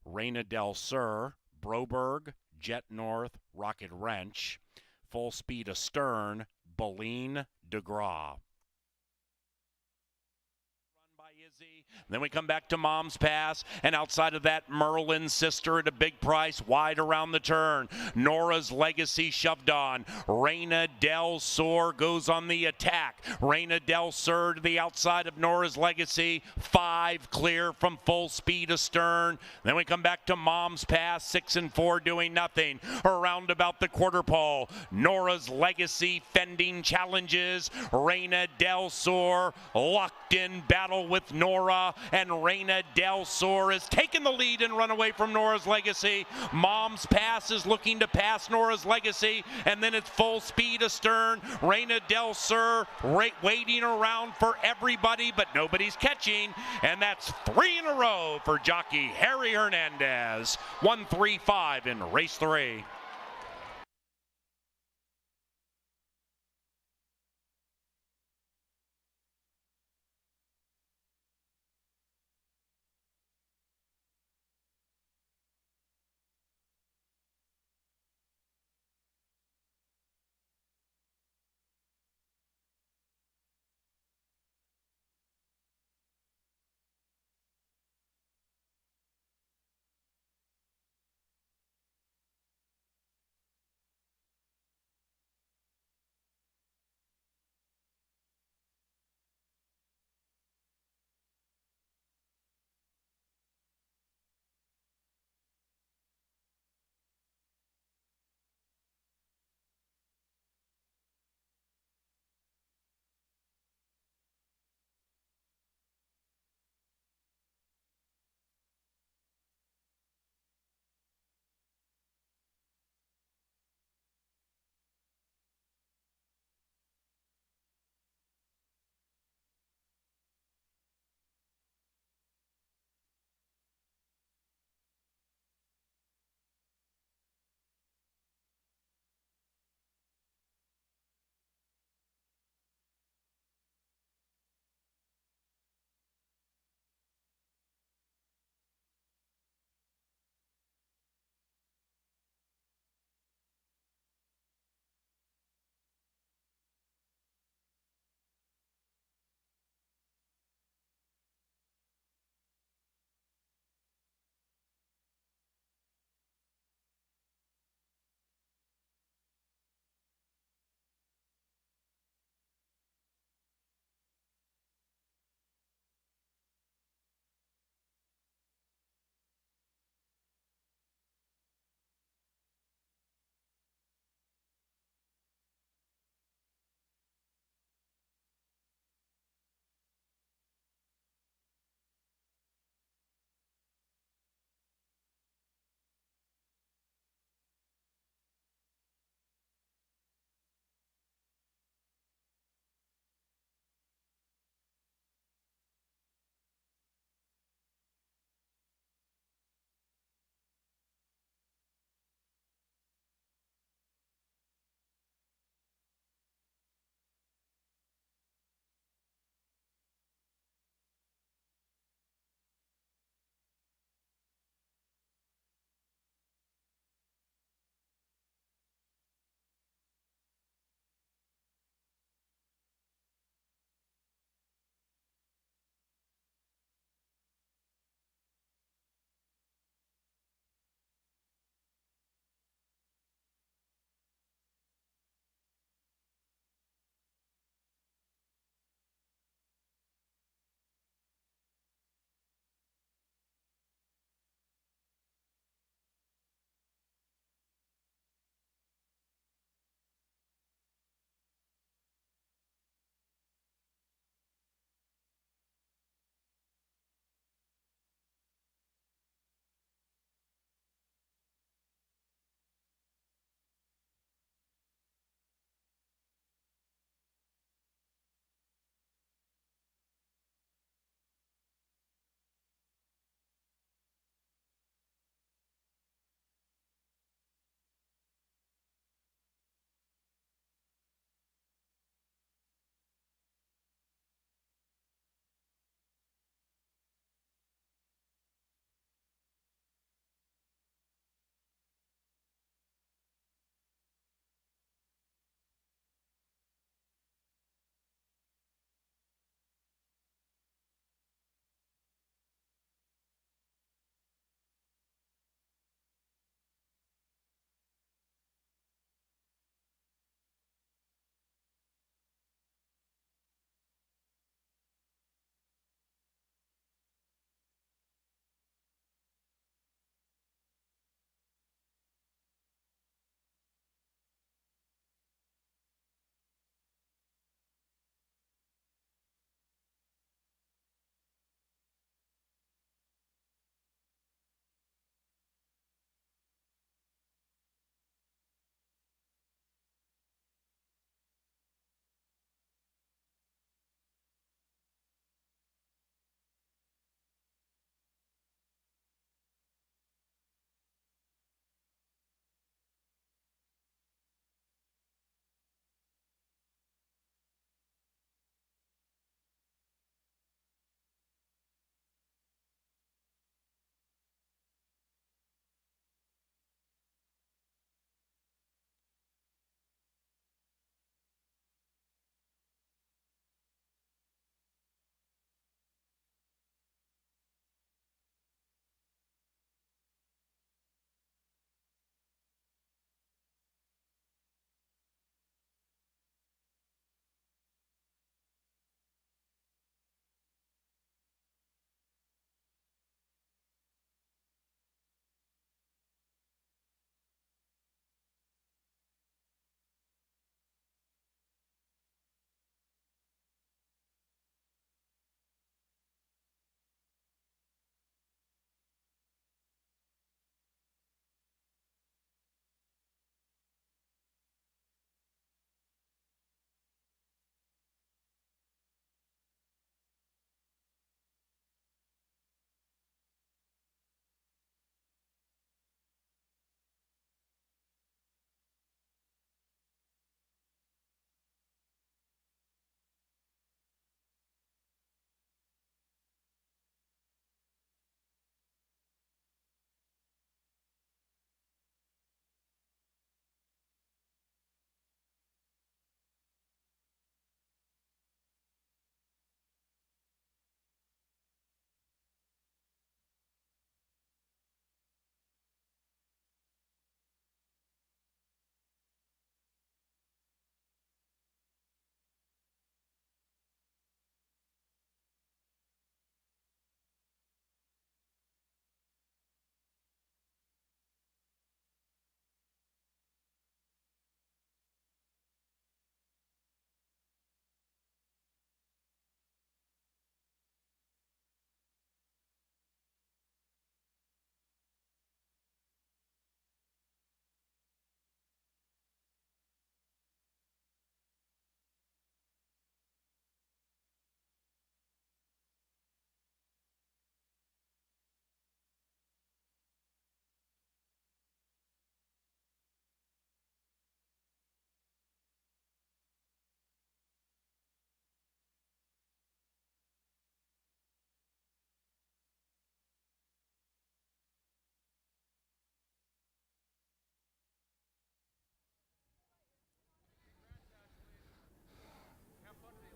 Speaker 1: Reyna del Sur, Broberg, Jet North, Rocket Wrench. Full Speed Astern, Boline, DeGraw. Then we come back to Mom's Pass, and outside of that, Merlin's Sister at a big price, wide around the turn. Nora's Legacy shoved on. Reyna del Sur goes on the attack. Reyna del Sur to the outside of Nora's Legacy, 5 clear from Full Speed Astern. Then we come back to Mom's Pass, 6 and 4 doing nothing. Around about the quarter pole, Nora's Legacy fending challenges. Reyna del Sur locked in battle with Nora, and Reyna del Sur has taken the lead and run away from Nora's Legacy. Mom's Pass is looking to pass Nora's Legacy, and then it's Full Speed Astern. Reyna del Sur waiting around for everybody, but nobody's catching, and that's 3 in a row for jockey Harry Hernandez. 1-3-5 in race 3.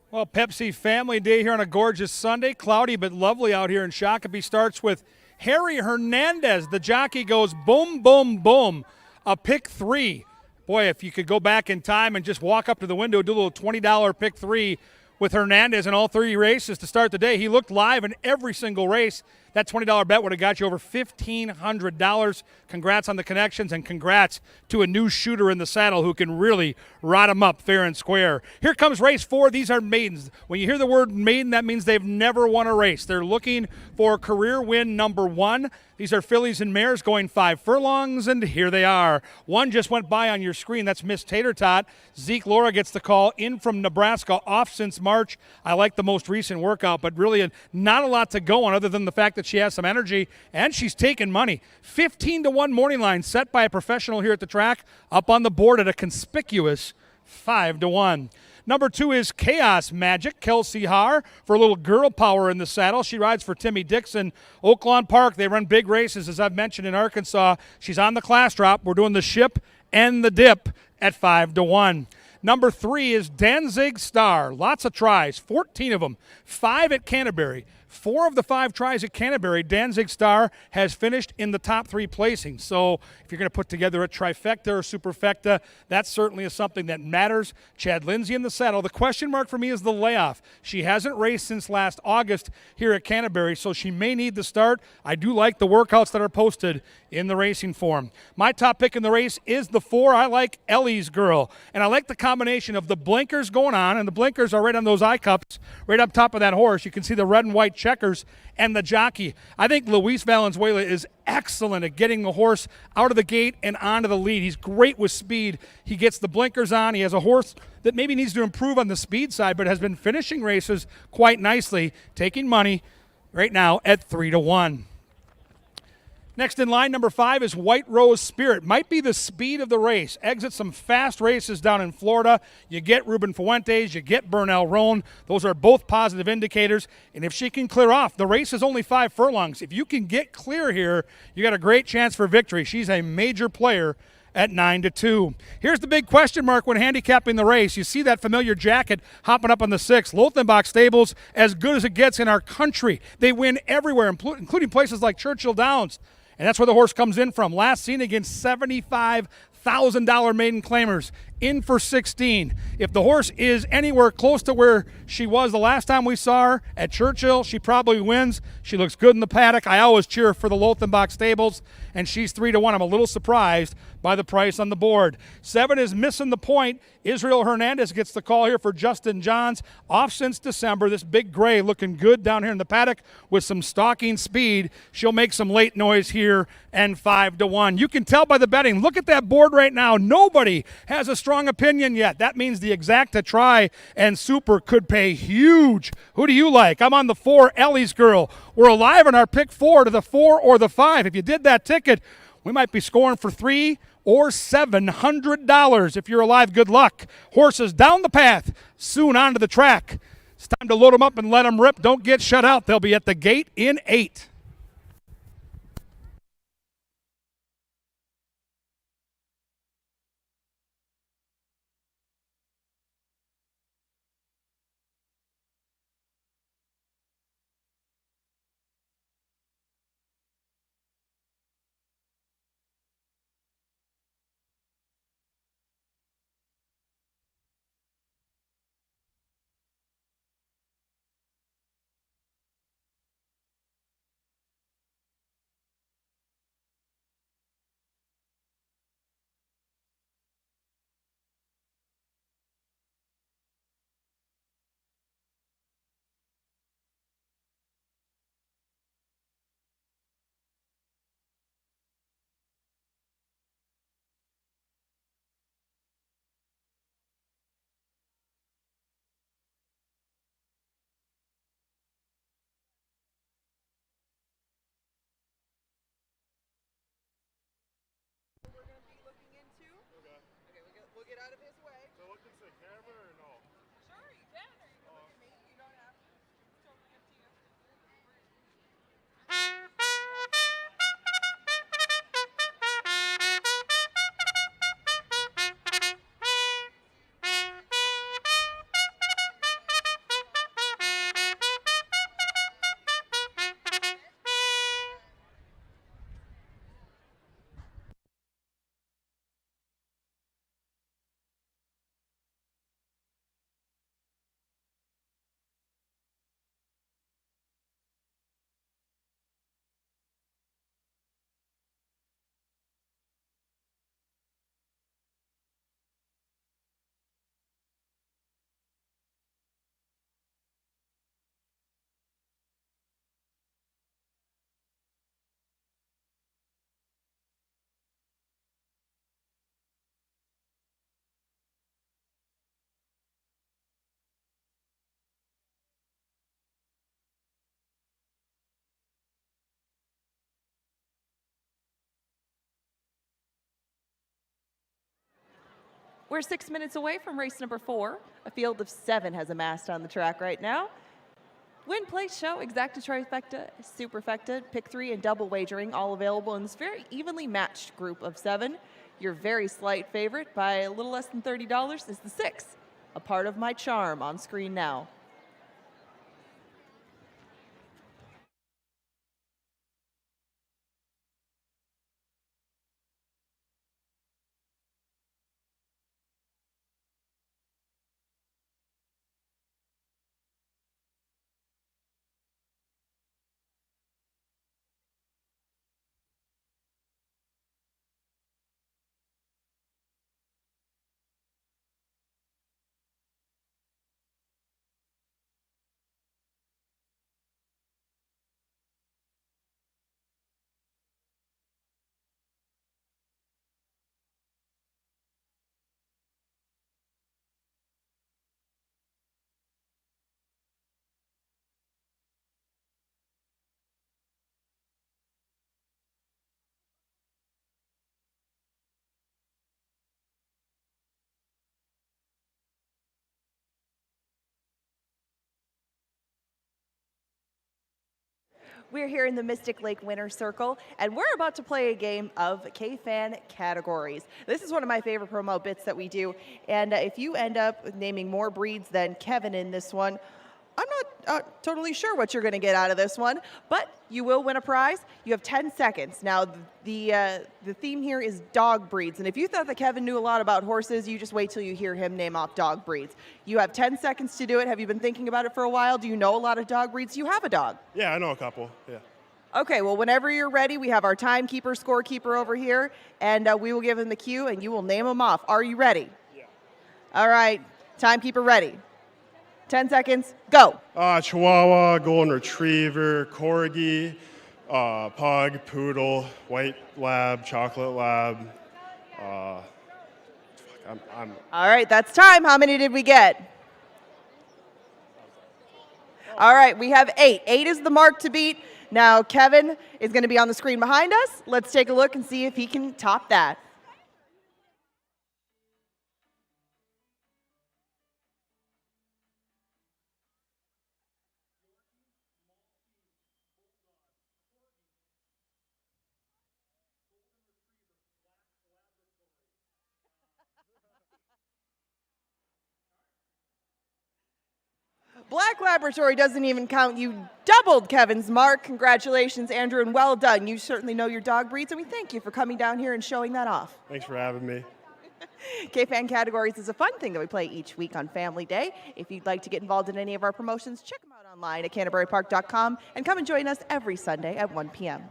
Speaker 4: Well, Pepsi Family Day here on a gorgeous Sunday. Cloudy but lovely out here in Shakopee. Starts with Harry Hernandez. The jockey goes boom, boom, boom. A pick 3. Boy, if you could go back in time and just walk up to the window, do a little $20 pick 3 with Hernandez in all 3 races to start the day. He looked live in every single race. That $20 bet would have got you over $1,500. Congrats on the connections, and congrats to a new shooter in the saddle who can really rot him up fair and square. Here comes race 4. These are maidens. When you hear the word maiden, that means they've never won a race. They're looking for career win number 1. These are fillies and mares going 5 furlongs, and here they are. One just went by on your screen. That's Miss Tater Tot. Zeke Laura gets the call in from Nebraska, off since March. I like the most recent workout, but really not a lot to go on other than the fact that she has some energy, and she's taking money. 15-1 morning line set by a professional here at the track, up on the board at a conspicuous 5-1. Number 2 is Chaos Magic, Kelsey Haar, for a little girl power in the saddle. She rides for Timmy Dixon. Oaklawn Park, they run big races, as I've mentioned, in Arkansas. She's on the class drop. We're doing the ship and the dip at 5-1. Number 3 is Danzig Star. Lots of tries, 14 of them, 5 at Canterbury. 4 of the 5 tries at Canterbury, Danzig Star has finished in the top 3 placings. So if you're going to put together a trifecta or superfecta, that certainly is something that matters. Chad Lindsay in the saddle. The question mark for me is the layoff. She hasn't raced since last August here at Canterbury, so she may need the start. I do like the workouts that are posted in the racing form. My top pick in the race is the 4. I like Ellie's Girl, and I like the combination of the blinkers going on, and the blinkers are right on those eye cups, right up top of that horse. You can see the red and white checkers and the jockey. I think Luis Valenzuela is excellent at getting the horse out of the gate and onto the lead. He's great with speed. He gets the blinkers on. He has a horse that maybe needs to improve on the speed side, but has been finishing races quite nicely, taking money right now at 3-1. Next in line, number 5 is White Rose Spirit. Might be the speed of the race. Exits some fast races down in Florida. You get Ruben Fuentes, you get Bernal Roan. Those are both positive indicators. And if she can clear off, the race is only 5 furlongs. If you can get clear here, you got a great chance for victory. She's a major player at 9-2. Here's the big question mark when handicapping the race. You see that familiar jacket hopping up on the 6. Lothenbach Stables, as good as it gets in our country. They win everywhere, including places like Churchill Downs. And that's where the horse comes in from. Last seen against $75,000 maiden claimers, in for 16. If the horse is anywhere close to where she was the last time we saw her at Churchill, she probably wins. She looks good in the paddock. I always cheer for the Lothenbach Stables, and she's 3-1. I'm a little surprised by the price on the board. 7 is Missing the Point. Israel Hernandez gets the call here for Justin Johns. Off since December. This big gray looking good down here in the paddock with some stalking speed. She'll make some late noise here, and 5-1. You can tell by the betting. Look at that board right now. Nobody has a strong opinion yet. That means the Exacta Try and Super could pay huge. Who do you like? I'm on the 4, Ellie's Girl. We're alive in our pick 4 to the 4 or the 5. If you did that ticket, we might be scoring for $300 or $700. If you're alive, good luck. Horses down the path, soon onto the track. It's time to load them up and let them rip. Don't get shut out. They'll be at the gate in 8.
Speaker 5: We're 6 minutes away from race number 4. A field of 7 has amassed on the track right now. Win, place, show, exacta, trifecta, superfecta, pick 3, and double wagering, all available in this very evenly matched group of 7. Your very slight favorite by a little less than $30 is the 6, a part of my charm, on screen now. We're here in the Mystic Lake Winter Circle, and we're about to play a game of K-Fan categories. This is one of my favorite promo bits that we do, and if you end up naming more breeds than Kevin in this one, I'm not totally sure what you're going to get out of this one, but you will win a prize. You have 10 seconds. Now, the theme here is dog breeds, and if you thought that Kevin knew a lot about horses, you just wait till you hear him name off dog breeds. You have 10 seconds to do it. Have you been thinking about it for a while? Do you know a lot of dog breeds? Do you have a dog?
Speaker 6: Yeah, I know a couple, yeah.
Speaker 5: Okay, well, whenever you're ready, we have our timekeeper, scorekeeper over here, and we will give him the cue, and you will name them off. Are you ready?
Speaker 6: Yeah.
Speaker 5: All right, timekeeper ready. 10 seconds, go.
Speaker 6: Chihuahua, golden retriever, corgi, pug, poodle, white lab, chocolate lab.
Speaker 5: All right, that's time. How many did we get? All right, we have 8. 8 is the mark to beat. Now, Kevin is going to be on the screen behind us. Let's take a look and see if he can top that. Black Laboratory doesn't even count. You doubled Kevin's mark. Congratulations, Andrew, and well done. You certainly know your dog breeds, and we thank you for coming down here and showing that off.
Speaker 6: Thanks for having me.
Speaker 5: K-Fan Categories is a fun thing that we play each week on Family Day. If you'd like to get involved in any of our promotions, check them out online at canterburypark.com and come and join us every Sunday at 1 p.m.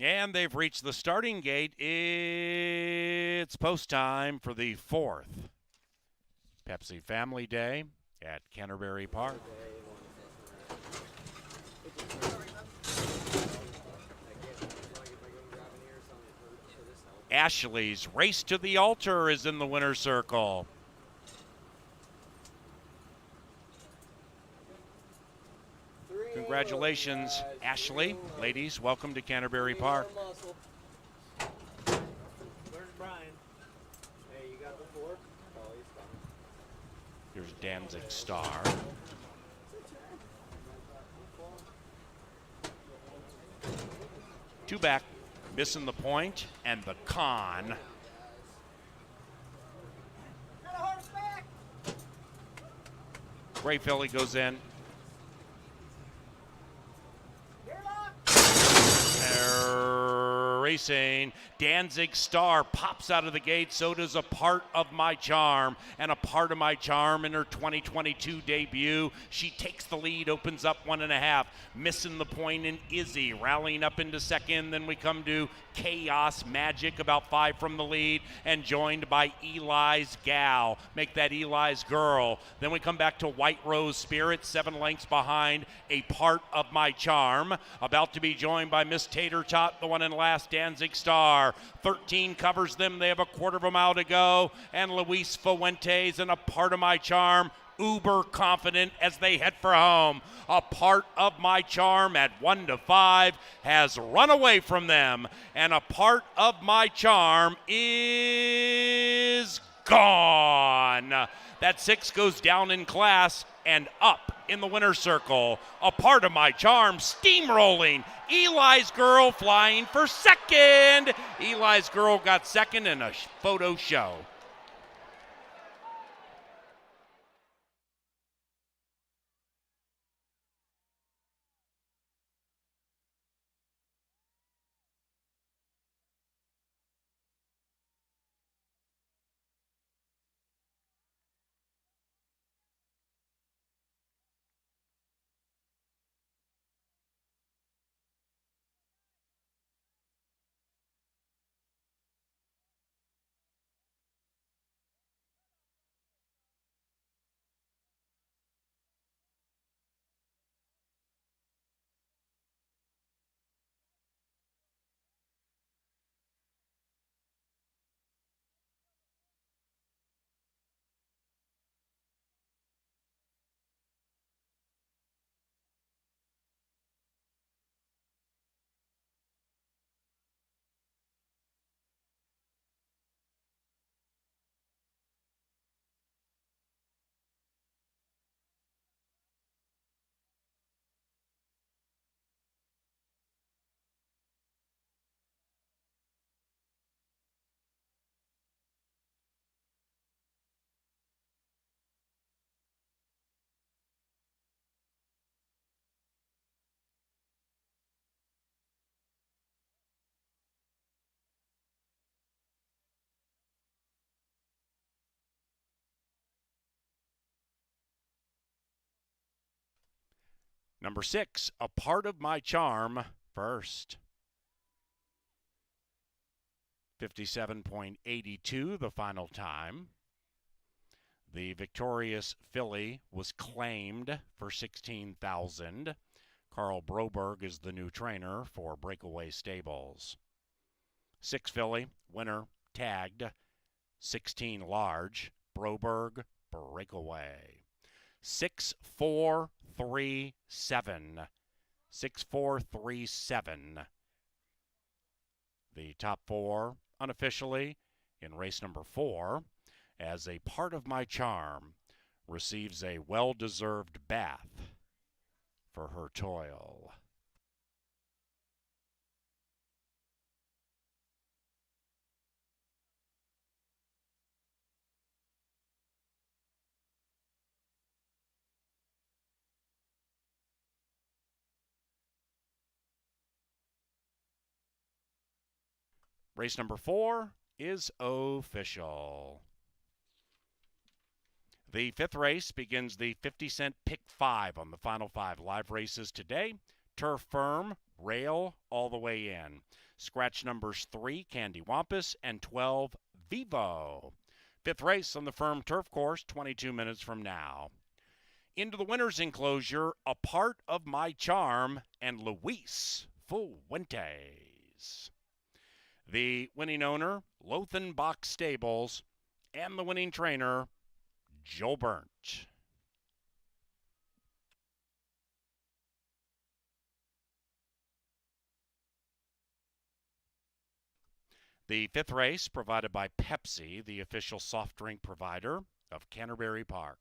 Speaker 1: And they've reached the starting gate. It's post time for the 4th Pepsi Family Day at Canterbury Park. Ashley's Race to the Altar is in the winner's circle. Congratulations, Ashley. Ladies, welcome to Canterbury Park.
Speaker 7: Where's Brian? Hey, you got the 4? Oh, he's coming.
Speaker 1: Here's Danzig Star. Two back, missing the point, and the con. Gray filly goes in. Racing. Danzig Star pops out of the gate. So does A Part of My Charm. And A Part of My Charm in her 2022 debut. She takes the lead, opens up 1.5. Missing the point in Izzy. Rallying up into second. Then we come to Chaos Magic, about 5 from the lead. And joined by Eli's Gal. Make that Eli's Girl. Then we come back to White Rose Spirit, 7 lengths behind A Part of My Charm. About to be joined by Miss Tater Tot, the one in last, Danzig Star. 13 covers them. They have a quarter of a mile to go. And Luis Fuentes and A Part of My Charm, uber confident as they head for home. A Part of My Charm at 1 to 5 has run away from them. And A Part of My Charm is gone. That 6 goes down in class and up in the winner's circle. A Part of My Charm steamrolling. Eli's Girl flying for second. Eli's Girl got second in a photo show. Number 6, A Part of My Charm, first. 57.82 the final time. The victorious filly was claimed for $16,000. Carl Broberg is the new trainer for Breakaway Stables. 6 filly, winner, tagged, 16 large, Broberg, Breakaway. 6437. 6437. The top 4 unofficially in race number 4, as A Part of My Charm receives a well-deserved bath for her toil. Race number 4 is official. The 5th race begins the 50-cent pick 5 on the final 5 live races today. Turf Firm, rail all the way in. Scratch numbers 3, Candy Wampus, and 12, Vivo. Fifth race on the Firm Turf Course, 22 minutes from now. Into the winner's enclosure, A Part of My Charm and Luis Fuentes. The winning owner, Lothenbach Stables, and the winning trainer, Joe Burnt. The fifth race provided by Pepsi, the official soft drink provider of Canterbury Park.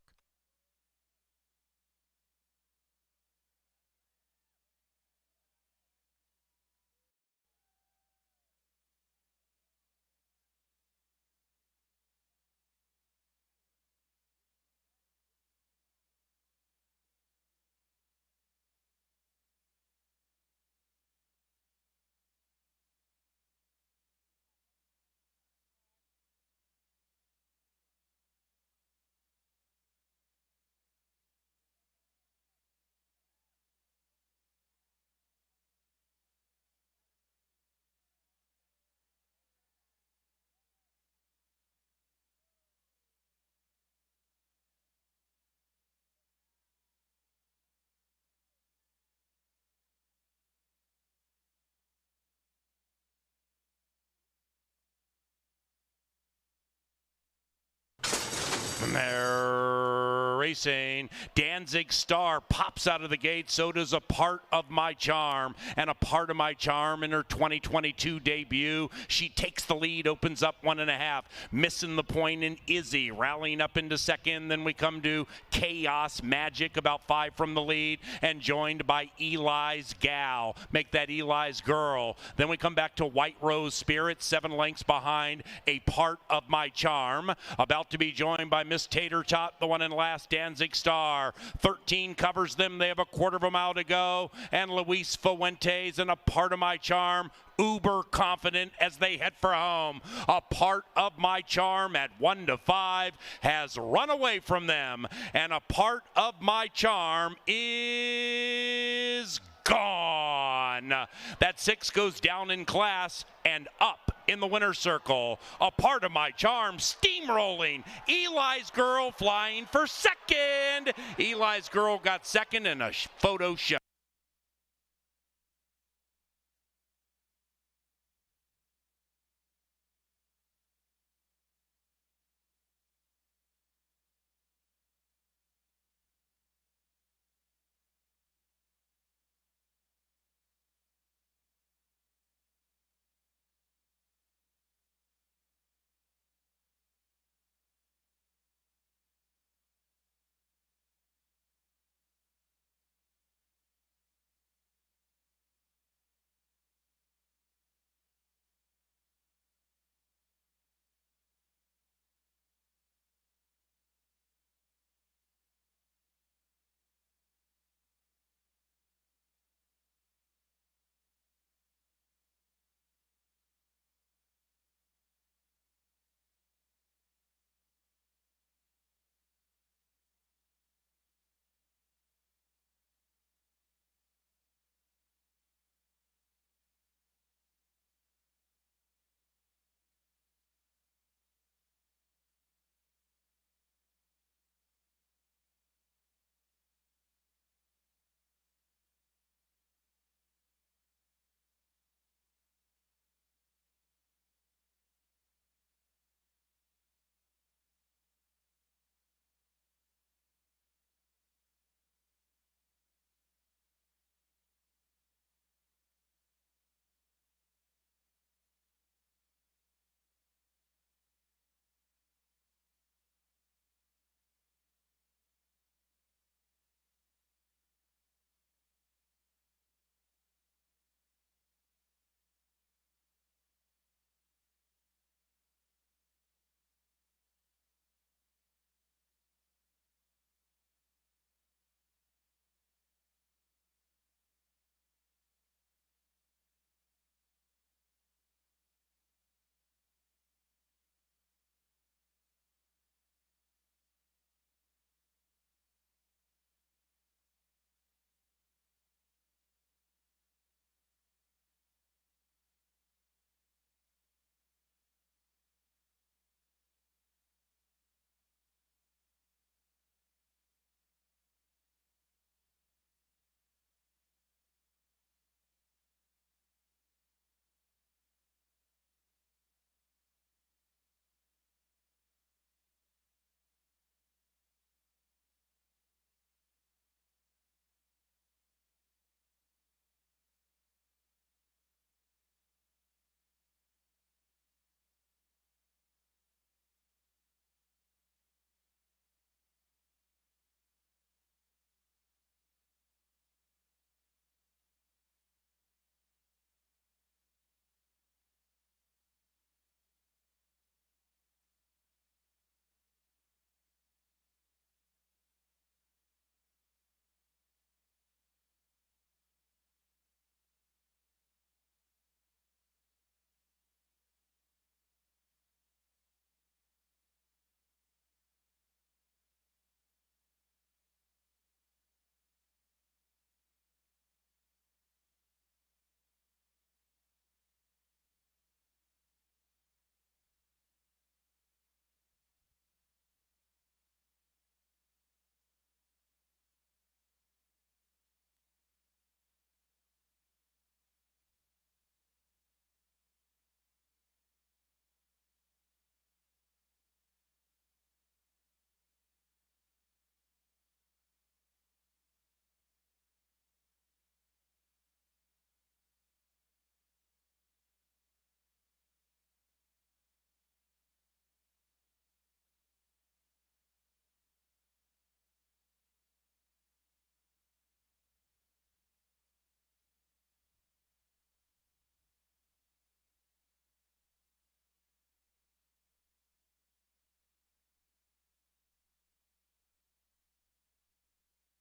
Speaker 1: And they're racing. Danzig Star pops out of the gate. So does A Part of My Charm. And A Part of My Charm in her 2022 debut. She takes the lead, opens up 1.5. Missing the point in Izzy. Rallying up into second. Then we come to Chaos Magic, about 5 from the lead. And joined by Eli's Gal. Make that Eli's Girl. Then we come back to White Rose Spirit, 7 lengths behind A Part of My Charm. About to be joined by Miss Tater Tot, the one in last, Danzig Star. 13 covers them. They have a quarter of a mile to go. And Luis Fuentes and A Part of My Charm, uber confident as they head for home. A Part of My Charm at 1 to 5 has run away from them. And A Part of My Charm is gone. That 6 goes down in class and up in the winner's circle. A Part of My Charm steamrolling. Eli's Girl flying for second. Eli's Girl got second in a photo show.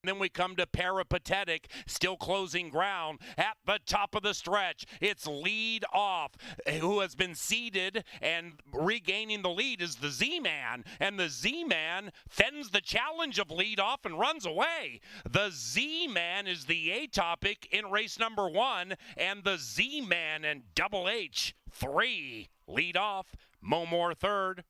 Speaker 1: Then we come to Peripatetic, still closing ground at the top of the stretch. It's lead off. Who has been seeded and regaining the lead is the Z-Man. And the Z-Man fends the challenge of lead off and runs away. The Z-Man is the A-topic in race number 1. And the Z-Man and Double H, 3. Lead off. Momore third.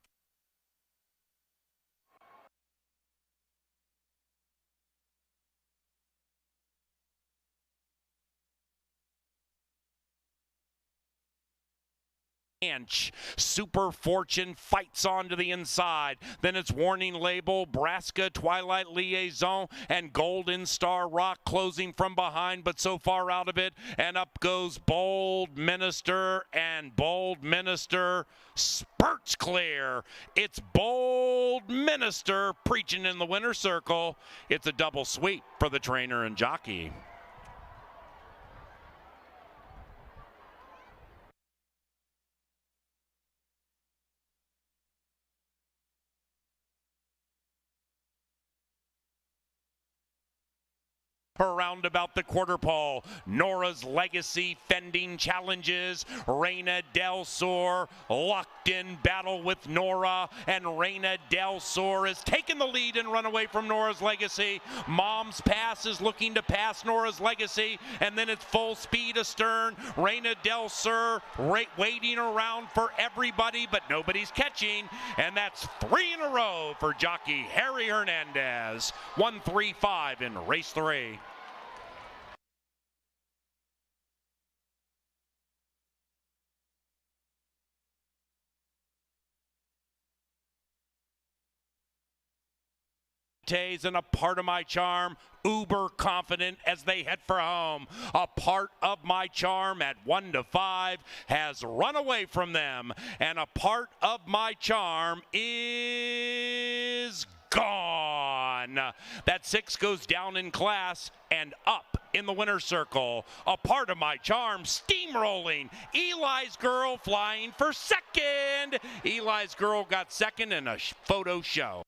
Speaker 1: Super Fortune fights on to the inside. Then it's Warning Label, Braska, Twilight Liaison, and Golden Star Rock closing from behind, but so far out of it. And up goes Bold Minister, and Bold Minister spurts clear. It's Bold Minister preaching in the winner's circle. It's a double sweep for the trainer and jockey. Around about the quarter pole, Nora's Legacy fending challenges. Reyna Del Sur locked in battle with Nora, and Reyna Del Sur has taken the lead and run away from Nora's Legacy. Mom's Pass is looking to pass Nora's Legacy, and then it's full speed astern. Reyna Del Sur waiting around for everybody, but nobody's catching, and that's 3 in a row for jockey Harry Hernandez. 1-3-5 in race 3. And a part of my charm, uber confident as they head for home. A part of my charm at 1-5 has run away from them, and a part of my charm is gone. That 6 goes down in class and up in the winner's circle. A part of my charm steamrolling. Eli's Girl flying for second. Eli's Girl got second in a photo show.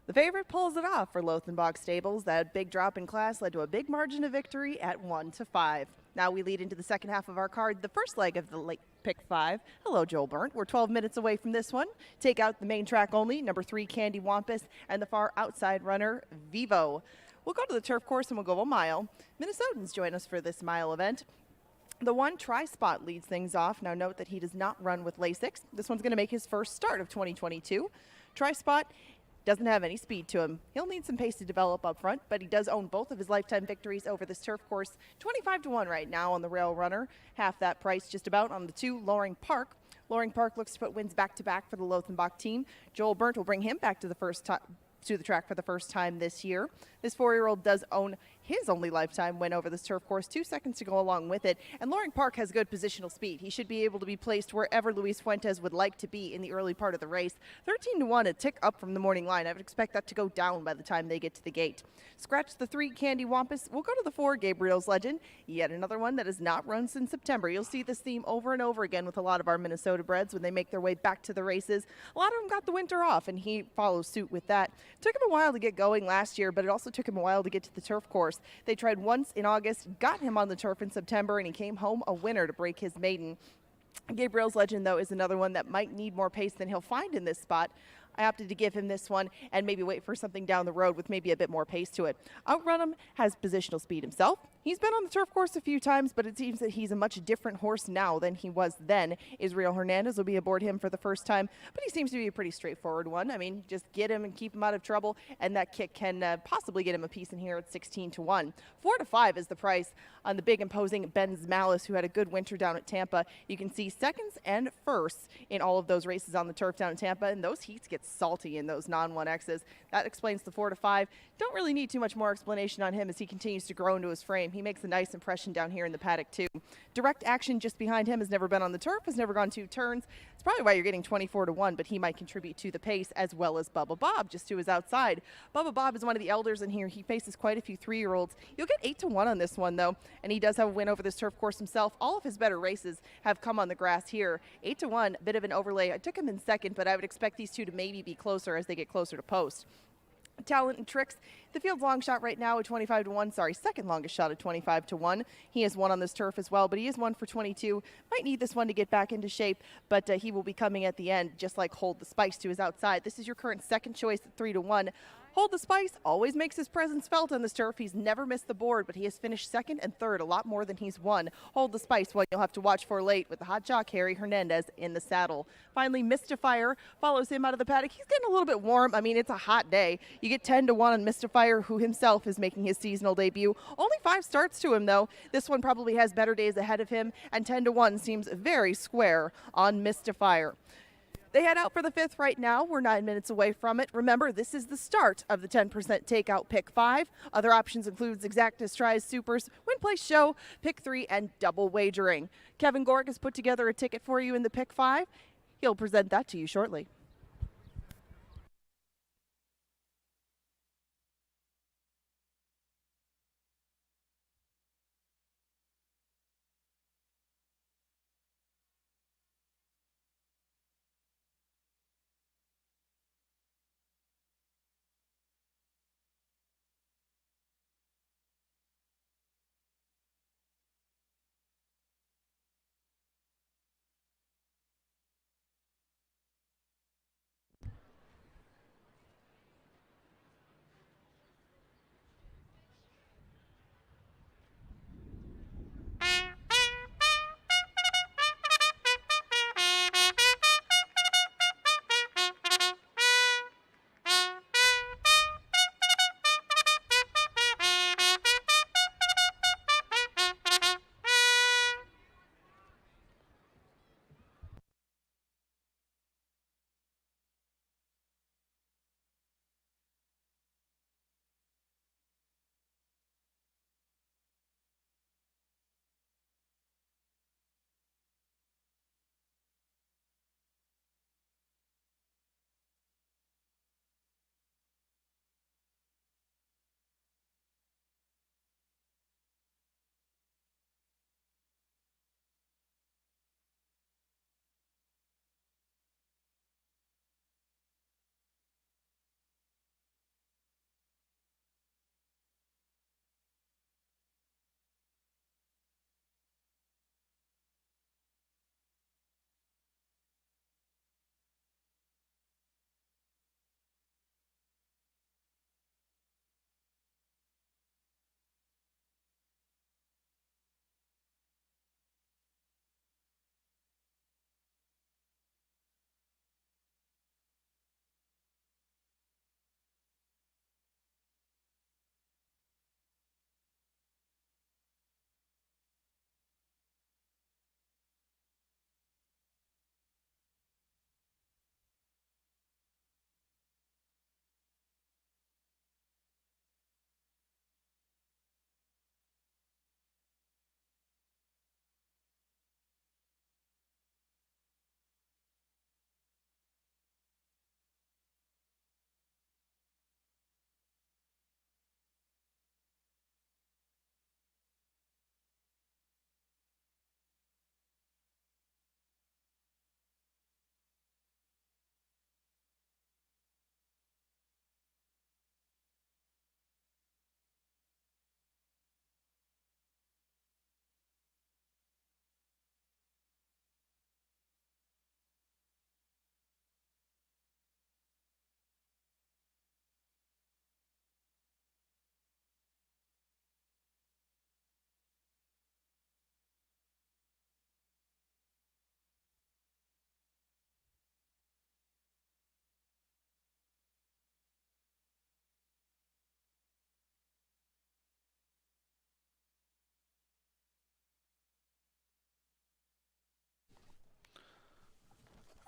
Speaker 5: The favorite pulls it off for Lothenbach Stables. That big drop in class led to a big margin of victory at 1-5. Now we lead into the second half of our card, the first leg of the late pick 5. Hello, Joel Burnt. We're 12 minutes away from this one. Take out the main track only, number 3, Candy Wampus, and the far outside runner, Vivo. We'll go to the turf course and we'll go a mile. Minnesotans join us for this mile event. The 1 Tri-Spot leads things off. Now note that he does not run with Lasix. This one's going to make his first start of 2022. Tri-Spot Doesn't have any speed to him. He'll need some pace to develop up front, but he does own both of his lifetime victories over this turf course. 25-1 right now on the Rail Runner. Half that price just about on the 2, Loring Park. Loring Park looks to put wins back-to-back for the Lothenbach team. Joel Burnt will bring him back to the track for the first time this year. This 4-year-old does own his only lifetime win over this turf course, 2 seconds to go along with it. And Loring Park has good positional speed. He should be able to be placed wherever Luis Fuentes would like to be in the early part of the race. 13-1, a tick up from the morning line. I would expect that to go down by the time they get to the gate. Scratch the 3, Candy Wampus. We'll go to the 4, Gabriel's Legend. Yet another one that has not run since September. You'll see this theme over and over again with a lot of our Minnesota breds when they make their way back to the races. A lot of them got the winter off, and he follows suit with that. Took him a while to get going last year, but it also took him a while to get to the turf course. They tried once in August, got him on the turf in September, and he came home a winner to break his maiden. Gabriel's Legend, though, is another one that might need more pace than he'll find in this spot. I opted to give him this one and maybe wait for something down the road with maybe a bit more pace to it. Outrun him has positional speed himself. He's been on the turf course a few times, but it seems that he's a much different horse now than he was then. Israel Hernandez will be aboard him for the first time, but he seems to be a pretty straightforward one. I mean, just get him and keep him out of trouble, and that kick can possibly get him a piece in here at 16-1. 4-5 is the price on the big imposing Ben's Malice, who had a good winter down at Tampa. You can see seconds and firsts in all of those races on the turf down in Tampa, and those heats get salty in those non-1Xs. That explains the 4-5. Don't really need too much more explanation on him as he continues to grow into his frame. He makes a nice impression down here in the paddock too. Direct Action just behind him has never been on the turf, has never gone 2 turns. It's probably why you're getting 24-1, but he might contribute to the pace, as well as Bubba Bob just to his outside. Bubba Bob is one of the elders in here. He faces quite a few 3-year-olds. You'll get 8-1 on this one though, and he does have a win over this turf course himself. All of his better races have come on the grass here. 8-1, a bit of an overlay. I took him in second, but I would expect these two to maybe be closer as they get closer to post. Talent and Tricks, the field's long shot right now at 25-1. Sorry, second longest shot at 25-1. He has won on this turf as well, but he is 1 for 22. Might need this one to get back into shape, but he will be coming at the end, just like Hold the Spice to his outside. This is your current second choice at 3-1. Hold the Spice always makes his presence felt on this turf. He's never missed the board, but he has finished second and third, a lot more than he's won. Hold the Spice, one you'll have to watch for late with the hot jock Harry Hernandez in the saddle. Finally, Mystifier follows him out of the paddock. He's getting a little bit warm. I mean, it's a hot day. You get 10-1 on Mystifier, who himself is making his seasonal debut. Only 5 starts to him, though. This one probably has better days ahead of him, and 10-1 seems very square on Mystifier. They head out for the 5th right now. We're 9 minutes away from it. Remember, this is the start of the 10% takeout pick 5. Other options includes Exacta Tries Supers, Win Place Show, pick 3, and double wagering. Kevin Gork has put together a ticket for you in the pick 5. He'll present that to you shortly.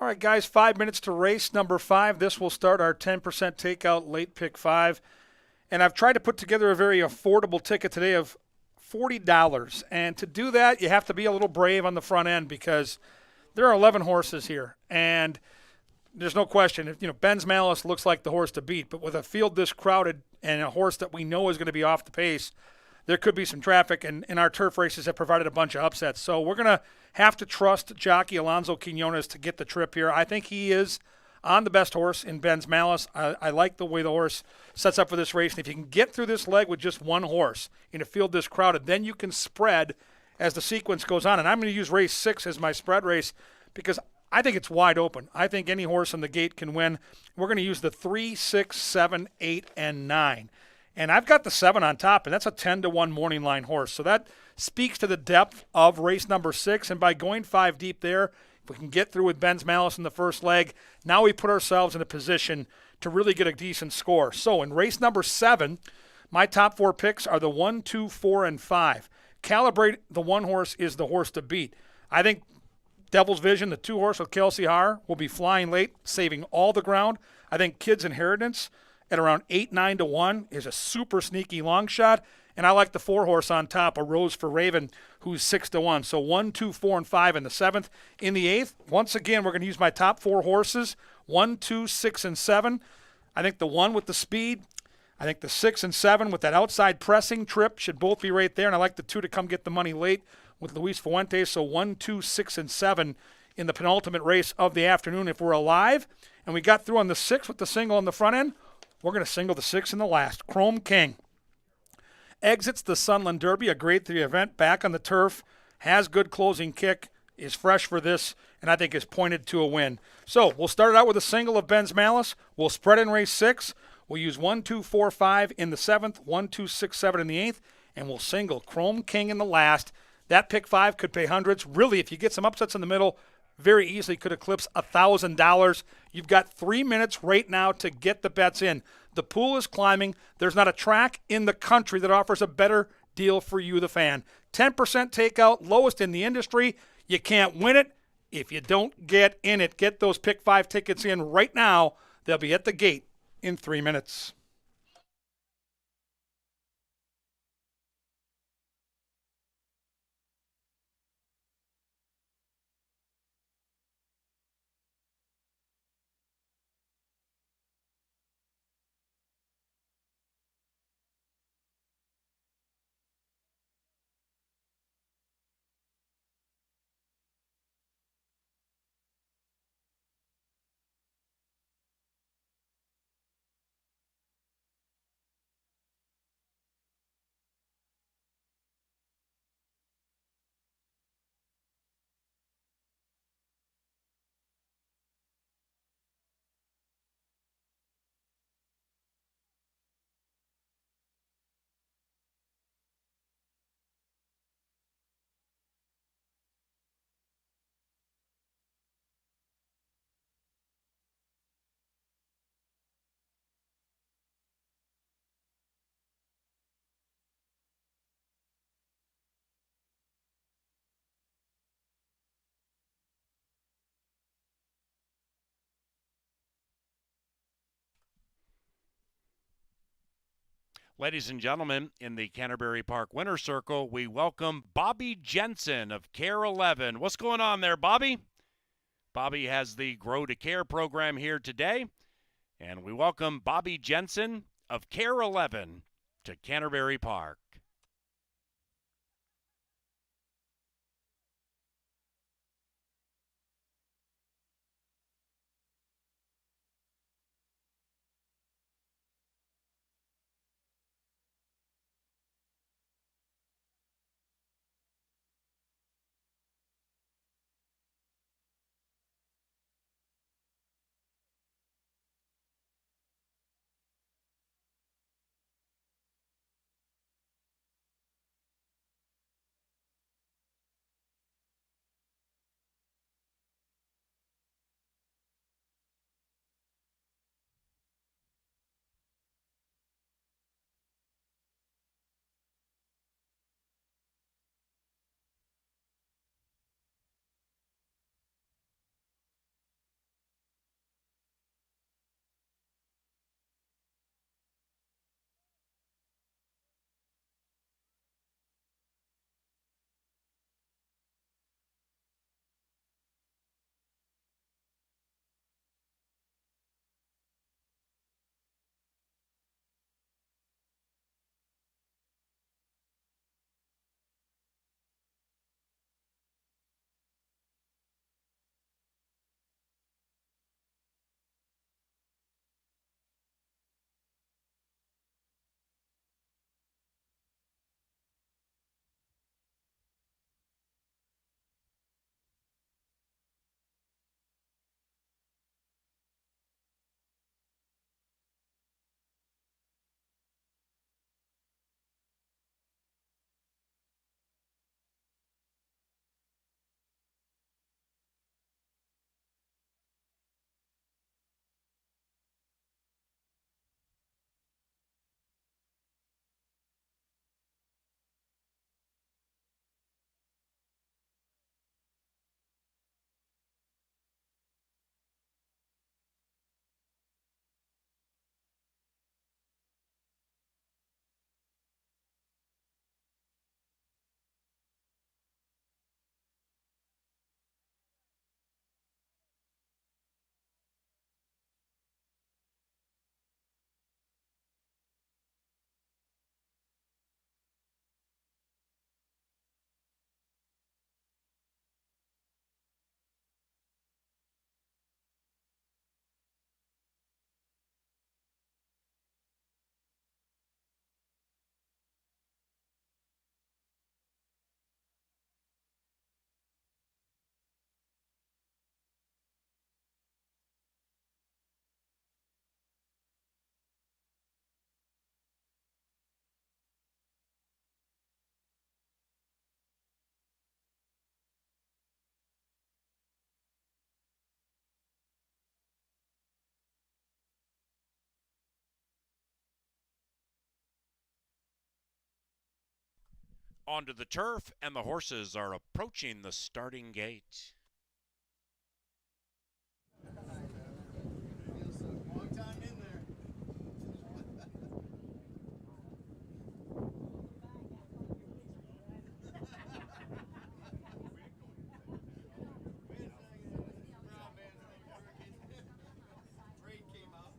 Speaker 4: All right, guys, 5 minutes to race number 5. This will start our 10% takeout late pick 5. And I've tried to put together a very affordable ticket today of $40. And to do that, you have to be a little brave on the front end because there are 11 horses here. And there's no question, Ben's Malice looks like the horse to beat. But with a field this crowded and a horse that we know is going to be off the pace, there could be some traffic, and our turf races have provided a bunch of upsets. So we're going to have to trust jockey Alonso Quinones to get the trip here. I think he is on the best horse in Ben's Malice. I like the way the horse sets up for this race. And if you can get through this leg with just one horse in a field this crowded, then you can spread as the sequence goes on. And I'm going to use race 6 as my spread race because I think it's wide open. I think any horse in the gate can win. We're going to use the 3, 6, 7, 8, and 9. And I've got the 7 on top, and that's a 10-1 morning line horse. So that speaks to the depth of race number 6. And by going 5 deep there, if we can get through with Ben's Malice in the first leg, now we put ourselves in a position to really get a decent score. So in race number 7, my top 4 picks are the 1, 2, 4, and 5. Calibrate the 1 horse is the horse to beat. I think Devil's Vision, the 2 horse with Kelsey Haar, will be flying late, saving all the ground. I think Kid's Inheritance at around 8, 9 to 1 is a super sneaky long shot. And I like the 4 horse on top, A Rose for Raven, who's 6 to 1. So 1, 2, 4, and 5 in the 7th. In the 8th, once again, we're going to use my top 4 horses, 1, 2, 6, and 7. I think the 1 with the speed, I think the 6 and 7 with that outside pressing trip should both be right there. And I like the 2 to come get the money late with Luis Fuentes. So 1, 2, 6, and 7 in the penultimate race of the afternoon. If we're alive and we got through on the 6 with the single on the front end, we're going to single the 6 in the last. Chrome King exits the Sunland Derby, a grade 3 event, back on the turf, has good closing kick, is fresh for this, and I think is pointed to a win. So we'll start it out with a single of Ben's Malice. We'll spread in race 6. We'll use 1, 2, 4, 5 in the 7th, 1, 2, 6, 7 in the 8th, and we'll single Chrome King in the last. That pick 5 could pay hundreds. Really, if you get some upsets in the middle, very easily could eclipse $1,000. You've got 3 minutes right now to get the bets in. The pool is climbing. There's not a track in the country that offers a better deal for you, the fan. 10% takeout, lowest in the industry. You can't win it if you don't get in it. Get those pick 5 tickets in right now. They'll be at the gate in 3 minutes.
Speaker 1: Ladies and gentlemen, in the Canterbury Park Winner Circle, we welcome Bobby Jensen of Care 11. What's going on there, Bobby? Bobby has the Grow to Care program here today, and we welcome Bobby Jensen of Care 11 to Canterbury Park. onto the turf, and the horses are approaching the starting gate.
Speaker 7: Long time in there. Rain came out.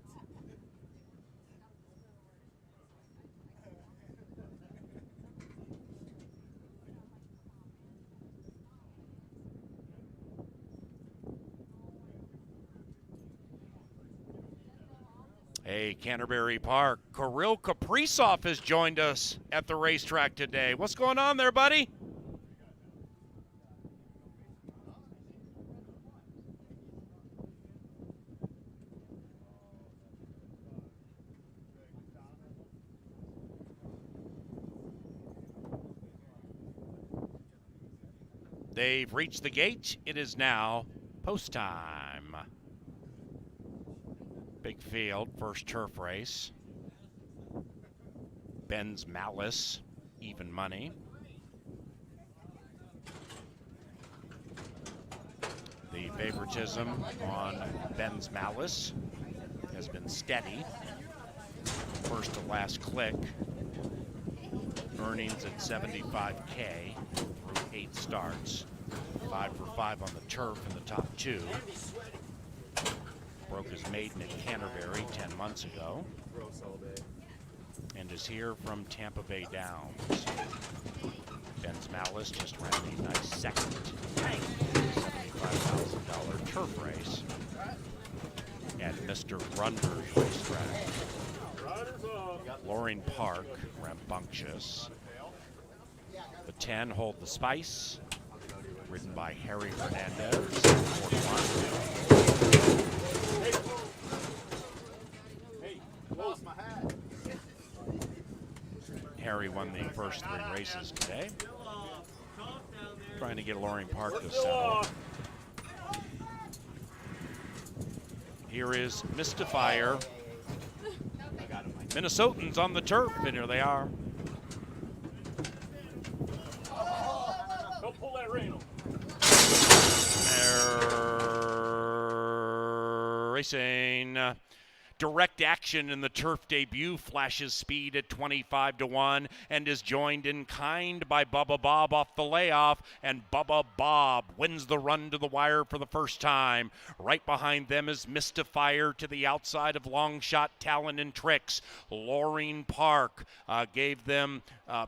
Speaker 1: Hey, Canterbury Park. Kirill Kaprizov has joined us at the racetrack today. What's going on there, buddy? They've reached the gate. It is now post time. Big field, first turf race. Ben's Malice, even money. The favoritism on Ben's Malice has been steady. First to last click. Earnings at 75K through 8 starts. 5 for 5 on the turf in the top 2. Broke his maiden at Canterbury 10 months ago. And is here from Tampa Bay Downs. Ben's Malice just ran a nice second $75,000 turf race at Mr. Grunder's racetrack. Loring Park, rambunctious. The 10, Hold the Spice, ridden by Harry Hernandez.
Speaker 7: Lost my hat.
Speaker 1: Harry won the first 3 races today. Trying to get Loring Park to settle. Here is Mystifier. Minnesotans on the turf, and here they are.
Speaker 8: Don't pull that Reyna.
Speaker 1: They're racing. Direct Action in the turf debut flashes speed at 25-1 and is joined in kind by Bubba Bob off the layoff, and Bubba Bob wins the run to the wire for the first time. Right behind them is Mystifier to the outside of Long Shot, Talon, and Tricks. Loring Park gave them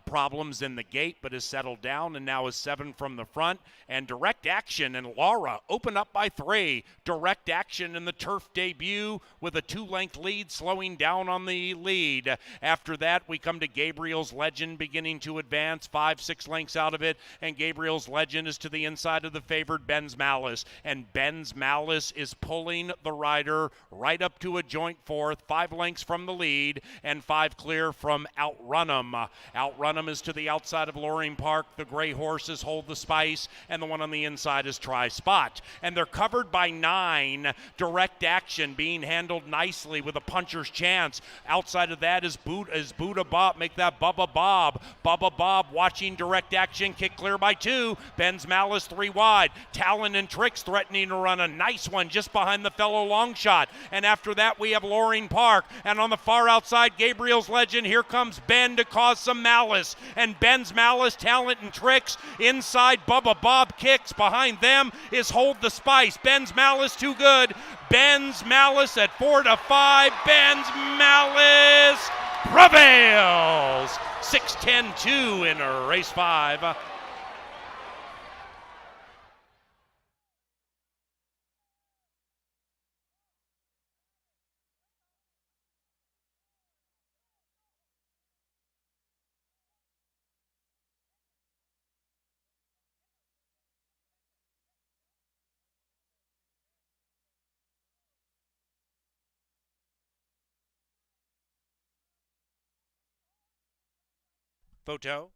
Speaker 1: problems in the gate but has settled down and now is 7 from the front. And Direct Action and Laura open up by 3. Direct Action in the turf debut with a 2-length lead, slowing down on the lead. After that, we come to Gabriel's Legend beginning to advance, 5-6 lengths out of it, and Gabriel's Legend is to the inside of the favored Ben's Malice, and Ben's Malice is pulling the rider right up to a joint 4th, 5 lengths from the lead, and 5 clear from Outrun 'em. Outrun 'em is to the outside of Loring Park. The gray horse is Hold the Spice, and the one on the inside is Try Spot. And they're covered by 9. Direct Action being handled nicely with a puncher's chance. Outside of that is Buddha Bob. Make that Bubba Bob. Bubba Bob watching Direct Action kick clear by 2. Ben's Malice 3 wide. Talon and Tricks threatening to run a nice one just behind the fellow Long Shot. And after that we have Loring Park. And on the far outside, Gabriel's Legend. Here comes Ben to cause some malice. And Ben's Malice, Talent, and Tricks inside. Bubba Bob kicks. Behind them is Hold the Spice. Ben's Malice too good. Ben's Malice at 4-5. Ben's Malice prevails. 6-10-2 in race 5. Photo.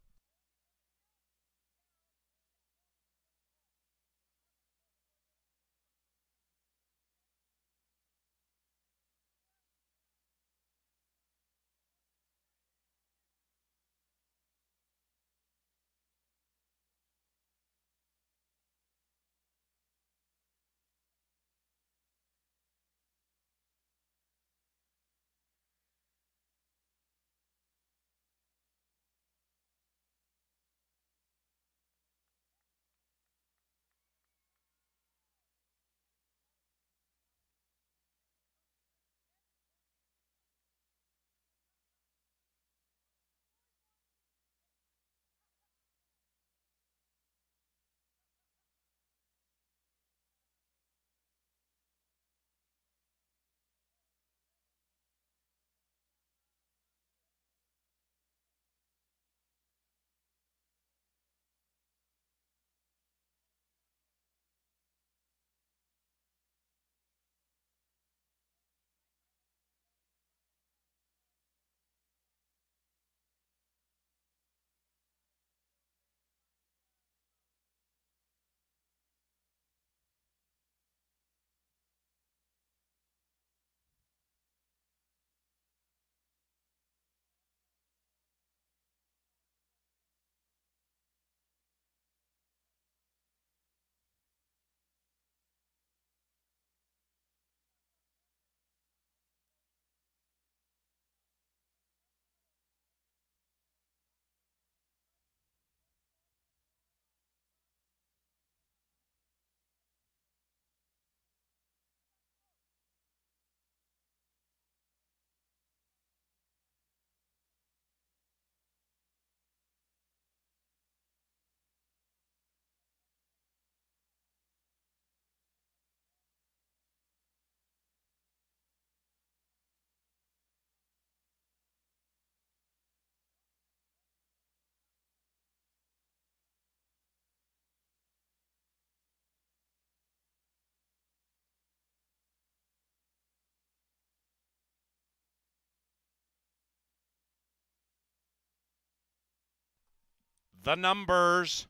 Speaker 1: The numbers.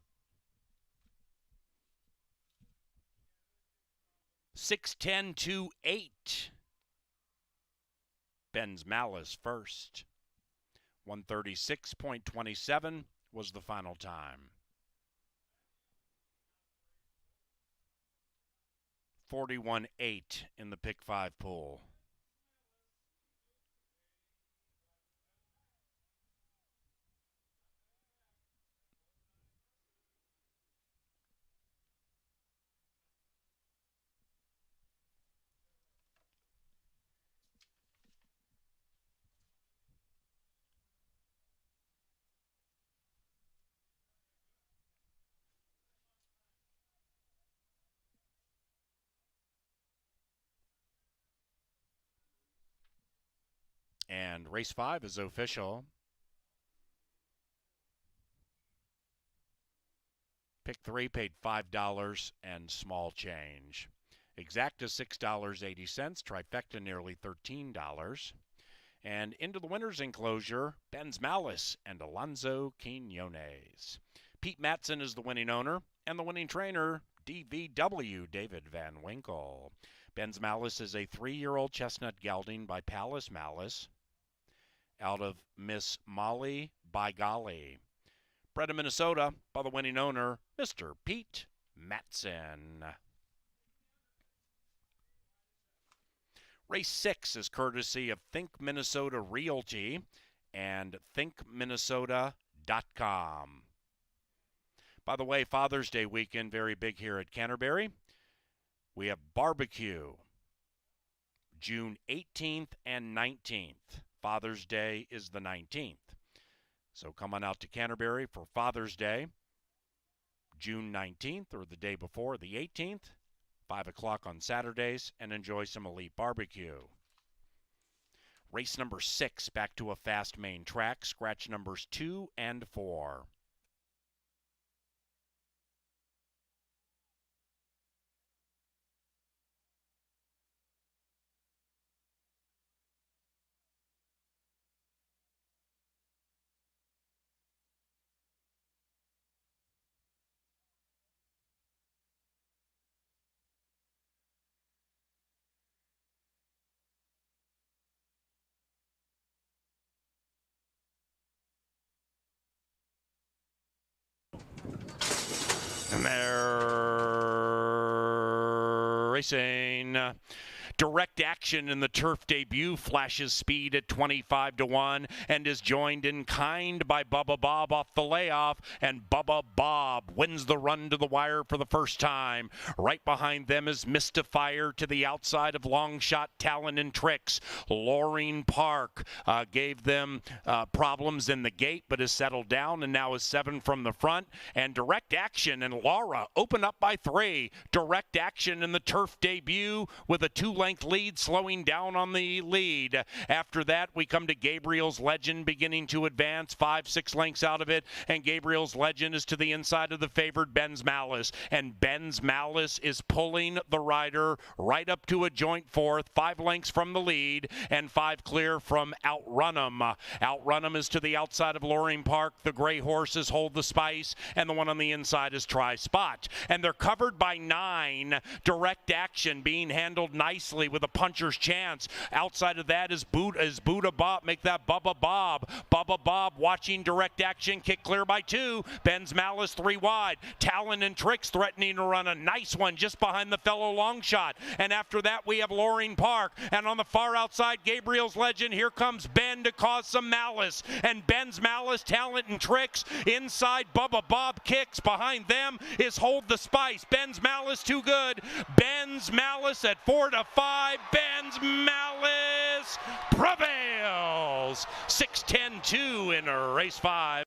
Speaker 1: 610 to 8. Ben's Malice first. 136.27 was the final time. 41-8 in the pick 5 pool. And race 5 is official. Pick 3 paid $5 and small change. Exacta $6.80. Trifecta nearly $13. And into the winner's enclosure, Ben's Malice and Alonzo Quinones. Pete Matson is the winning owner, and the winning trainer, DVW, David Van Winkle. Ben's Malice is a 3-year-old chestnut gelding by Palace Malice out of Miss Molly by Golly. Bred in Minnesota by the winning owner, Mr. Pete Matson. Race 6 is courtesy of Think Minnesota Realty and thinkminnesota.com. By the way, Father's Day weekend, very big here at Canterbury. We have barbecue June 18th and 19th. Father's Day is the 19th. So come on out to Canterbury for Father's Day, June 19th or the day before, the 18th, 5 o'clock on Saturdays, and enjoy some elite barbecue. Race number 6, back to a fast main track, scratch numbers 2 and 4. And they're racing. Direct Action in the turf debut flashes speed at 25-1 and is joined in kind by Bubba Bob off the layoff, and Bubba Bob wins the run to the wire for the first time. Right behind them is Mystifier to the outside of Long Shot, Talon and Tricks. Loring Park gave them problems in the gate but has settled down and now is 7 from the front, and Direct Action and Laura open up by 3. Direct Action in the turf debut with a 2-length lead, slowing down on the lead. After that, we come to Gabriel's Legend beginning to advance, 5-6 lengths out of it, and Gabriel's Legend is to the inside of the favored Ben's Malice, and Ben's Malice is pulling the rider right up to a joint 4th, 5 lengths from the lead, and 5 clear from Outrun 'em. Outrun 'em is to the outside of Loring Park. The gray horses Hold the Spice, and the one on the inside is Try Spot. And they're covered by 9. Direct Action being handled nicely with a puncher's chance. Outside of that is Buddha Bob. Make that Bubba Bob. Bubba Bob watching Direct Action kick clear by 2. Ben's Malice 3 wide. Talon and Tricks threatening to run a nice one just behind the fellow Long Shot. And after that we have Loring Park. And on the far outside, Gabriel's Legend. Here comes Ben to cause some malice. And Ben's Malice, Talent and Tricks. Inside, Bubba Bob kicks. Behind them is Hold the Spice. Ben's Malice too good. Ben's Malice at 4-5. Ben's Malice prevails. 6-10-2 in race 5.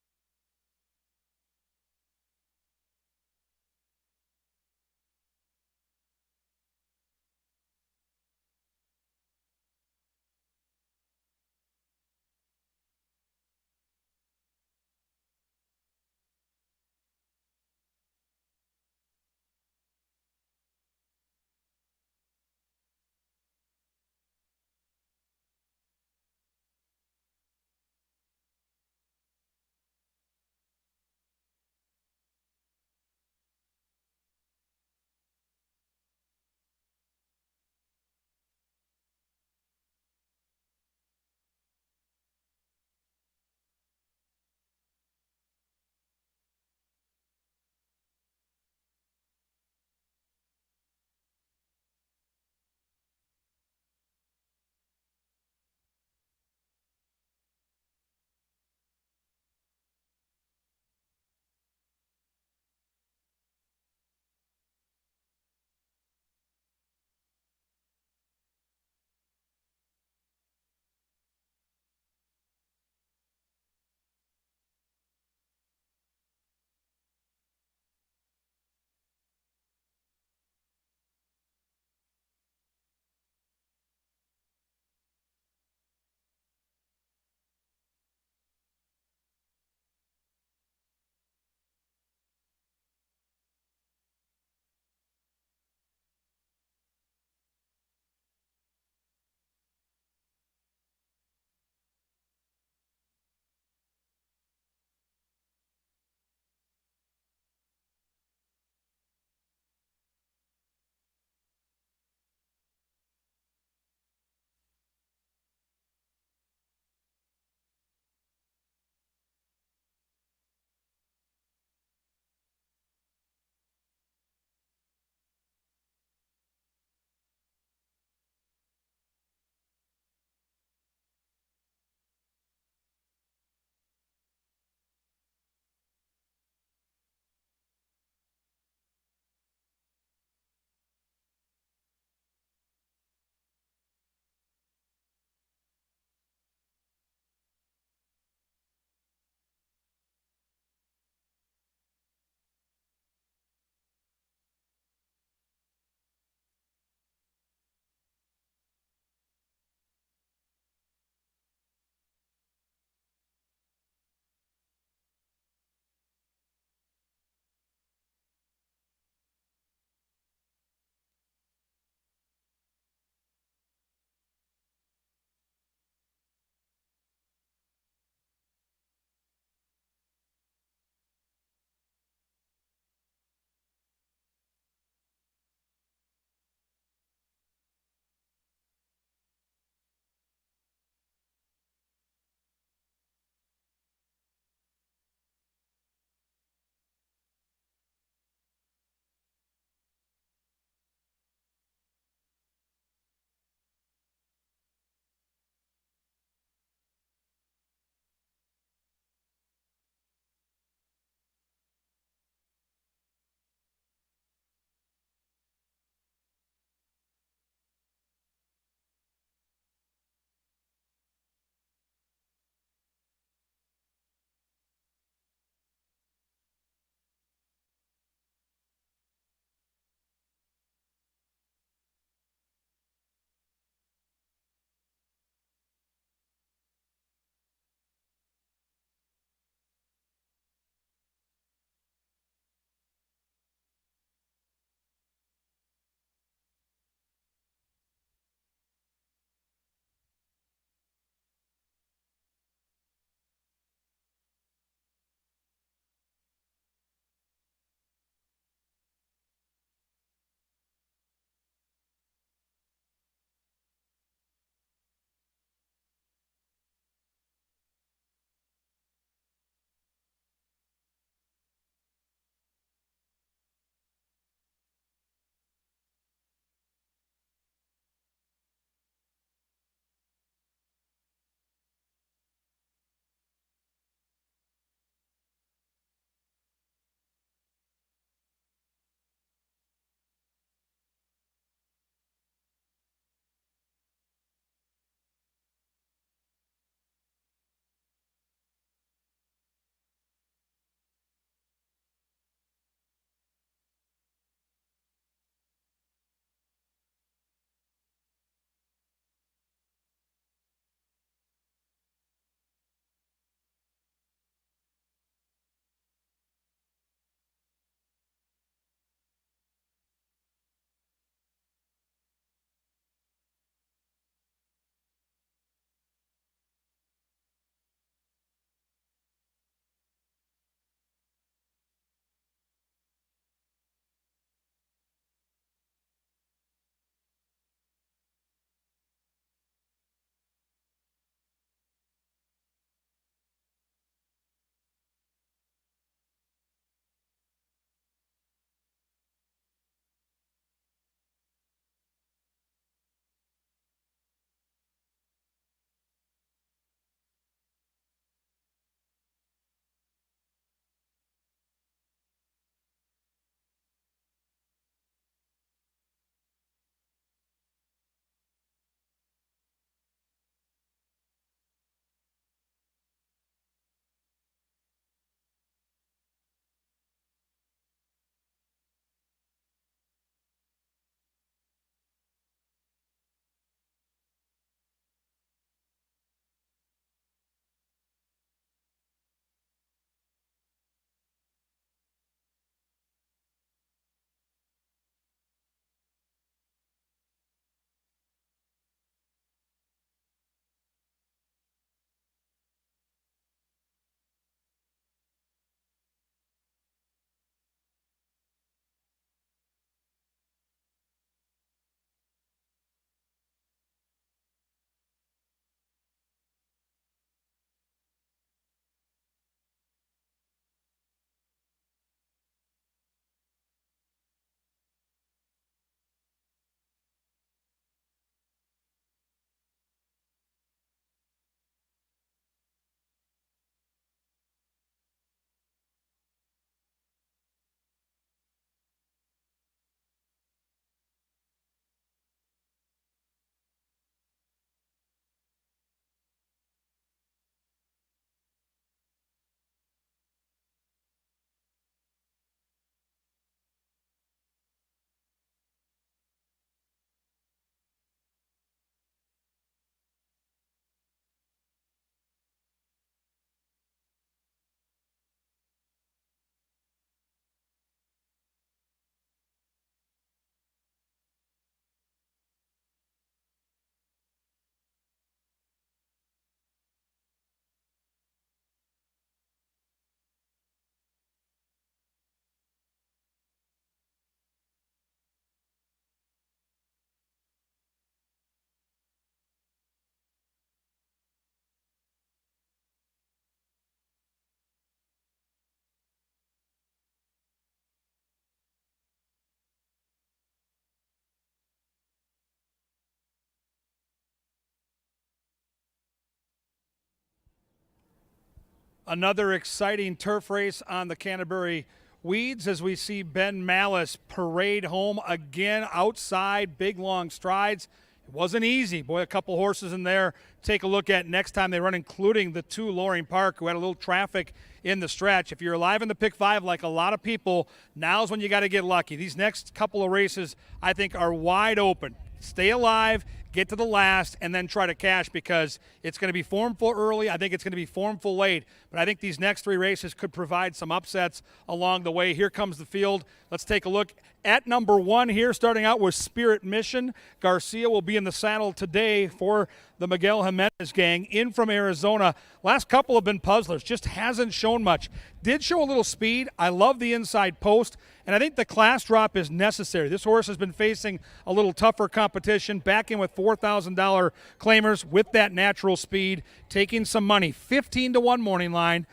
Speaker 4: Another exciting turf race on the Canterbury Weeds as we see Ben Malice parade home again outside, big long strides. It wasn't easy. Boy, a couple horses in there. Take a look at next time they run, including the 2 Loring Park, who had a little traffic in the stretch. If you're alive in the pick 5 like a lot of people, now's when you got to get lucky. These next couple of races, I think, are wide open. Stay alive, get to the last, and then try to cash because it's going to be formful early. I think it's going to be formful late. But I think these next 3 races could provide some upsets along the way. Here comes the field. Let's take a look at number 1 here, starting out with Spirit Mission. Garcia will be in the saddle today for the Miguel Jimenez gang in from Arizona. Last couple have been puzzlers, just hasn't shown much. Did show a little speed. I love the inside post, and I think the class drop is necessary. This horse has been facing a little tougher competition, back in with $4,000 claimers with that natural speed, taking some money. 15-1 morning line,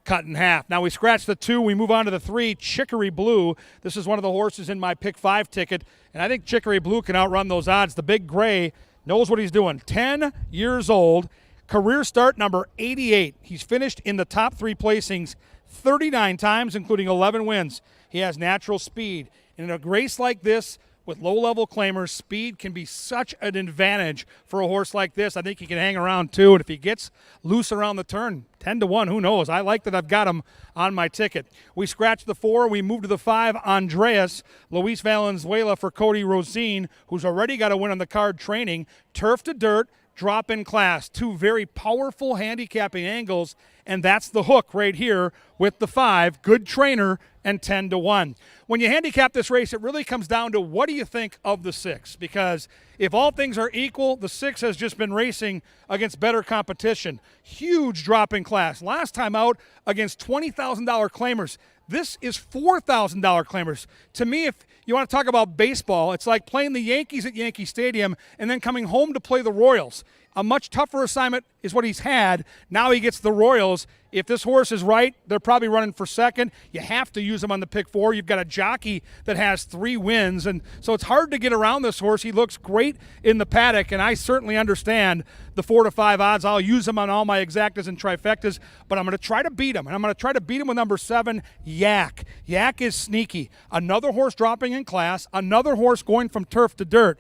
Speaker 4: cut in half. Now we scratch the 2, we move on to the 3, Chicory Blue. This is one of the horses in my pick 5 ticket, and I think Chicory Blue can outrun those odds. The big gray knows what he's doing. 10 years old, career start number 88. He's finished in the top 3 placings 39 times, including 11 wins. He has natural speed. And in a race like this, with low-level claimers, speed can be such an advantage for a horse like this. I think he can hang around too, and if he gets loose around the turn, 10-1, who knows? I like that I've got him on my ticket. We scratch the 4, we move to the 5, Andreas, Luis Valenzuela for Cody Rosine, who's already got a win on the card training, turf to dirt, drop in class. 2 very powerful handicapping angles, and that's the hook right here with the 5. Good trainer and 10-1. When you handicap this race, it really comes down to what do you think of the 6? Because if all things are equal, the 6 has just been racing against better competition. Huge drop in class. Last time out against $20,000 claimers. This is $4,000 claimers. To me, if you want to talk about baseball, it's like playing the Yankees at Yankee Stadium and then coming home to play the Royals. A much tougher assignment is what he's had. Now he gets the Royals. If this horse is right, they're probably running for second. You have to use him on the pick 4. You've got a jockey that has 3 wins, and so it's hard to get around this horse. He looks great in the paddock, and I certainly understand the 4 to 5 odds. I'll use him on all my exactas and trifectas, but I'm going to try to beat him, and I'm going to try to beat him with number 7, Yak. Yak is sneaky. Another horse dropping in class, another horse going from turf to dirt.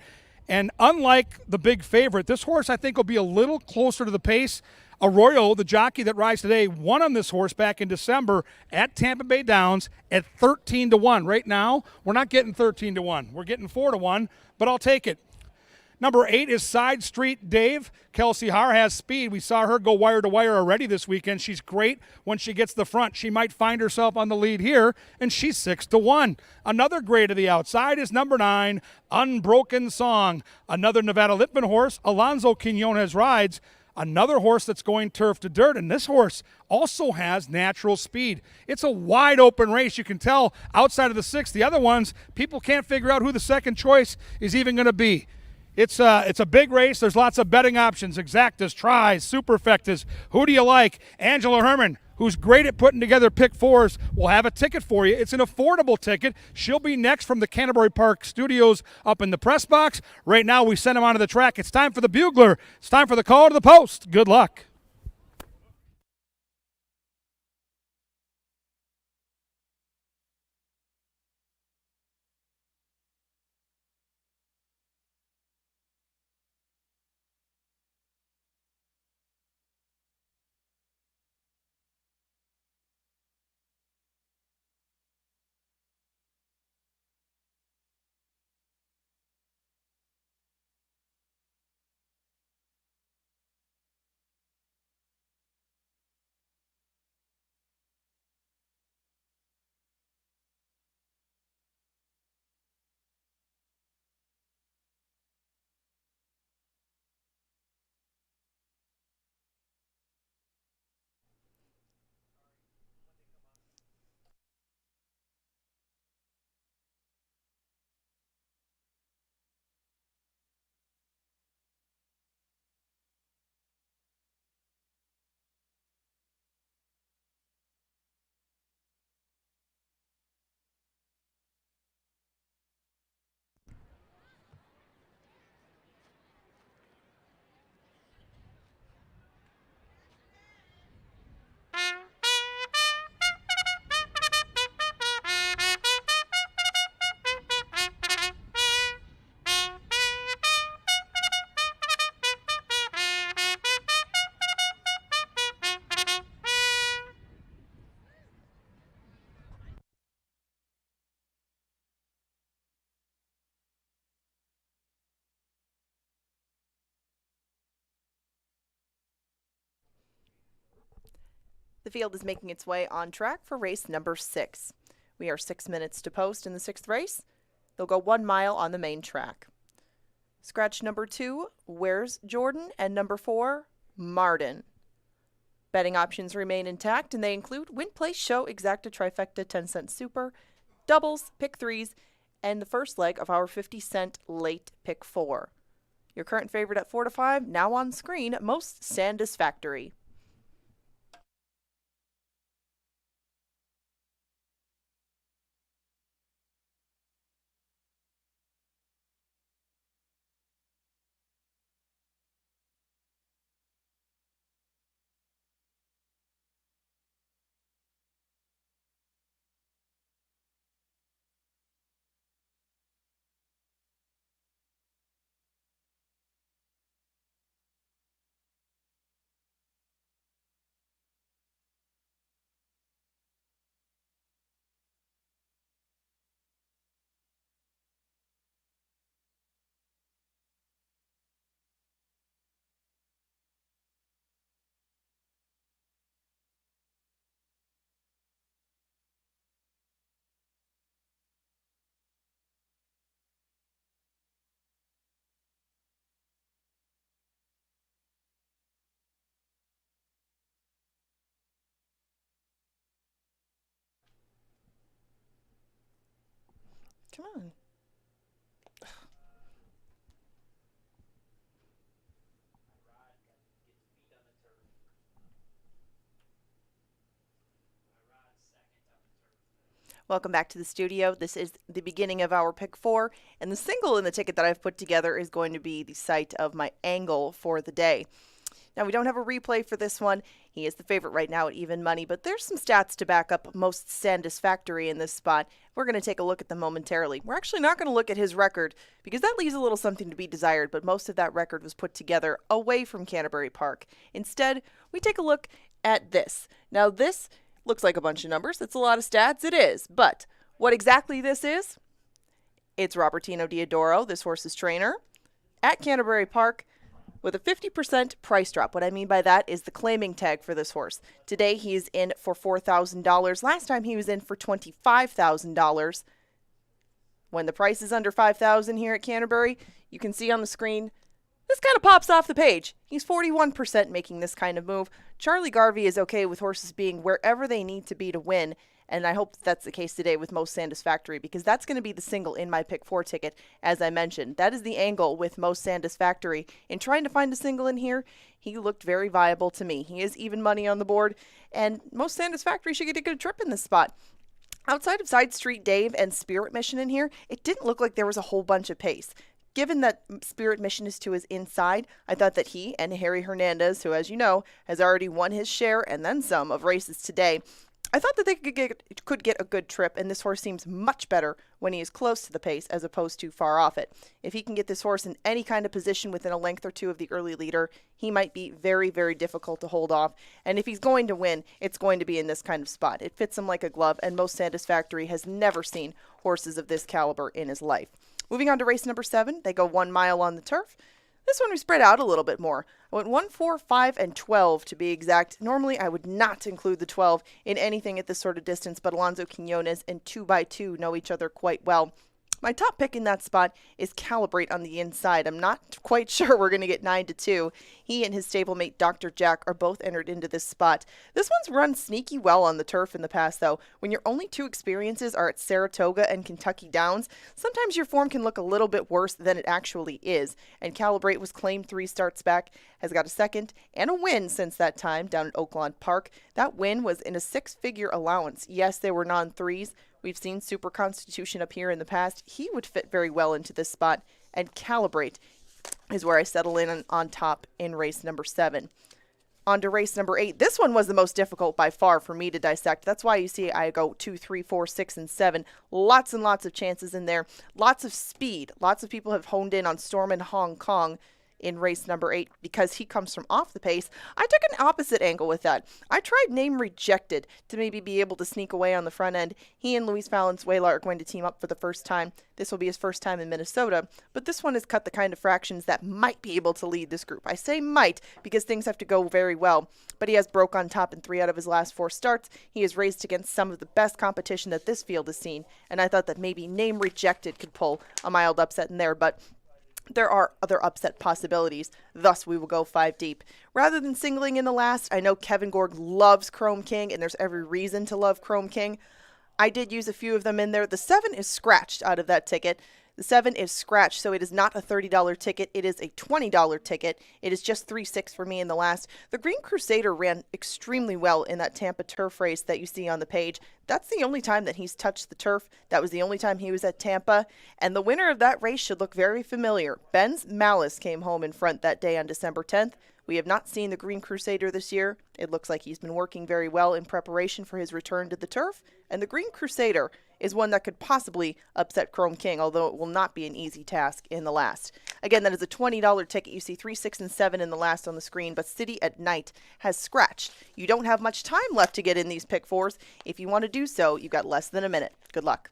Speaker 4: And unlike the big favorite, this horse I think will be a little closer to the pace. Arroyo, the jockey that rides today, won on this horse back in December at Tampa Bay Downs at 13-1. Right now, we're not getting 13-1. We're getting 4-1, but I'll take it. Number 8 is Side Street Dave. Kelsey Haar has speed. We saw her go wire to wire already this weekend. She's great when she gets the front. She might find herself on the lead here, and she's 6-1. Another great to the outside is number 9, Unbroken Song. Another Nevada Littman horse, Alonso Quinones rides. Another horse that's going turf to dirt, and this horse also has natural speed. It's a wide open race. You can tell outside of the 6, the other ones, people can't figure out who the second choice is even going to be. It's a big race. There's lots of betting options, exactas, tries, superfectas. Who do you like? Angela Herman, who's great at putting together pick 4s, will have a ticket for you. It's an affordable ticket. She'll be next from the Canterbury Park studios up in the press box. Right now, we send him onto the track. It's time for the bugler. It's time for the call to the post. Good luck.
Speaker 5: The field is making its way on track for race number 6. We are 6 minutes to post in the 6th race. They'll go 1 mile on the main track. Scratch number 2, Where's Jordan? And number 4, Marden. Betting options remain intact, and they include win, place, show, exacta, trifecta, 10-cent super, doubles, pick threes, and the first leg of our 50-cent late pick 4. Your current favorite at 4 to 5, now on screen, most satisfactory. Come on. Welcome back to the studio. This is the beginning of our pick 4, and the single in the ticket that I've put together is going to be the site of my angle for the day. Now, we don't have a replay for this one. He is the favorite right now at even money, but there's some stats to back up most satisfactory in this spot. We're going to take a look at them momentarily. We're actually not going to look at his record because that leaves a little something to be desired, but most of that record was put together away from Canterbury Park. Instead, we take a look at this. Now, this looks like a bunch of numbers. It's a lot of stats. It is. But what exactly this is, it's Robertino Diodoro, this horse's trainer, at Canterbury Park, with a 50% price drop. What I mean by that is the claiming tag for this horse. Today he is in for $4,000. Last time he was in for $25,000. When the price is under $5,000 here at Canterbury, you can see on the screen, this kind of pops off the page. He's 41% making this kind of move. Charlie Garvey is okay with horses being wherever they need to be to win, and I hope that's the case today with most satisfactory because that's going to be the single in my pick 4 ticket, as I mentioned. That is the angle with most satisfactory. In trying to find a single in here, he looked very viable to me. He is even money on the board, and most satisfactory should get a good trip in this spot. Outside of Side Street Dave and Spirit Mission in here, it didn't look like there was a whole bunch of pace. Given that Spirit Mission is to his inside, I thought that he and Harry Hernandez, who, as you know, has already won his share and then some of races today, I thought that they could get a good trip, and this horse seems much better when he is close to the pace as opposed to far off it. If he can get this horse in any kind of position within a length or two of the early leader, he might be very, very difficult to hold off. And if he's going to win, it's going to be in this kind of spot. It fits him like a glove, and most satisfactory has never seen horses of this caliber in his life. Moving on to race number 7, they go 1 mile on the turf. This one we spread out a little bit more. I went 1, 4, 5, and 12 to be exact. Normally, I would not include the 12 in anything at this sort of distance, but Alonso Quinones and 2x2 know each other quite well. My top pick in that spot is Calibrate on the inside. I'm not quite sure we're going to get 9-2. He and his stablemate Dr. Jack are both entered into this spot. This one's run sneaky well on the turf in the past, though. When your only 2 experiences are at Saratoga and Kentucky Downs, sometimes your form can look a little bit worse than it actually is. And Calibrate was claimed 3 starts back, has got a second and a win since that time down at Oaklawn Park. That win was in a 6-figure allowance. Yes, they were non-3s. We've seen Super Constitution up here in the past. He would fit very well into this spot, and Calibrate is where I settle in on top in race number 7. On to race number 8. This one was the most difficult by far for me to dissect. That's why you see I go 2, 3, 4, 6, and 7. Lots and lots of chances in there. Lots of speed. Lots of people have honed in on Storm in Hong Kong. in race number 8 because he comes from off the pace. I took an opposite angle with that. I tried Name Rejected to maybe be able to sneak away on the front end. He and Luis Valenzuela are going to team up for the first time. This will be his first time in Minnesota, but this one has cut the kind of fractions that might be able to lead this group. I say might because things have to go very well, but he has broke on top in 3 out of his last 4 starts. He has raced against some of the best competition that this field has seen, and I thought that maybe Name Rejected could pull a mild upset in there, but there are other upset possibilities, thus we will go 5 deep. Rather than singling in the last, I know Kevin Gorg loves Chrome King, and there's every reason to love Chrome King. I did use a few of them in there. The 7 is scratched out of that ticket. The 7 is scratched, so it is not a $30 ticket. It is a $20 ticket. It is just 3-6 for me in the last. The Green Crusader ran extremely well in that Tampa turf race that you see on the page. That's the only time that he's touched the turf. That was the only time he was at Tampa. And the winner of that race should look very familiar. Ben's Malice came home in front that day on December 10th. We have not seen the Green Crusader this year. It looks like he's been working very well in preparation for his return to the turf. And the Green Crusader is one that could possibly upset Chrome King, although it will not be an easy task in the last. Again, that is a $20 ticket. You see 3, 6, and 7 in the last on the screen, but City at Night has scratched. You don't have much time left to get in these pick 4s. If you want to do so, you've got less than a minute. Good luck.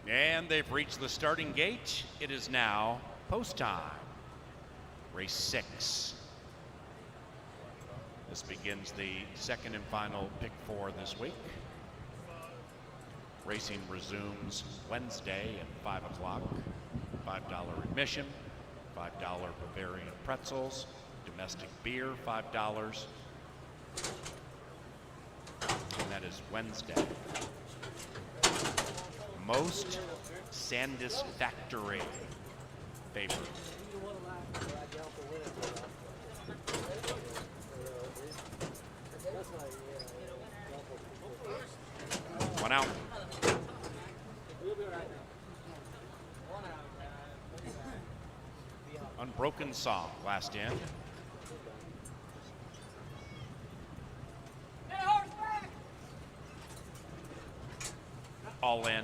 Speaker 1: And they've reached the starting gate. It is now post time. Race 6. This begins the second and final pick 4 this week. Racing resumes Wednesday at 5 o'clock. $5 admission, $5 Bavarian pretzels, domestic beer, $5. And that is Wednesday. Most Sandis Factory favorite. One out. Unbroken Song, last in. All in.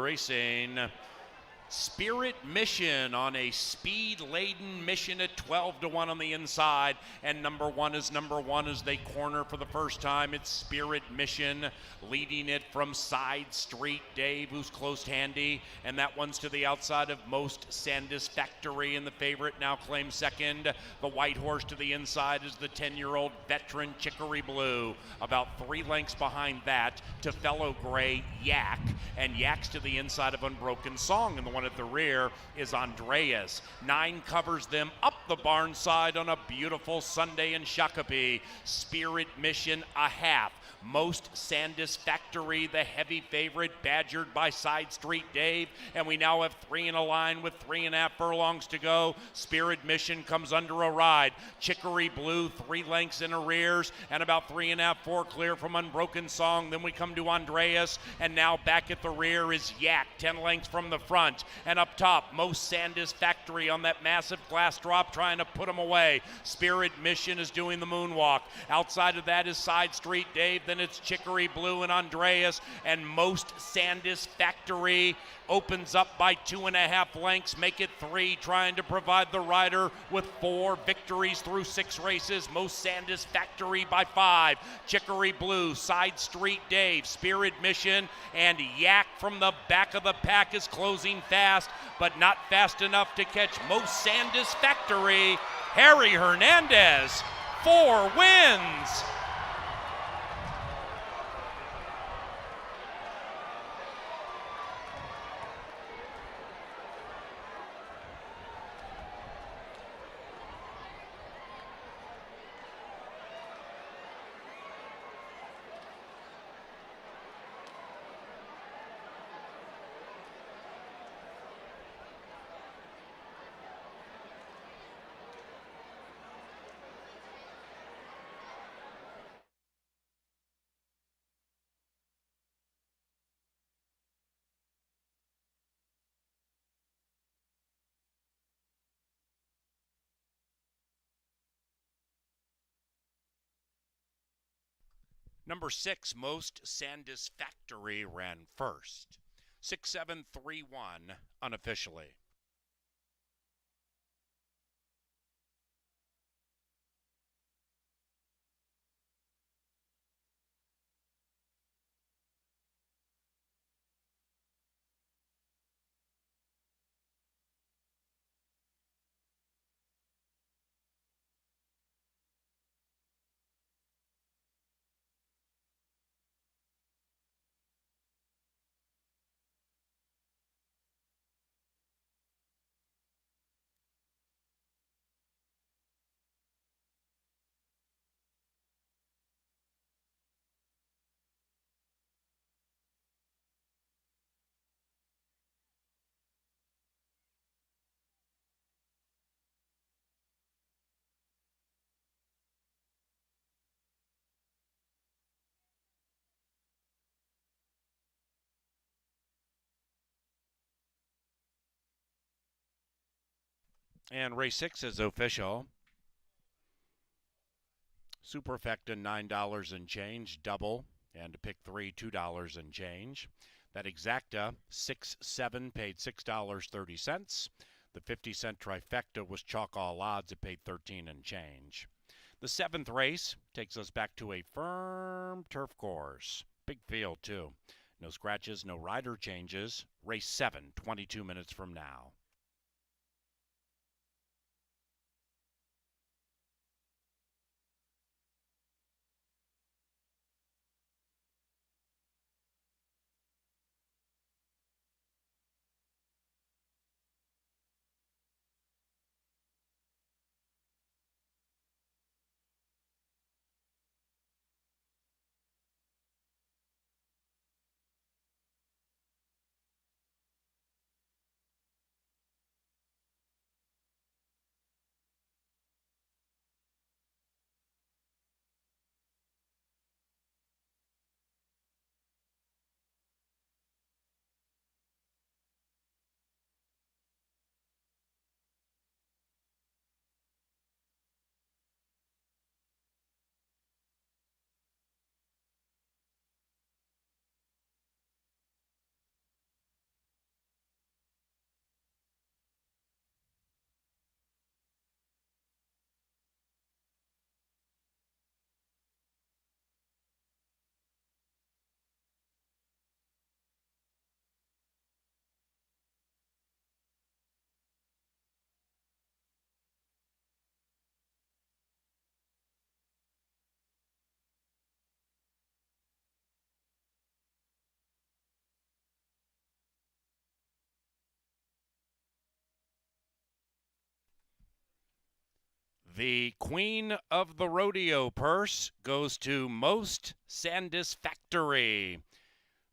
Speaker 1: Racing. Spirit Mission on a speed-laden mission at 12-1 on the inside, and number one as they corner for the first time. It's Spirit Mission leading it from Side Street Dave, who's close handy, and that one's to the outside of Most Sandis Factory, and the favorite now claims second. The white horse to the inside is the 10-year-old veteran Chicory Blue, about 3 lengths behind that to fellow gray Yak, and Yak's to the inside of Unbroken Song, and the one at the rear is Andreas. 9 covers them up the barn side on a beautiful Sunday in Shakopee. Spirit Mission a half. Most Sandis Factory, the heavy favorite, badgered by Side Street Dave, and we now have 3 in a line with 3.5 furlongs to go. Spirit Mission comes under a ride. Chicory Blue 3 lengths in arrears, and about 3.5, 4 clear from Unbroken Song. Then we come to Andreas, and now back at the rear is Yak, 10 lengths from the front, and up top Most Sandis Factory on that massive glass drop trying to put him away. Spirit Mission is doing the moonwalk. Outside of that is Side Street Dave, then it's Chicory Blue and Andreas, and Most Sandis Factory opens up by 2.5 lengths, make it 3, trying to provide the rider with 4 victories through 6 races. Most Sandis Factory by 5. Chicory Blue, Side Street Dave, Spirit Mission, and Yak from the back of the pack is closing fast, but not fast enough to catch Most Sandis Factory. Harry Hernandez, 4 wins. Number 6, Most Sandis Factory ran first. 6-7-3-1 unofficially. And race 6 is official. Superfecta, $9 and change, double. And to pick 3, $2 and change. That exacta, 6-7, paid $6.30. The 50-cent trifecta was chalk all odds. It paid 13 and change. The 7th race takes us back to a firm turf course. Big field, too. No scratches, no rider changes. Race 7, 22 minutes from now. The Queen of the Rodeo purse goes to Most Satisfactory.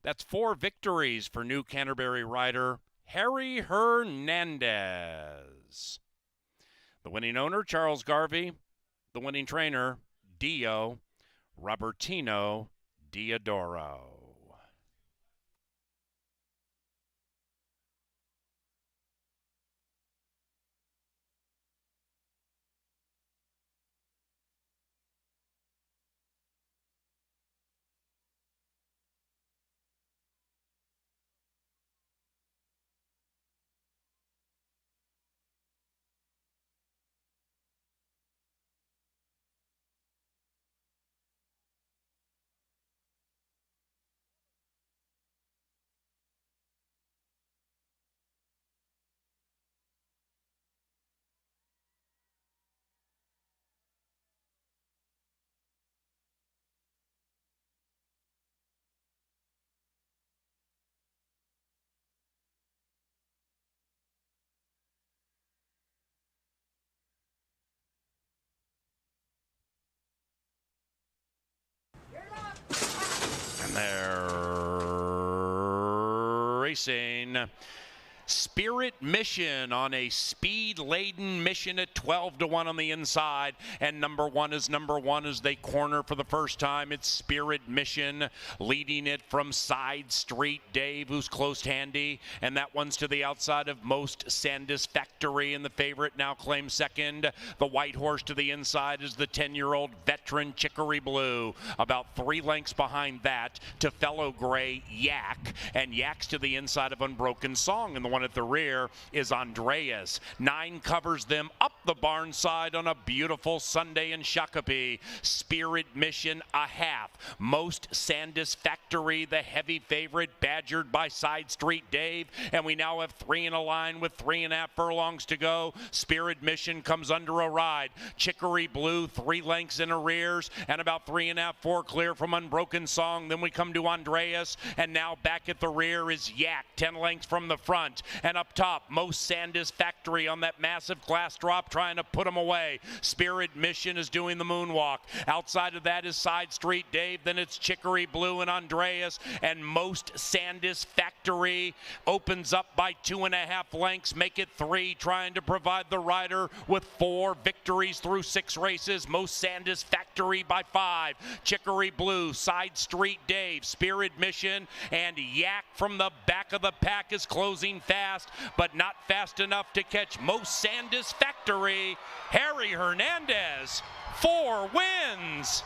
Speaker 1: That's 4 victories for new Canterbury rider Harry Hernandez. The winning owner, Charles Garvey. The winning trainer, Dio Robertino Diodoro. And they're racing. Spirit Mission on a speed-laden mission at 12-1 on the inside, and number one as they corner for the first time. It's Spirit Mission leading it from Side Street Dave, who's close handy, and that one's to the outside of Most Satisfactory, and the favorite now claims second. The white horse to the inside is the 10-year-old veteran Chicory Blue, about 3 lengths behind that to fellow gray Yak, and Yak's to the inside of Unbroken Song, and the one at the rear is Andreas. 9 covers them up the barn side on a beautiful Sunday in Shakopee. Spirit Mission a half. Most Satisfactory, the heavy favorite, badgered by Side Street Dave, and we now have 3 in a line with 3.5 furlongs to go. Spirit Mission comes under a ride. Chicory Blue 3 lengths in arrears, and about 3.5, 4 clear from Unbroken Song. Then we come to Andreas, and now back at the rear is Yak, 10 lengths from the front. And up top, Most Satisfactory on that massive glass drop, trying to put him away. Spirit Mission is doing the moonwalk. Outside of that is Side Street Dave, then it's Chicory Blue and Andreas, and Most Satisfactory opens up by 2.5 lengths, make it 3, trying to provide the rider with 4 victories through 6 races. Most Satisfactory by 5. Chicory Blue, Side Street Dave, Spirit Mission, and Yak from the back of the pack is closing fast, but not fast enough to catch Most Satisfactory. Harry Hernandez, 4 wins.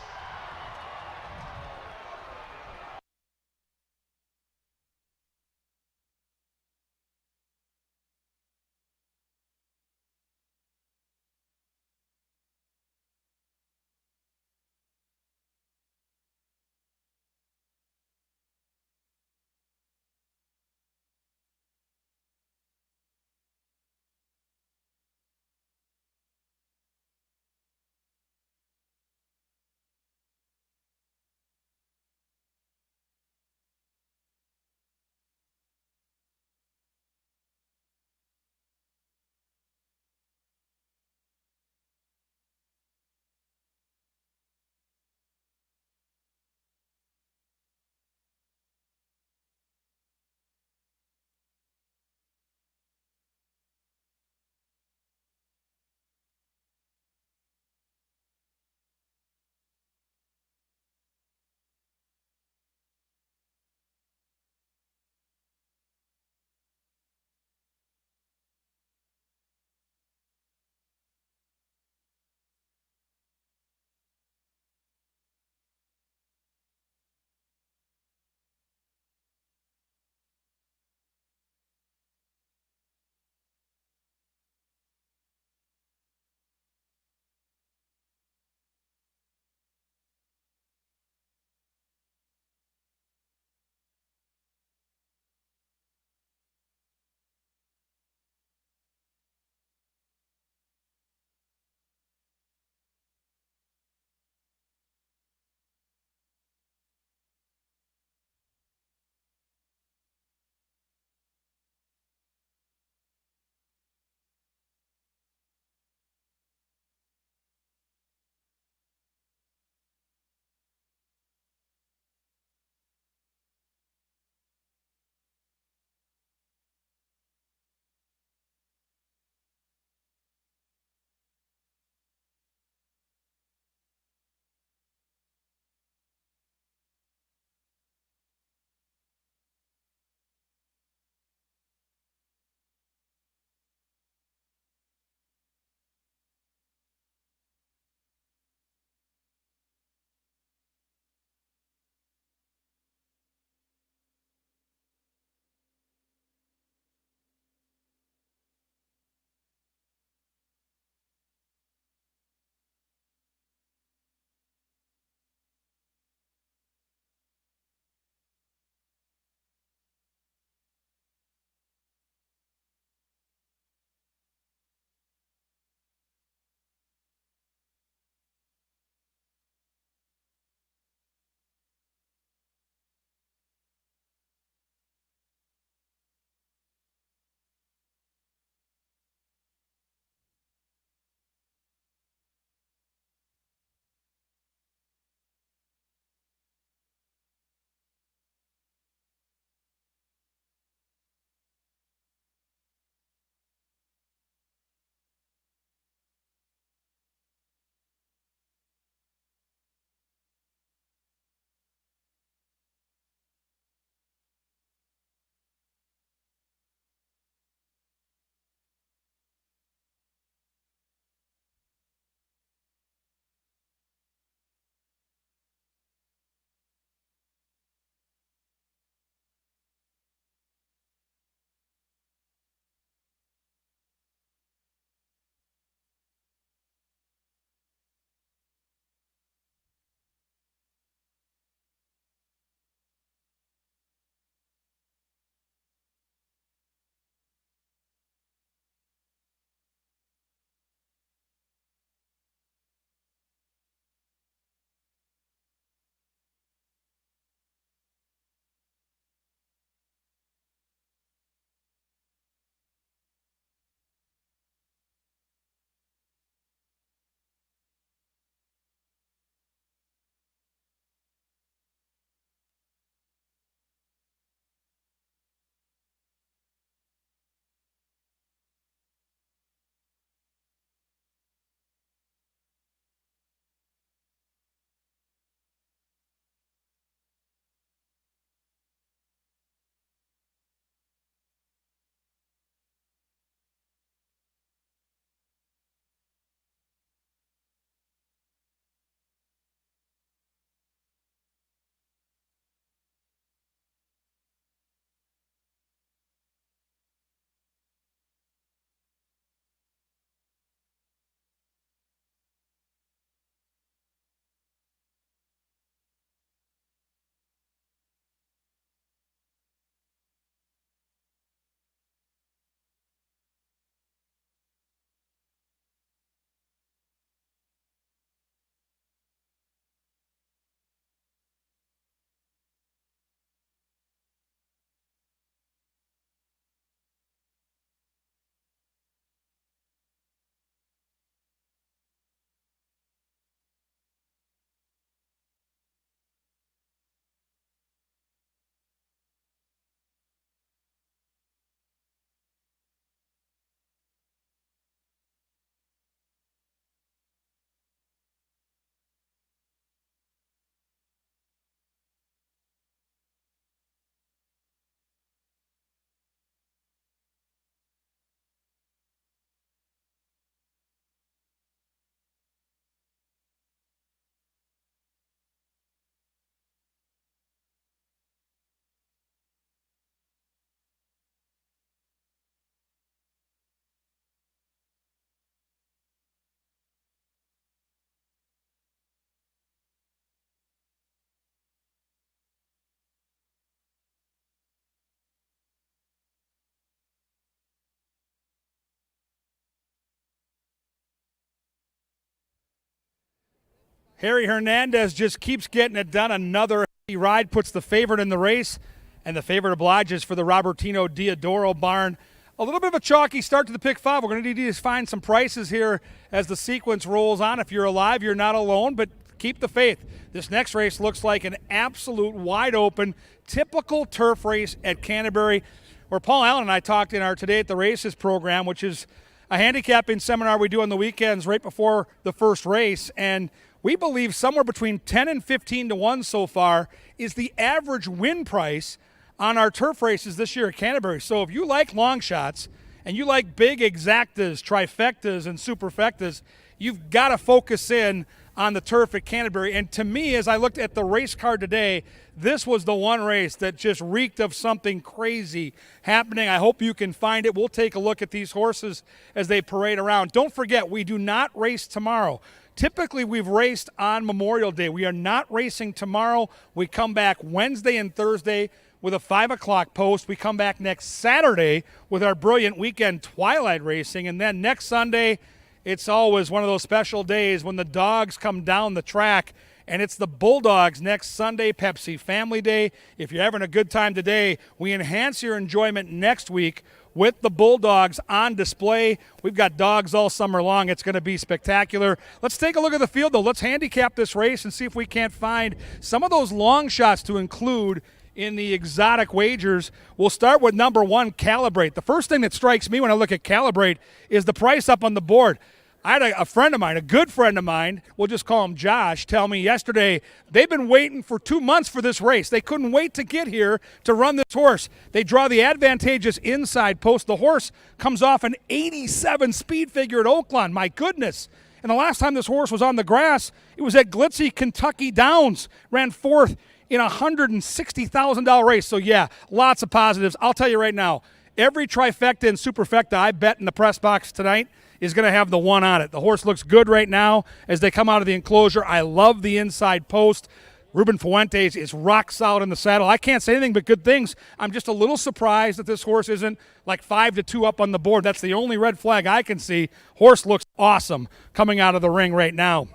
Speaker 4: Harry Hernandez just keeps getting it done. Another ride puts the favorite in the race, and the favorite obliges for the Robertino Diodoro barn. A little bit of a chalky start to the pick 5. We're going to need to find some prices here as the sequence rolls on. If you're alive, you're not alone, but keep the faith. This next race looks like an absolute wide open, typical turf race at Canterbury, where Paul Allen and I talked in our Today at the Races program, which is a handicapping seminar we do on the weekends right before the first race. And we believe somewhere between 10 and 15 to 1 so far is the average win price on our turf races this year at Canterbury. So if you like long shots and you like big exactas, trifectas, and superfectas, you've got to focus in on the turf at Canterbury. And to me, as I looked at the race card today, this was the one race that just reeked of something crazy happening. I hope you can find it. We'll take a look at these horses as they parade around. Don't forget, we do not race tomorrow. Typically, we've raced on Memorial Day. We are not racing tomorrow. We come back Wednesday and Thursday with a 5 o'clock post. We come back next Saturday with our brilliant weekend twilight racing. And then next Sunday, it's always one of those special days when the dogs come down the track, and it's the Bulldogs next Sunday, Pepsi Family Day. If you're having a good time today, we enhance your enjoyment next week with the Bulldogs on display. We've got dogs all summer long. It's going to be spectacular. Let's take a look at the field, though. Let's handicap this race and see if we can't find some of those long shots to include in the exotic wagers. We'll start with number 1, Calibrate. The first thing that strikes me when I look at Calibrate is the price up on the board. I had a friend of mine, a good friend of mine, we'll just call him Josh, tell me yesterday they've been waiting for 2 months for this race. They couldn't wait to get here to run this horse. They draw the advantageous inside post. The horse comes off an 87 speed figure at Oaklawn. My goodness. And the last time this horse was on the grass, it was at glitzy Kentucky Downs. Ran 4th in a $160,000 race. So, yeah, lots of positives. I'll tell you right now, every trifecta and superfecta I bet in the press box tonight is going to have the 1 on it. The horse looks good right now as they come out of the enclosure. I love the inside post. Ruben Fuentes is rock solid in the saddle. I can't say anything but good things. I'm just a little surprised that this horse isn't like 5-2 up on the board. That's the only red flag I can see. Horse looks awesome coming out of the ring right now.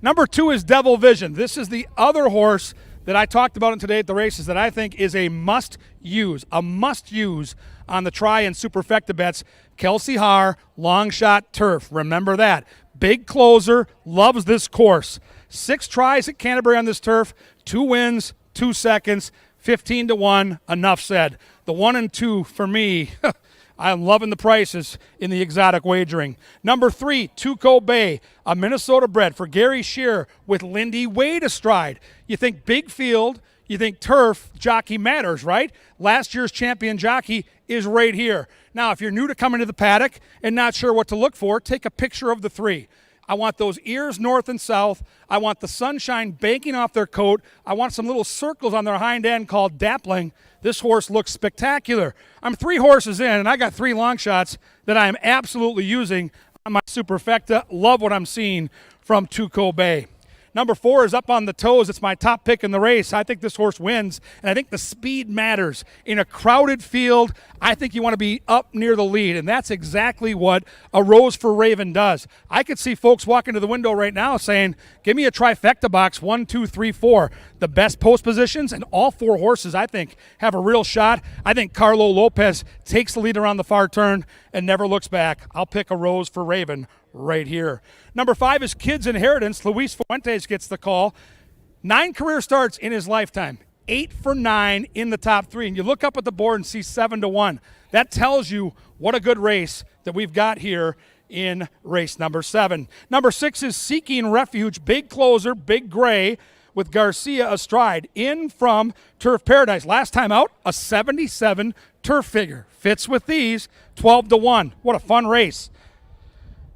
Speaker 4: Number 2 is Devil Vision. This is the other horse that I talked about in Today at the Races that I think is a must-use on the try and superfecta bets. Kelsey Haar, long shot turf. Remember that. Big closer, loves this course. 6 tries at Canterbury on this turf, 2 wins, 2 seconds, 15 to 1, enough said. The 1 and 2 for me, I'm loving the prices in the exotic wagering. Number 3, Tuco Bay, a Minnesota bred for Gary Shearer with Lindy Wade astride. You think big field, you think turf, jockey matters, right? Last year's champion jockey is right here. Now, if you're new to coming to the paddock and not sure what to look for, take a picture of the 3. I want those ears north and south. I want the sunshine banking off their coat. I want some little circles on their hind end called dappling. This horse looks spectacular. I'm 3 horses in, and I got 3 long shots that I am absolutely using on my superfecta. Love what I'm seeing from Tuco Bay. Number 4 is Up on the Toes. It's my top pick in the race. I think this horse wins, and I think the speed matters. In a crowded field, I think you want to be up near the lead, and that's exactly what a Rose for Raven does. I could see folks walking to the window right now saying, give me a trifecta box, 1, 2, 3, 4. The best post positions, and all 4 horses, I think, have a real shot. I think Carlo Lopez takes the lead around the far turn and never looks back. I'll pick a Rose for Raven right here. Number 5 is Kids Inheritance. Luis Fuentes gets the call. 9 career starts in his lifetime. 8 for 9 in the top 3. And you look up at the board and see 7 to 1. That tells you what a good race that we've got here in race number 7. Number 6 is Seeking Refuge. Big closer, big gray with Garcia astride. In from Turf Paradise. Last time out, a 77 turf figure. Fits with these, 12 to 1. What a fun race.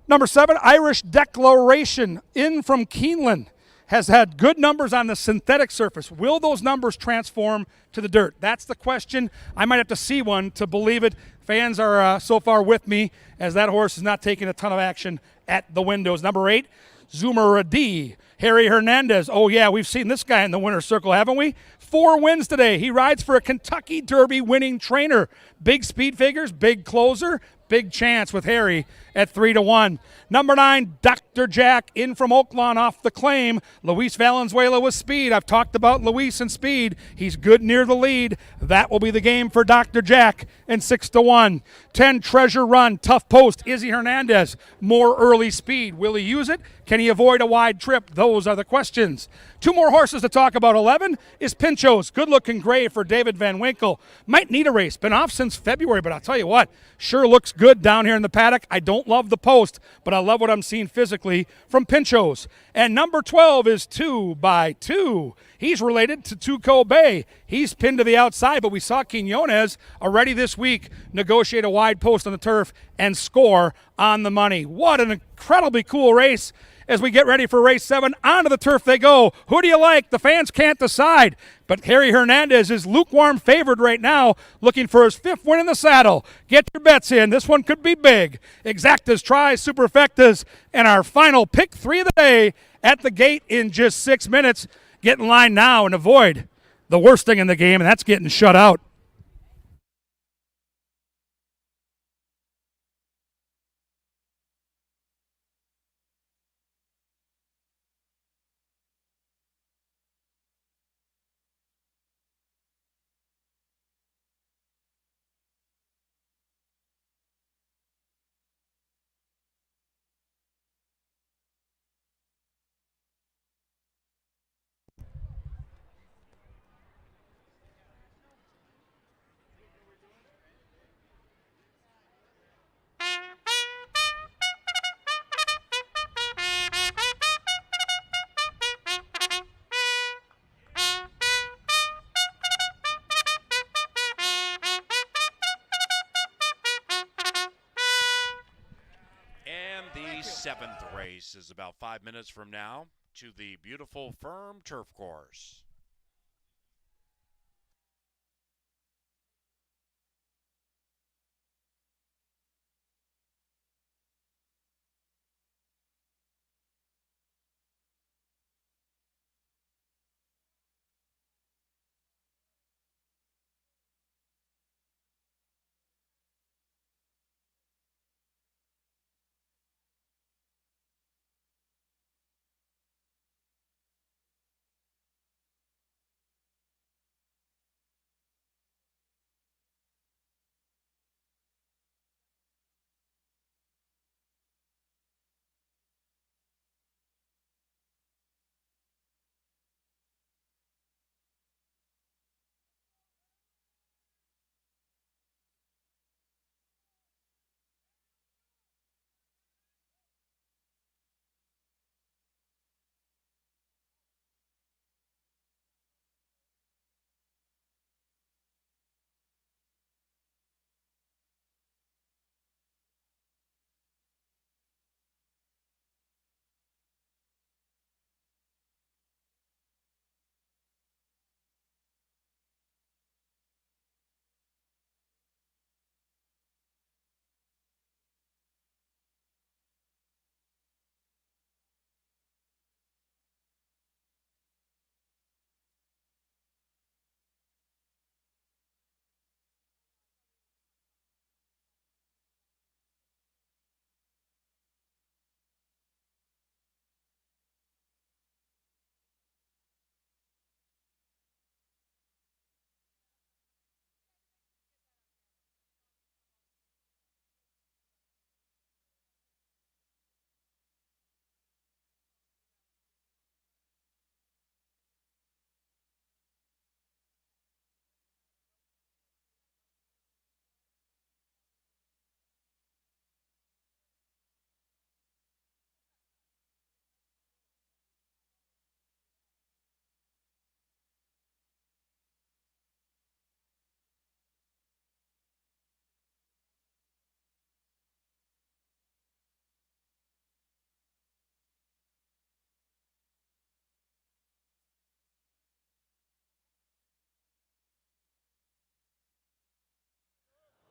Speaker 4: Number 7, Irish Declaration, in from Keeneland, has had good numbers on the synthetic surface. Will those numbers transform to the dirt? That's the question. I might have to see one to believe it. Fans are so far with me as that horse is not taking a ton of action at the windows. Number 8, Zumaradi, Harry Hernandez. Oh, yeah, we've seen this guy in the winner's circle, haven't we? 4 wins today. He rides for a Kentucky Derby winning trainer. Big speed figures, big closer, Big Chance with Harry at 3-1. Number 9, Dr. Jack in from Oaklawn off the claim. Luis Valenzuela with speed. I've talked about Luis and speed. He's good near the lead. That will be the game for Dr. Jack and 6-1. 10, Treasure Run, tough post. Izzy Hernandez, more early speed. Will he use it? Can he avoid a wide trip? Those are the questions. 2 more horses to talk about. 11 is Pinchos. Good-looking gray for David Van Winkle. Might need a race. Been off since February, but I'll tell you what, sure looks good down here in the paddock. I don't love the post, but I love what I'm seeing physically from Pinchos. And number 12 is 2x2. He's related to Tuco Bay. He's pinned to the outside, but we saw Quinones already this week negotiate a wide post on the turf and score on the money. What an incredibly cool race. As we get ready for race 7, onto the turf they go. Who do you like? The fans can't decide. But Harry Hernandez is lukewarm favored right now, looking for his 5th win in the saddle. Get your bets in. This one could be big. Exactas, Tries, Superfectas, and our final pick 3 of the day at the gate in just 6 minutes. Get in line now and avoid the worst thing in the game, and that's getting shut out.
Speaker 1: The 7th race is about 5 minutes from now to the beautiful firm turf course.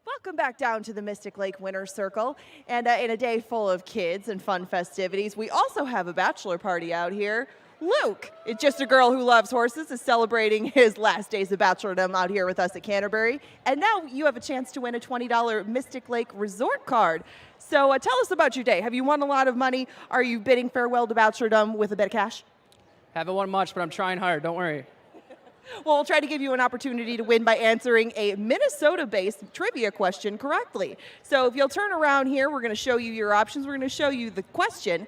Speaker 5: Welcome back down to the Mystic Lake Winner's Circle. And in a day full of kids and fun festivities, we also have a bachelor party out here. Luke, it's just a girl who loves horses, is celebrating his last days of bachelordom out here with us at Canterbury. And now you have a chance to win a $20 Mystic Lake Resort card. So tell us about your day. Have you won a lot of money? Are you bidding farewell to bachelordom with a bit of cash?
Speaker 8: Haven't won much, but I'm trying hard. Don't worry.
Speaker 5: Well, we'll try to give you an opportunity to win by answering a Minnesota-based trivia question correctly. So if you'll turn around here, we're going to show you your options. We're going to show you the question.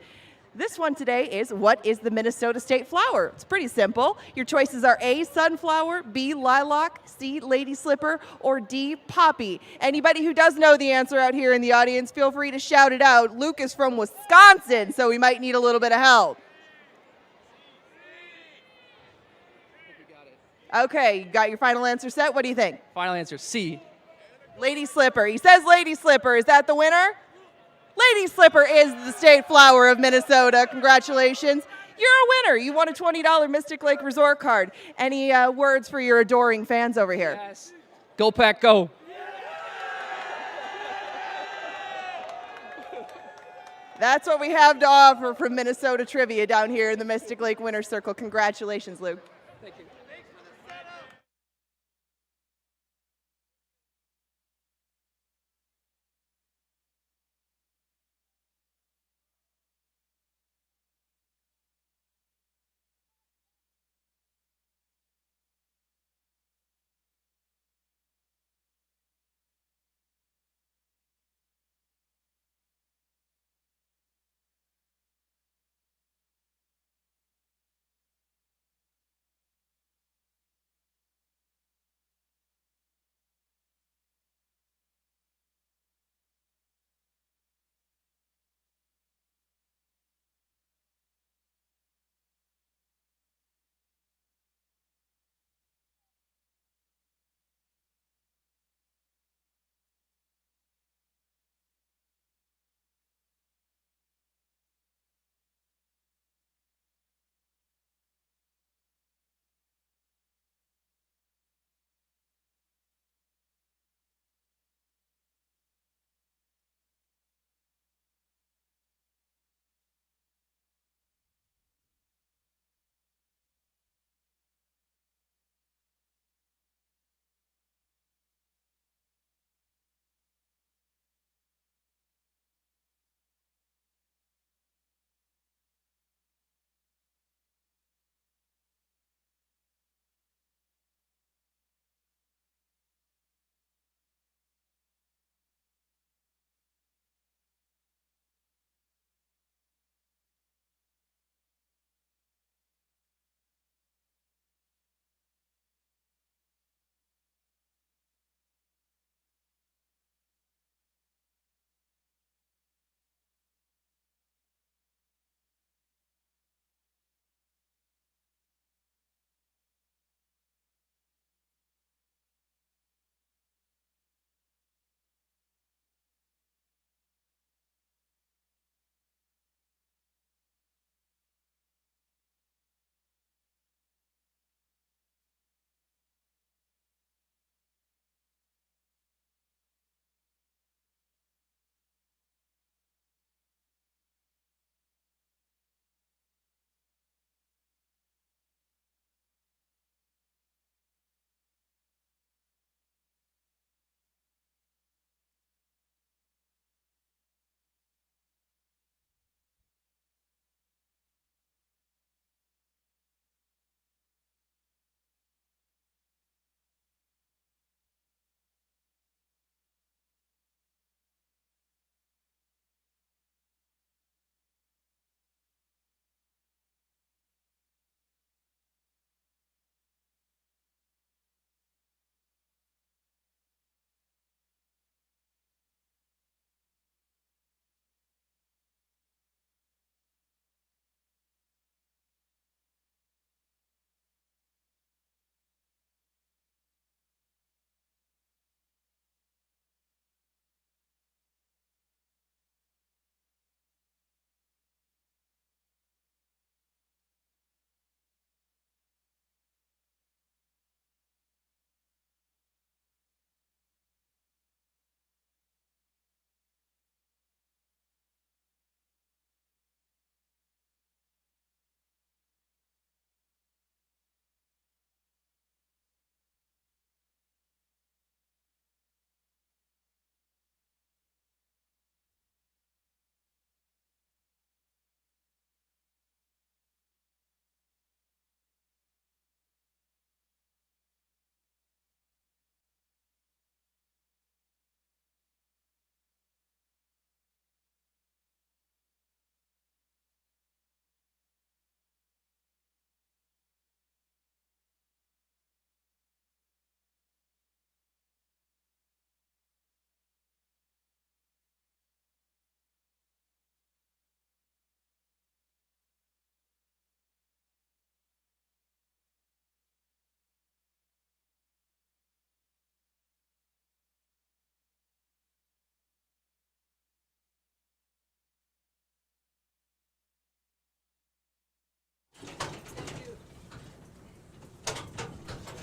Speaker 5: This one today is, what is the Minnesota state flower? It's pretty simple. Your choices are A, sunflower, B, lilac, C, lady slipper, or D, poppy. Anybody who does know the answer out here in the audience, feel free to shout it out. Luke is from Wisconsin, so we might need a little bit of help. Okay, you got your final answer set? What do you think?
Speaker 8: Final answer, C.
Speaker 5: Lady slipper. He says lady slipper. Is that the winner? Lady slipper is the state flower of Minnesota. Congratulations. You're a winner. You won a $20 Mystic Lake Resort card. Any words for your adoring fans over here?
Speaker 8: Yes. Go Pack, go.
Speaker 5: That's what we have to offer from Minnesota Trivia down here in the Mystic Lake Winner's Circle. Congratulations, Luke.
Speaker 8: Thank you.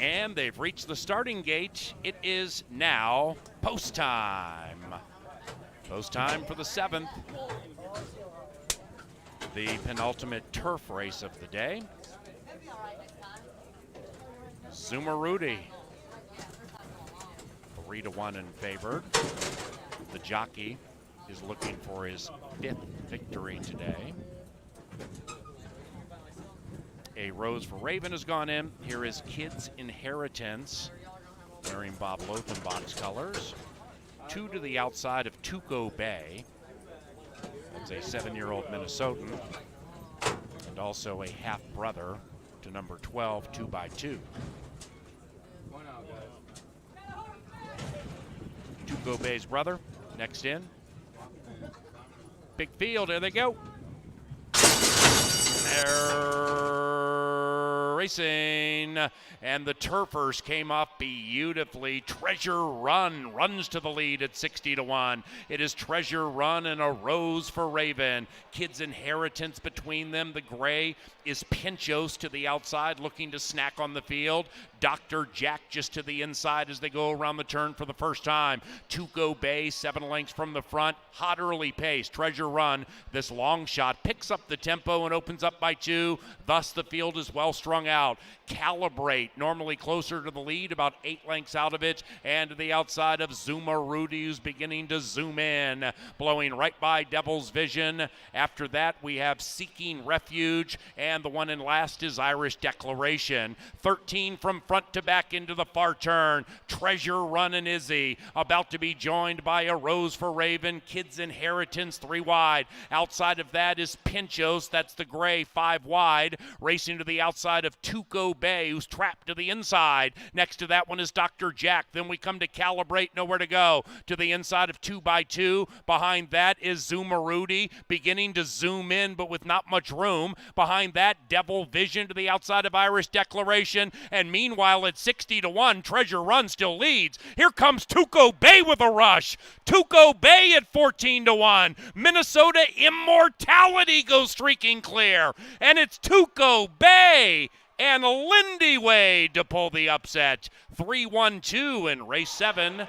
Speaker 1: And they've reached the starting gate. It is now post time. Post time for the 7th. The penultimate turf race of the day. Zumarudi, 3-1 in favor. The jockey is looking for his 5th victory today. A Rose for Raven has gone in. Here is Kid's Inheritance, wearing Bob Lothenbach's colors. 2 to the outside of Tuco Bay. That's a 7-year-old Minnesotan, and also a half-brother to number 12, 2x2. Tuco Bay's brother, next in. Big field, there they go. They're racing, and the turfers came off beautifully. Treasure Run runs to the lead at 60-1. It is Treasure Run and a Rose for Raven. Kid's Inheritance between them. The gray is Pinchos to the outside, looking to snack on the field. Dr. Jack just to the inside as they go around the turn for the first time. Tuco Bay, 7 lengths from the front. Hot early pace. Treasure Run, this long shot, picks up the tempo and opens up by 2. Thus, the field is well strung out. Calibrate, normally closer to the lead, about 8 lengths out of it, and to the outside of Zumarudi, who's beginning to zoom in, blowing right by Devil's Vision. After that, we have Seeking Refuge, and the one in last is Irish Declaration. 13 from front to back into the far turn. Treasure Run and Izzy, about to be joined by a Rose for Raven. Kid's Inheritance, 3 wide. Outside of that is Pinchos, that's the gray, 5 wide. Racing to the outside of Tuco Bay, who's trapped to the inside. Next to that one is Dr. Jack. Then we come to Calibrate, nowhere to go. To the inside of 2x2. Behind that is Zumarudi, beginning to zoom in, but with not much room. Behind that, Devil Vision to the outside of Irish Declaration. And meanwhile, at 60-1, Treasure Run still leads. Here comes Tuco Bay with a rush. Tuco Bay at 14-1. Minnesota Immortality goes streaking clear. And it's Tuco Bay and Lindy Wade to pull the upset. 3-1-2 in race 7.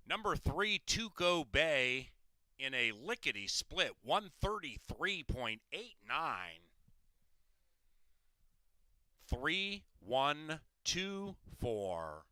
Speaker 1: Number 3, Tuco Bay, in a lickety split, 133.89. 3-1-2-4.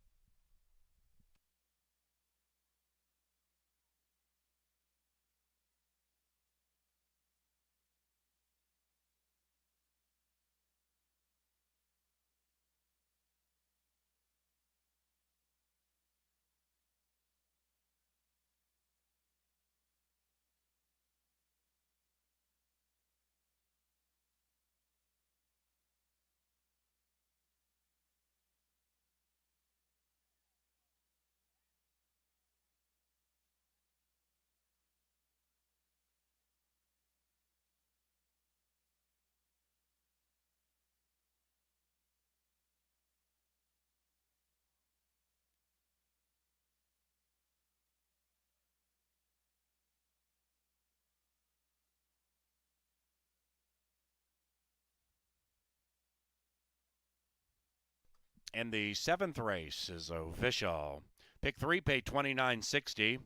Speaker 1: And the 7th race is official. Pick 3, pay $29.60.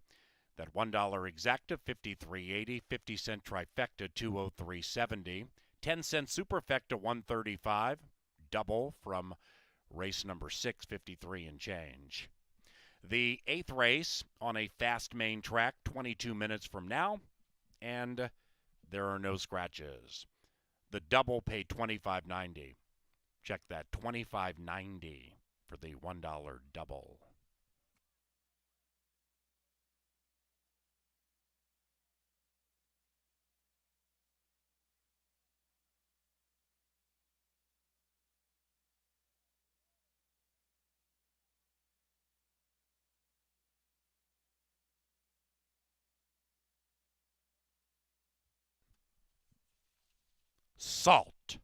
Speaker 1: That $1 exacta, $53.80, 50-cent trifecta, $203.70. 10-cent superfecta 135, double from race number 6, 53 and change. The 8th race on a fast main track, 22 minutes from now, and there are no scratches. The double paid $25.90. Check that, $25.90 for the $1 double. Salt.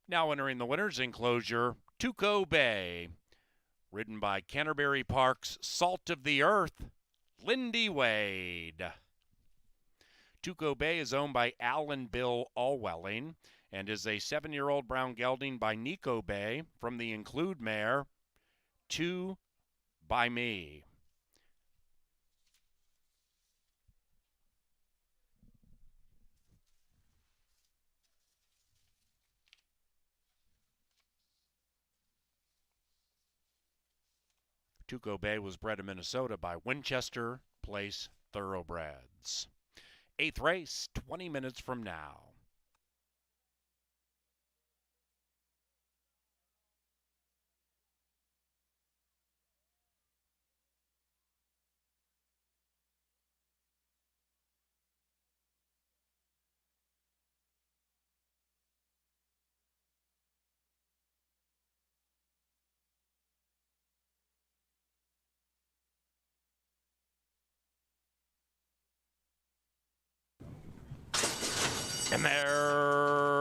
Speaker 1: Now entering the winner's enclosure, Tuco Bay, ridden by Canterbury Park's Salt of the Earth, Lindy Wade. Tuco Bay is owned by Al and Bill Allwelling and is a 7-year-old brown gelding by Nico Bay from the Include mare, 2 by Me. Tuco Bay was bred in Minnesota by Winchester Place Thoroughbreds. 8th race, 20 minutes from now. And they're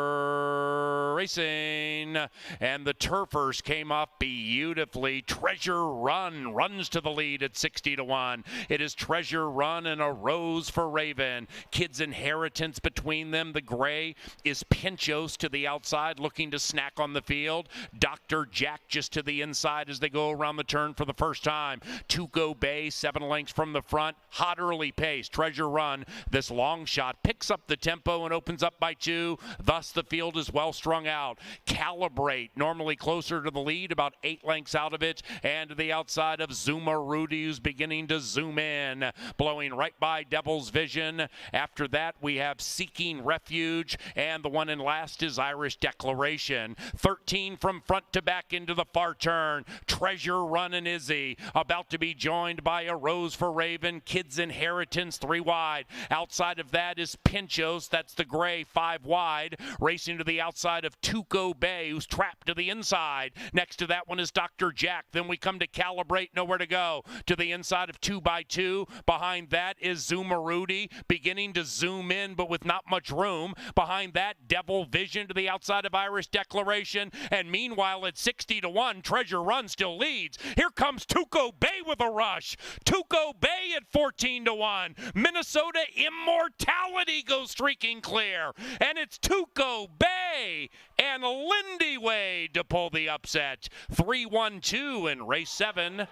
Speaker 1: racing, and the turfers came up beautifully. Treasure Run runs to the lead at 60-1. It is Treasure Run and a Rose for Raven. Kids Inheritance between them. The gray is Pinchos to the outside, looking to snack on the field. Dr. Jack just to the inside as they go around the turn for the first time. Tuco Bay 7 lengths from the front. Hot early pace. Treasure Run, this long shot, picks up the tempo and opens up by 2. Thus the field is well strung out. Calibrate, normally closer to the lead, about 8 lengths out of it, and to the outside of Zuma Rudy, who's beginning to zoom in, blowing right by Devil's Vision. After that, we have Seeking Refuge, and the one in last is Irish Declaration. 13 from front to back into the far turn. Treasure Run and Izzy, about to be joined by A Rose for Raven. Kids Inheritance 3 wide. Outside of that is Pinchos, that's the gray, 5 wide. Racing to the outside of Tuco Bay, who's trapped to the inside. Next to that one is Dr. Jack. Then we come to Calibrate, nowhere to go. To the inside of 2 by 2. Behind that is Zuma Rudy, beginning to zoom in, but with not much room. Behind that, Devil Vision to the outside of Irish Declaration. And meanwhile, at 60-1, Treasure Run still leads. Here comes Tuco Bay with a rush. Tuco Bay at 14-1. Minnesota Immortality goes streaking clear. And it's Tuco Bay and Lindy Wade to pull the upset. 3-1-2 in race 7.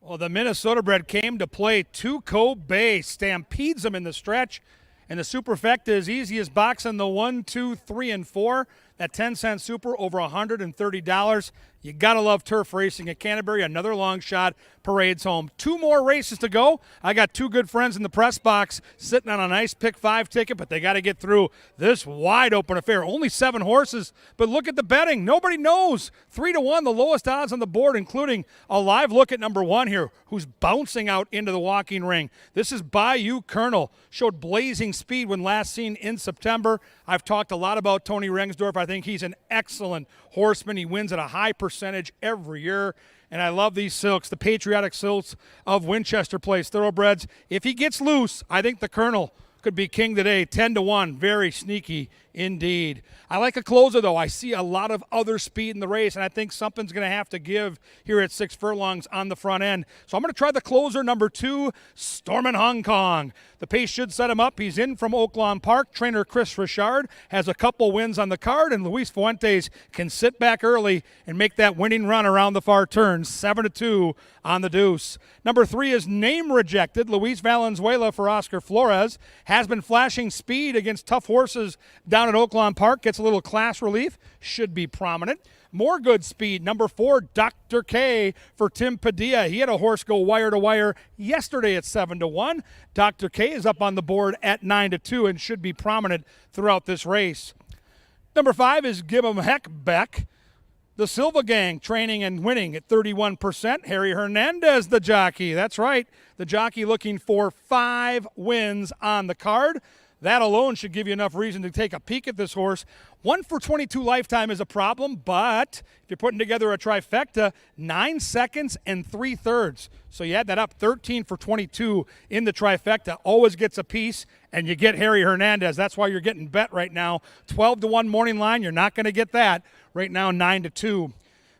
Speaker 4: Well, the Minnesota bred came to play Tuco Bay, stampedes them in the stretch, and the superfecta is easy as boxing the 1, 2, 3, and 4. That 10-cent super over $130. You got to love turf racing at Canterbury. Another long shot parades home. 2 more races to go. I got 2 good friends in the press box sitting on a nice pick 5 ticket, but they got to get through this wide open affair. Only 7 horses, but look at the betting. Nobody knows. 3-1, the lowest odds on the board, including a live look at number 1 here, who's bouncing out into the walking ring. This is Bayou Colonel. Showed blazing speed when last seen in September. I've talked a lot about Tony Rengsdorf. I think he's an excellent horseman. He wins at a high percentage every year. And I love these silks, the patriotic silks of Winchester Place Thoroughbreds. If he gets loose, I think the Colonel could be king today. 10-1, very sneaky indeed. I like a closer, though. I see a lot of other speed in the race, and I think something's going to have to give here at 6 furlongs on the front end. So I'm going to try the closer, number 2, Stormin' Hong Kong. The pace should set him up. He's in from Outrun Park. Trainer Chris Richard has a couple wins on the card, and Luis Fuentes can sit back early and make that winning run around the far turn. 7-2 on the deuce. Number 3 is Name Rejected. Luis Valenzuela for Oscar Flores has been flashing speed against tough horses down at Outrun Park. Gets a little class relief. Should be prominent. More good speed. Number 4, Dr. K for Tim Padilla. He had a horse go wire to wire yesterday at 7-1. Dr. K is up on the board at 9-2 and should be prominent throughout this race. Number 5 is Give 'em Heck Beck. The Silva Gang training and winning at 31%. Harry Hernandez, the jockey. That's right. The jockey looking for 5 wins on the card. That alone should give you enough reason to take a peek at this horse. 1 for 22 lifetime is a problem, but if you're putting together a trifecta, 9 seconds and 3/3. So you add that up, 13 for 22 in the trifecta. Always gets a piece, and you get Harry Hernandez. That's why you're getting bet right now. 12-1 morning line. You're not going to get that. Right now, 9-2.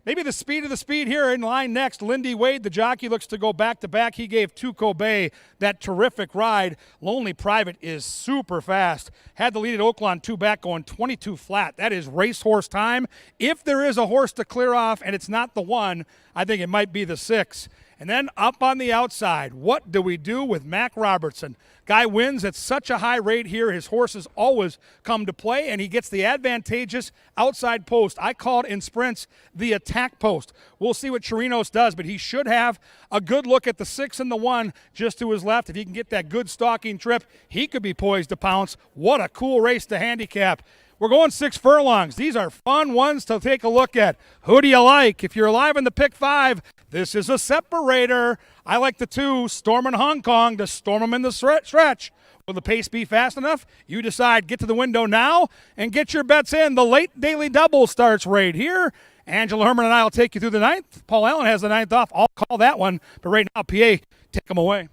Speaker 4: Maybe the speed of the speed here in line next. Lindy Wade, the jockey, looks to go back-to-back. He gave Tuco Bay that terrific ride. Lonely Private is super fast. Had the lead at Oakland 2 back going 22 flat. That is racehorse time. If there is a horse to clear off and it's not the 1, I think it might be the 6. And then up on the outside, what do we do with Mac Robertson? Guy wins at such a high rate here. His horses always come to play, and he gets the advantageous outside post. I call it in sprints the attack post. We'll see what Chirinos does, but he should have a good look at the 6 and the 1 just to his left. If he can get that good stalking trip, he could be poised to pounce. What a cool race to handicap. We're going 6 furlongs. These are fun ones to take a look at. Who do you like? If you're alive in the pick 5, this is a separator. I like the 2, Stormin' Hong Kong, to storm them in the stretch. Will the pace be fast enough? You decide. Get to the window now and get your bets in. The late daily double starts right here. Angela Herman and I will take you through the 9th. Paul Allen has the 9th off. I'll call that one. But right now, PA, take them away.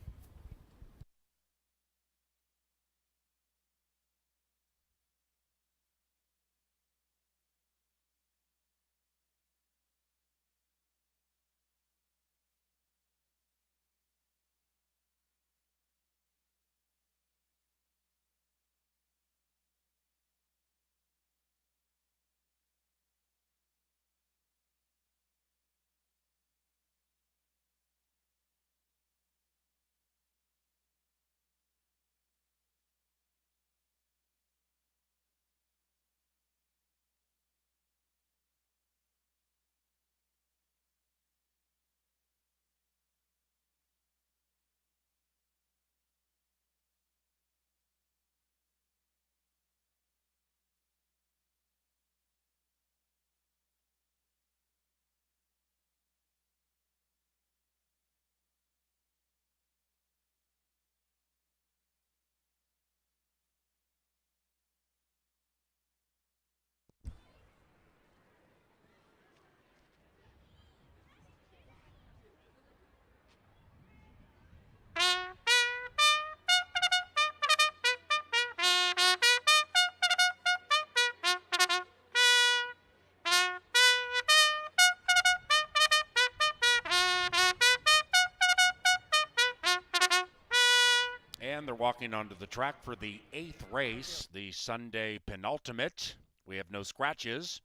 Speaker 1: And they're walking onto the track for the 8th race, the Sunday penultimate. We have no scratches.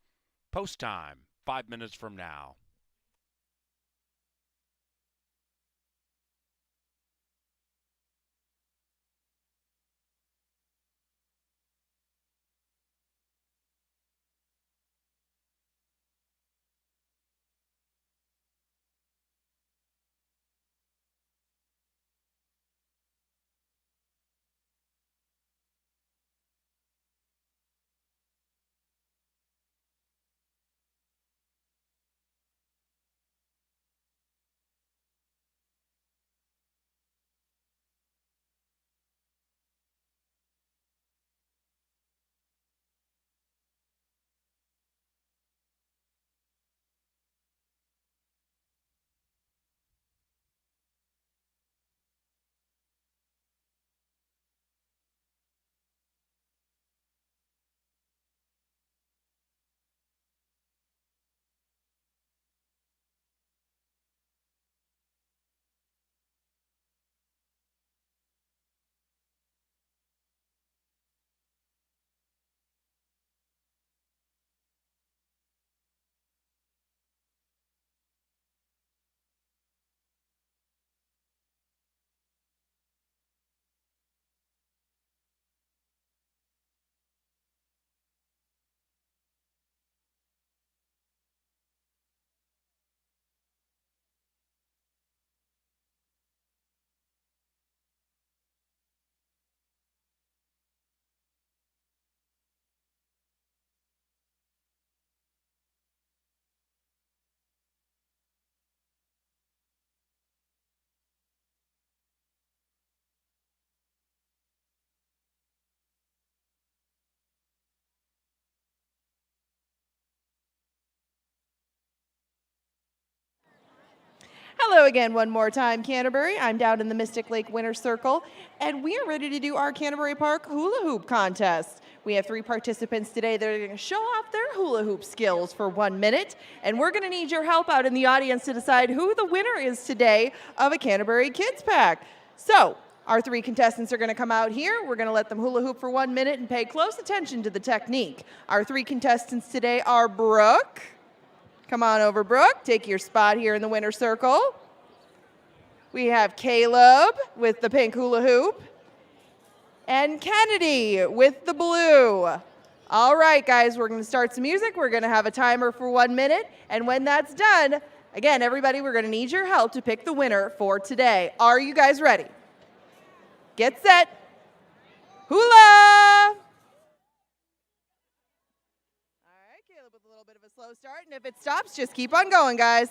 Speaker 1: Post time, 5 minutes from now.
Speaker 5: Hello again one more time, Canterbury. I'm down in the Mystic Lake Winter Circle, and we are ready to do our Canterbury Park hula hoop contest. We have 3 participants today that are going to show off their hula hoop skills for 1 minute, and we're going to need your help out in the audience to decide who the winner is today of a Canterbury Kids Pack. So, our 3 contestants are going to come out here. We're going to let them hula hoop for 1 minute and pay close attention to the technique. Our 3 contestants today are Brooke. Come on over, Brooke. Take your spot here in the winter circle. We have Caleb with the pink hula hoop. And Kennedy with the blue. All right, guys, we're going to start some music. We're going to have a timer for 1 minute. And when that's done, again, everybody, we're going to need your help to pick the winner for today. Are you guys ready? Get set. Hula! With a little bit of a slow start, and if it stops, just keep on going, guys.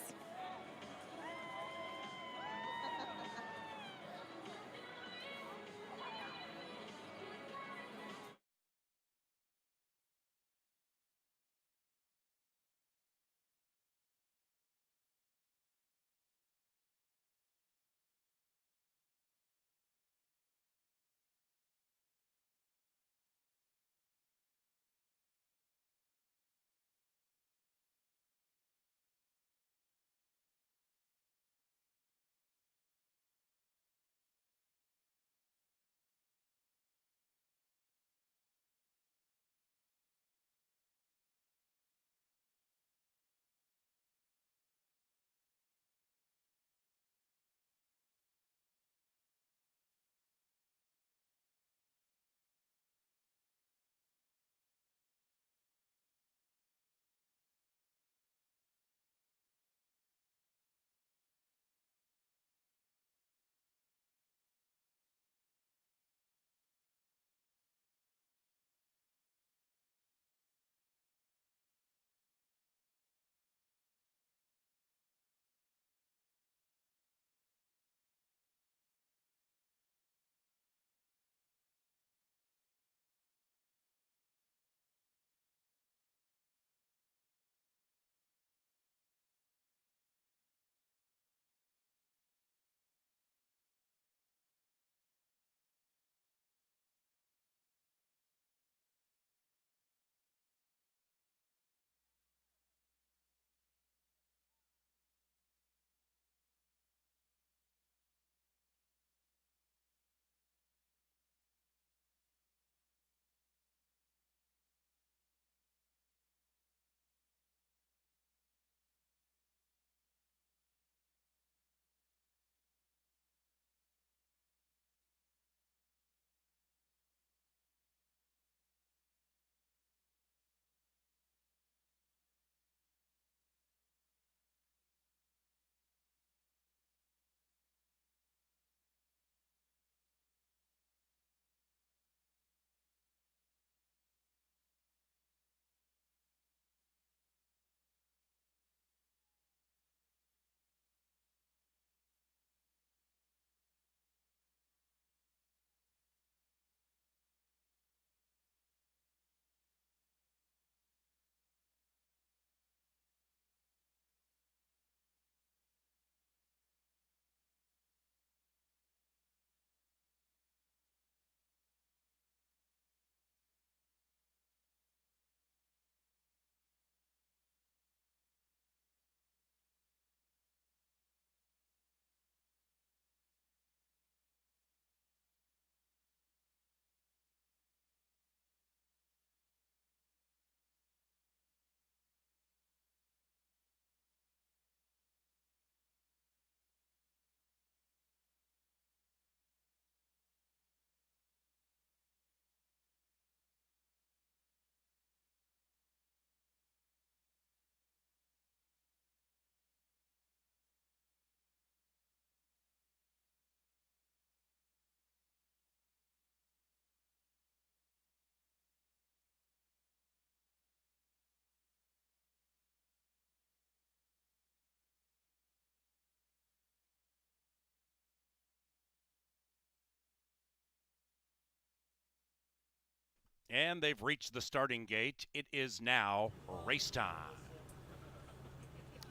Speaker 1: And they've reached the starting gate. It is now race time.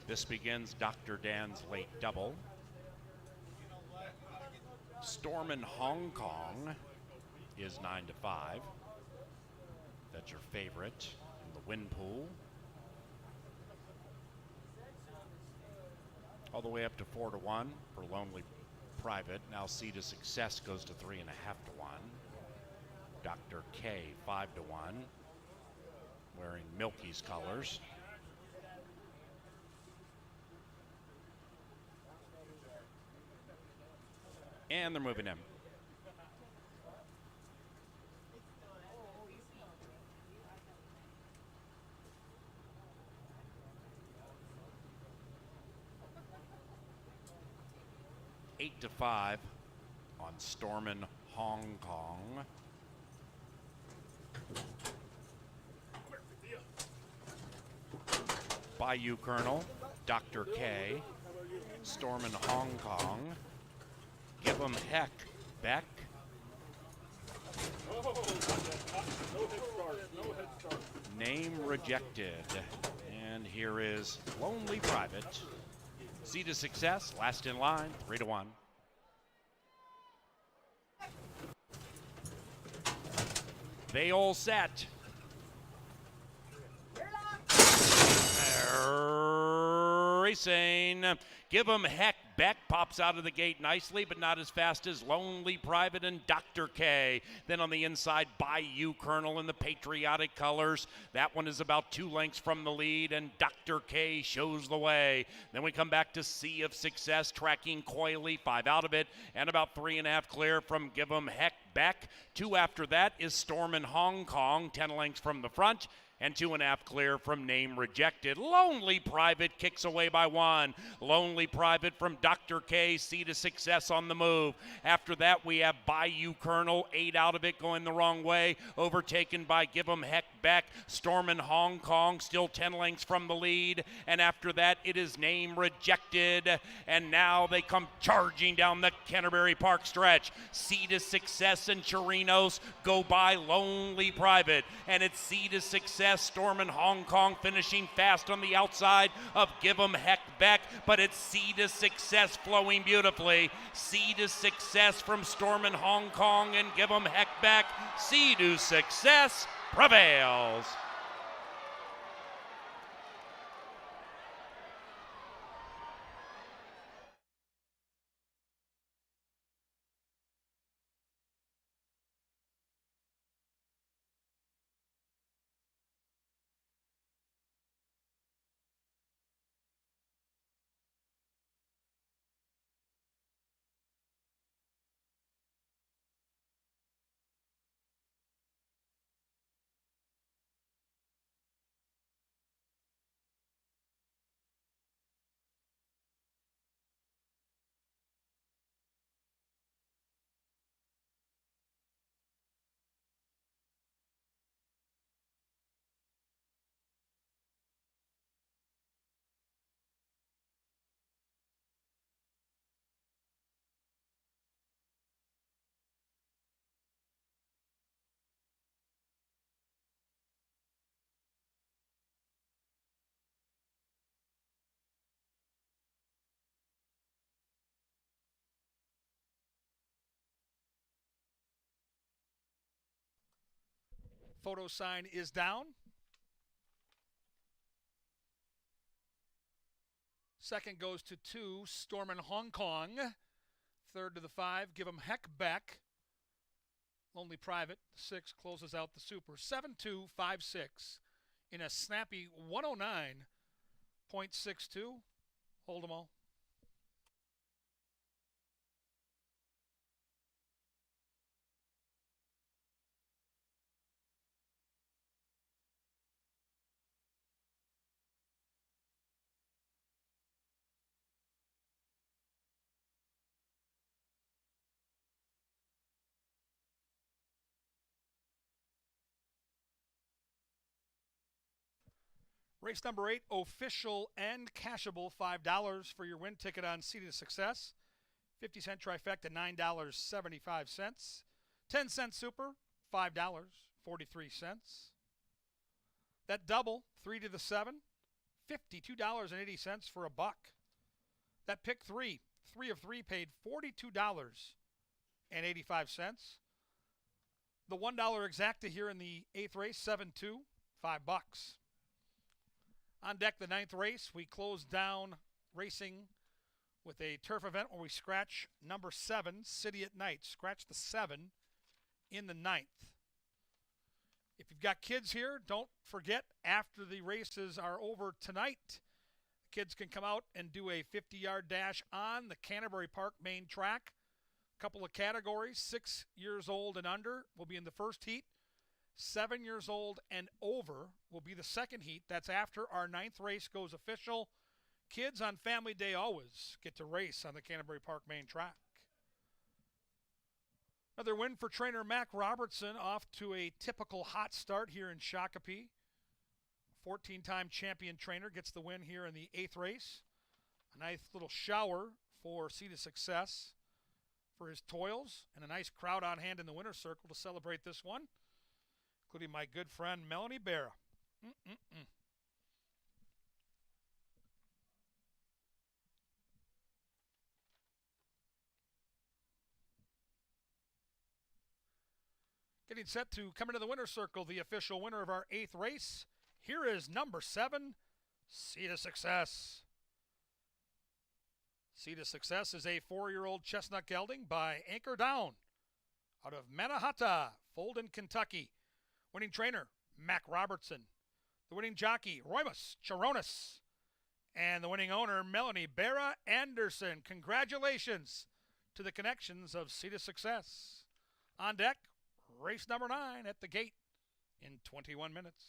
Speaker 1: This begins Dr. Dan's late double. Stormin' Hong Kong is 9-5. That's your favorite in the win pool. All the way up to 4-1 for Lonely Private. Now C to Success goes to 3.5-1. Dr. K 5-1, wearing Milky's colors. And they're moving him. Eight to 5 on Stormin' Hong Kong. Bayou Colonel, Dr. K, Stormin' Hong Kong. Give 'em heck, Beck. Name rejected. And here is Lonely Private. C to Success, last in line, 3-1. They all set. Racing. Give 'em heck. Beck pops out of the gate nicely, but not as fast as Lonely Private and Dr. K. Then on the inside, Bayou Colonel in the patriotic colors. That one is about 2 lengths from the lead, and Dr. K shows the way. Then we come back to Sea of Success, tracking coyly, 5 out of it, and about 3.5 clear from Give 'em heck. Beck. 2 after that is Stormin' Hong Kong, 10 lengths from the front. And 2.5 clear from Name Rejected. Lonely Private kicks away by 1. Lonely Private from Dr. K, C to Success on the move. After that, we have Bayou Colonel, 8 out of it, going the wrong way. Overtaken by Give 'em heck. Beck. Stormin' Hong Kong, still 10 lengths from the lead. And after that, it is Name Rejected. And now they come charging down the Canterbury Park stretch. C to Success and Chirinos go by Lonely Private. And it's C to Success. Stormin' Hong Kong finishing fast on the outside of Give 'em heck. Beck, but it's C to Success flowing beautifully. C to Success from Stormin' Hong Kong and Give 'em heck. Beck. C to Success prevails.
Speaker 4: Photo sign is down. Second goes to 2, Stormin' Hong Kong. Third to the 5, Give 'em heck. Beck. Lonely Private, 6, closes out the Super. 7-2-5-6 in a snappy 109.62. Hold 'em all. Race number 8, official and cashable, $5 for your win ticket on C to Success. 50-cent trifecta, $9.75. 10-cent super, $5.43. That double, 3 to the 7, $52.80 for $1. That pick 3, 3 of 3 paid $42 and 85 cents. The $1 exacta here in the 8th race, 7-2, $5. On deck, the 9th race, we close down racing with a turf event where we scratch number 7, City at Night. Scratch the 7 in the 9th. If you've got kids here, don't forget, after the races are over tonight, kids can come out and do a 50-yard dash on the Canterbury Park main track. A couple of categories, 6 years old and under will be in the first heat. 7 years old and over will be the second heat. That's after our 9th race goes official. Kids on family day always get to race on the Canterbury Park main track. Another win for trainer Mac Robertson, off to a typical hot start here in Shakopee. 14-time champion trainer gets the win here in the 8th race. A nice little shower for Seed of Success for his toils, and a nice crowd on hand in the winner's circle to celebrate this one, including my good friend Melanie Barra. Getting set to come into the winner's circle, the official winner of our 8th race. Here is number 7, Seed of Success. Seed of Success is a 4-year-old chestnut gelding by Anchor Down out of Mannahatta, Fulton, Kentucky. Winning trainer, Mac Robertson. The winning jockey, Roymus Charonis. And the winning owner, Melanie Barra Anderson. Congratulations to the connections of Seed of Success. On deck, race number 9 at the gate in 21 minutes.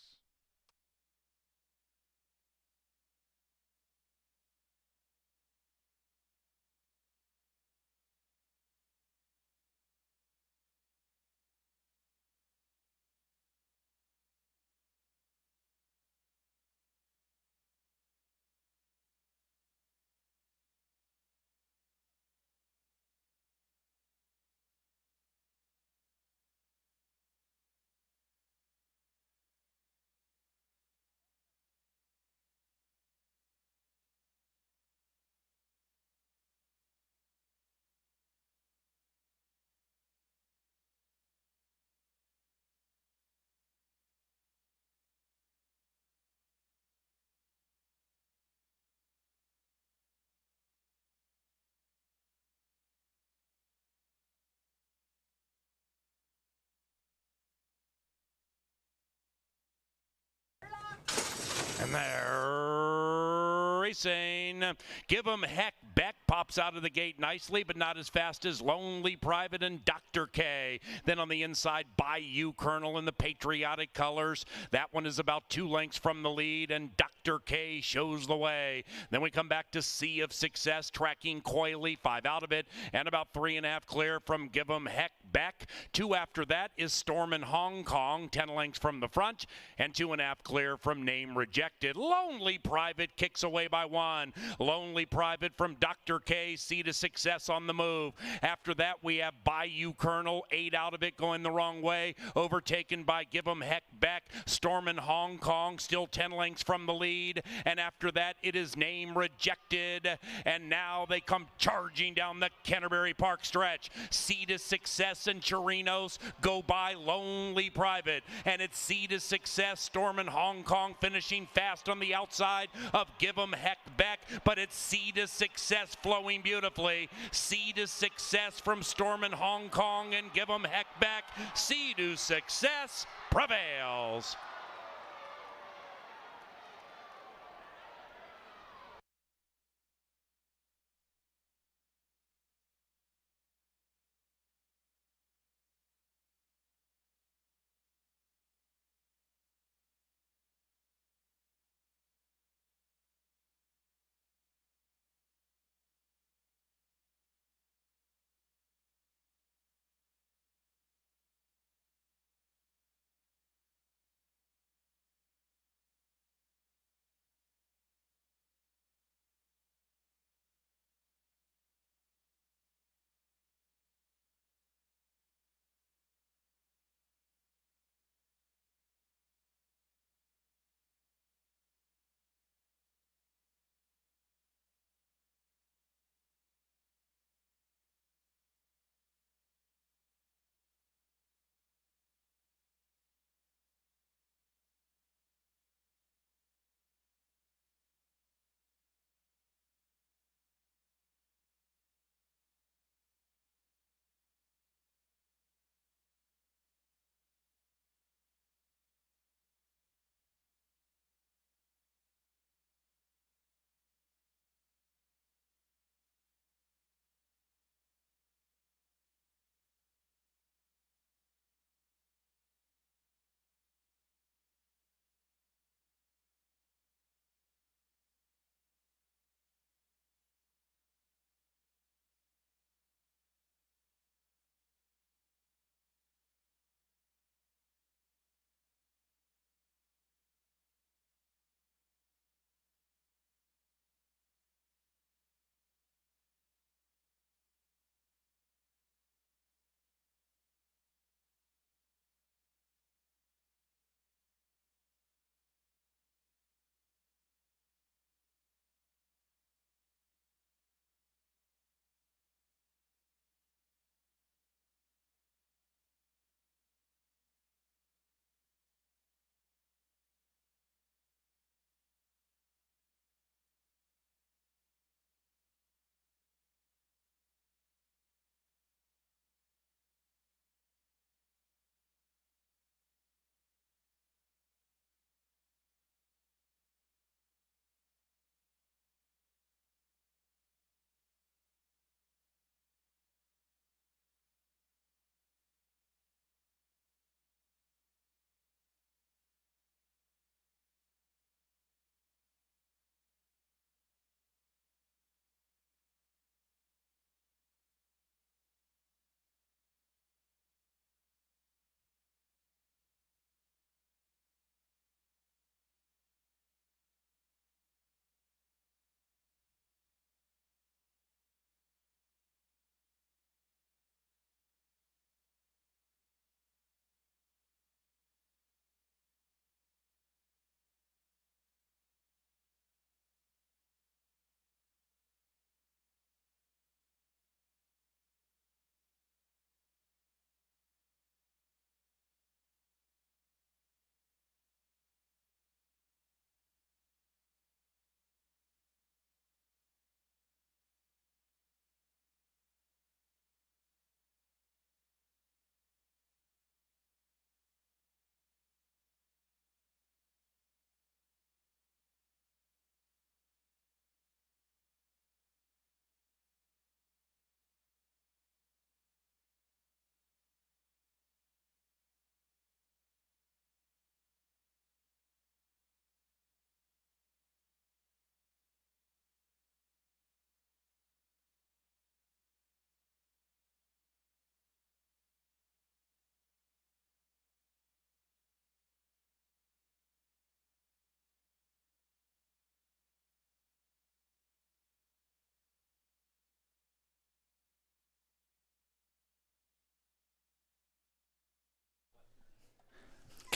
Speaker 1: And they're racing. Give 'em heck. Beck pops out of the gate nicely, but not as fast as Lonely Private and Dr. K. Then on the inside, Bayou Colonel in the patriotic colors. That one is about 2 lengths from the lead, and Dr. K shows the way. Then we come back to Sea of Success, tracking coyly, 5 out of it, and about 3.5 clear from Give 'em heck. Beck. 2 after that is Storm in Hong Kong, 10 lengths from the front, and 2.5 clear from Name Rejected. Lonely Private kicks away by 1. Lonely Private from Dr. K, Seed of Success on the move. After that, we have Bayou Colonel, 8 out of it, going the wrong way, overtaken by Give 'em heck. Beck. Storm in Hong Kong, still 10 lengths from the lead, and after that, it is Name Rejected, and now they come charging down the Canterbury Park stretch. Seed of Success and Chirinos go by Lonely Private, and it's Seed of Success, Storm in Hong Kong finishing fast on the outside of Give 'em heck. Beck, but it's Seed of Success flowing beautifully. Seed of Success from Storm in Hong Kong and Give 'em heck. Beck. Seed of Success prevails.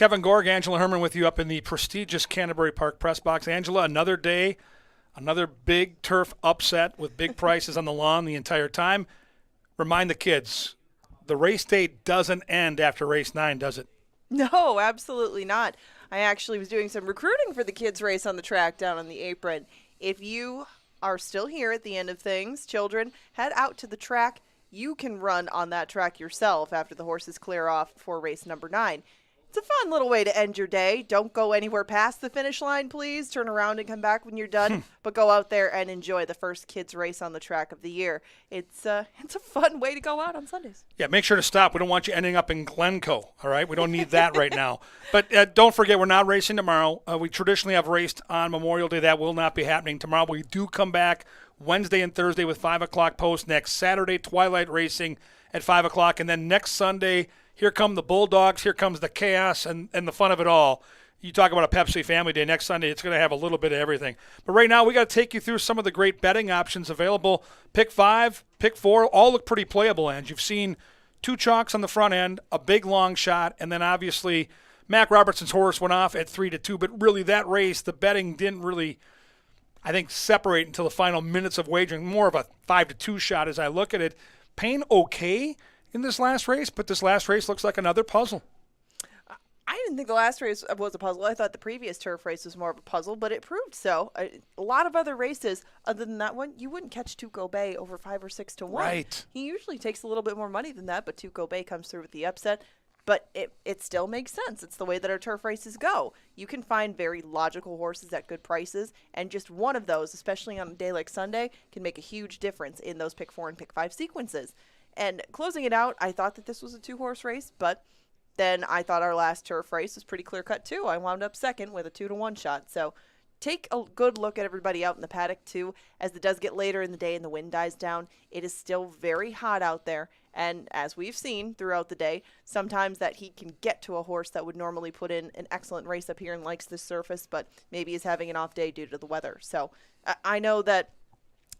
Speaker 4: Kevin Gorg, Angela Herman with you up in the prestigious Canterbury Park press box. Angela, another day, another big turf upset with big prices on the lawn the entire time. Remind the kids, the race day doesn't end after race 9, does it?
Speaker 5: No, absolutely not. I actually was doing some recruiting for the kids' race on the track down on the apron. If you are still here at the end of things, children, head out to the track. You can run on that track yourself after the horses clear off for race number 9. It's a fun little way to end your day. Don't go anywhere past the finish line, please. Turn around and come back when you're done. But go out there and enjoy the first kids' race on the track of the year. It's a fun way to go out on Sundays.
Speaker 4: Yeah, make sure to stop. We don't want you ending up in Glencoe, all right? We don't need that right now. But don't forget, we're not racing tomorrow. We traditionally have raced on Memorial Day. That will not be happening tomorrow. We do come back Wednesday and Thursday with 5 o'clock post. Next Saturday, twilight racing at 5 o'clock. And then next Sunday, here come the Bulldogs. Here comes the chaos and the fun of it all. You talk about a Pepsi Family Day. Next Sunday, it's going to have a little bit of everything. But right now, we got to take you through some of the great betting options available. Pick 5, pick 4, all look pretty playable. And you've seen 2 chalks on the front end, a big long shot, and then obviously Mac Robertson's horse went off at 3-2. But really, that race, the betting didn't really, I think, separate until the final minutes of wagering. More of a 5-2 shot as I look at it. Payne okay in this last race, but this last race looks like another puzzle.
Speaker 5: I didn't think the last race was a puzzle. I thought the previous turf race was more of a puzzle, but it proved so. A lot of other races, other than that one, you wouldn't catch Tuco Bay over 5 or 6 to 1.
Speaker 4: Right.
Speaker 5: He usually takes a little bit more money than that, but Tuco Bay comes through with the upset. But it still makes sense. It's the way that our turf races go. You can find very logical horses at good prices, and just one of those, especially on a day like Sunday, can make a huge difference in those pick 4 and pick 5 sequences. And closing it out, I thought that this was a 2-horse race, but then I thought our last turf race was pretty clear-cut too. I wound up second with a 2-to-1 shot. So take a good look at everybody out in the paddock too. As it does get later in the day and the wind dies down, it is still very hot out there. And as we've seen throughout the day, sometimes that heat can get to a horse that would normally put in an excellent race up here and likes this surface, but maybe is having an off day due to the weather. So I know that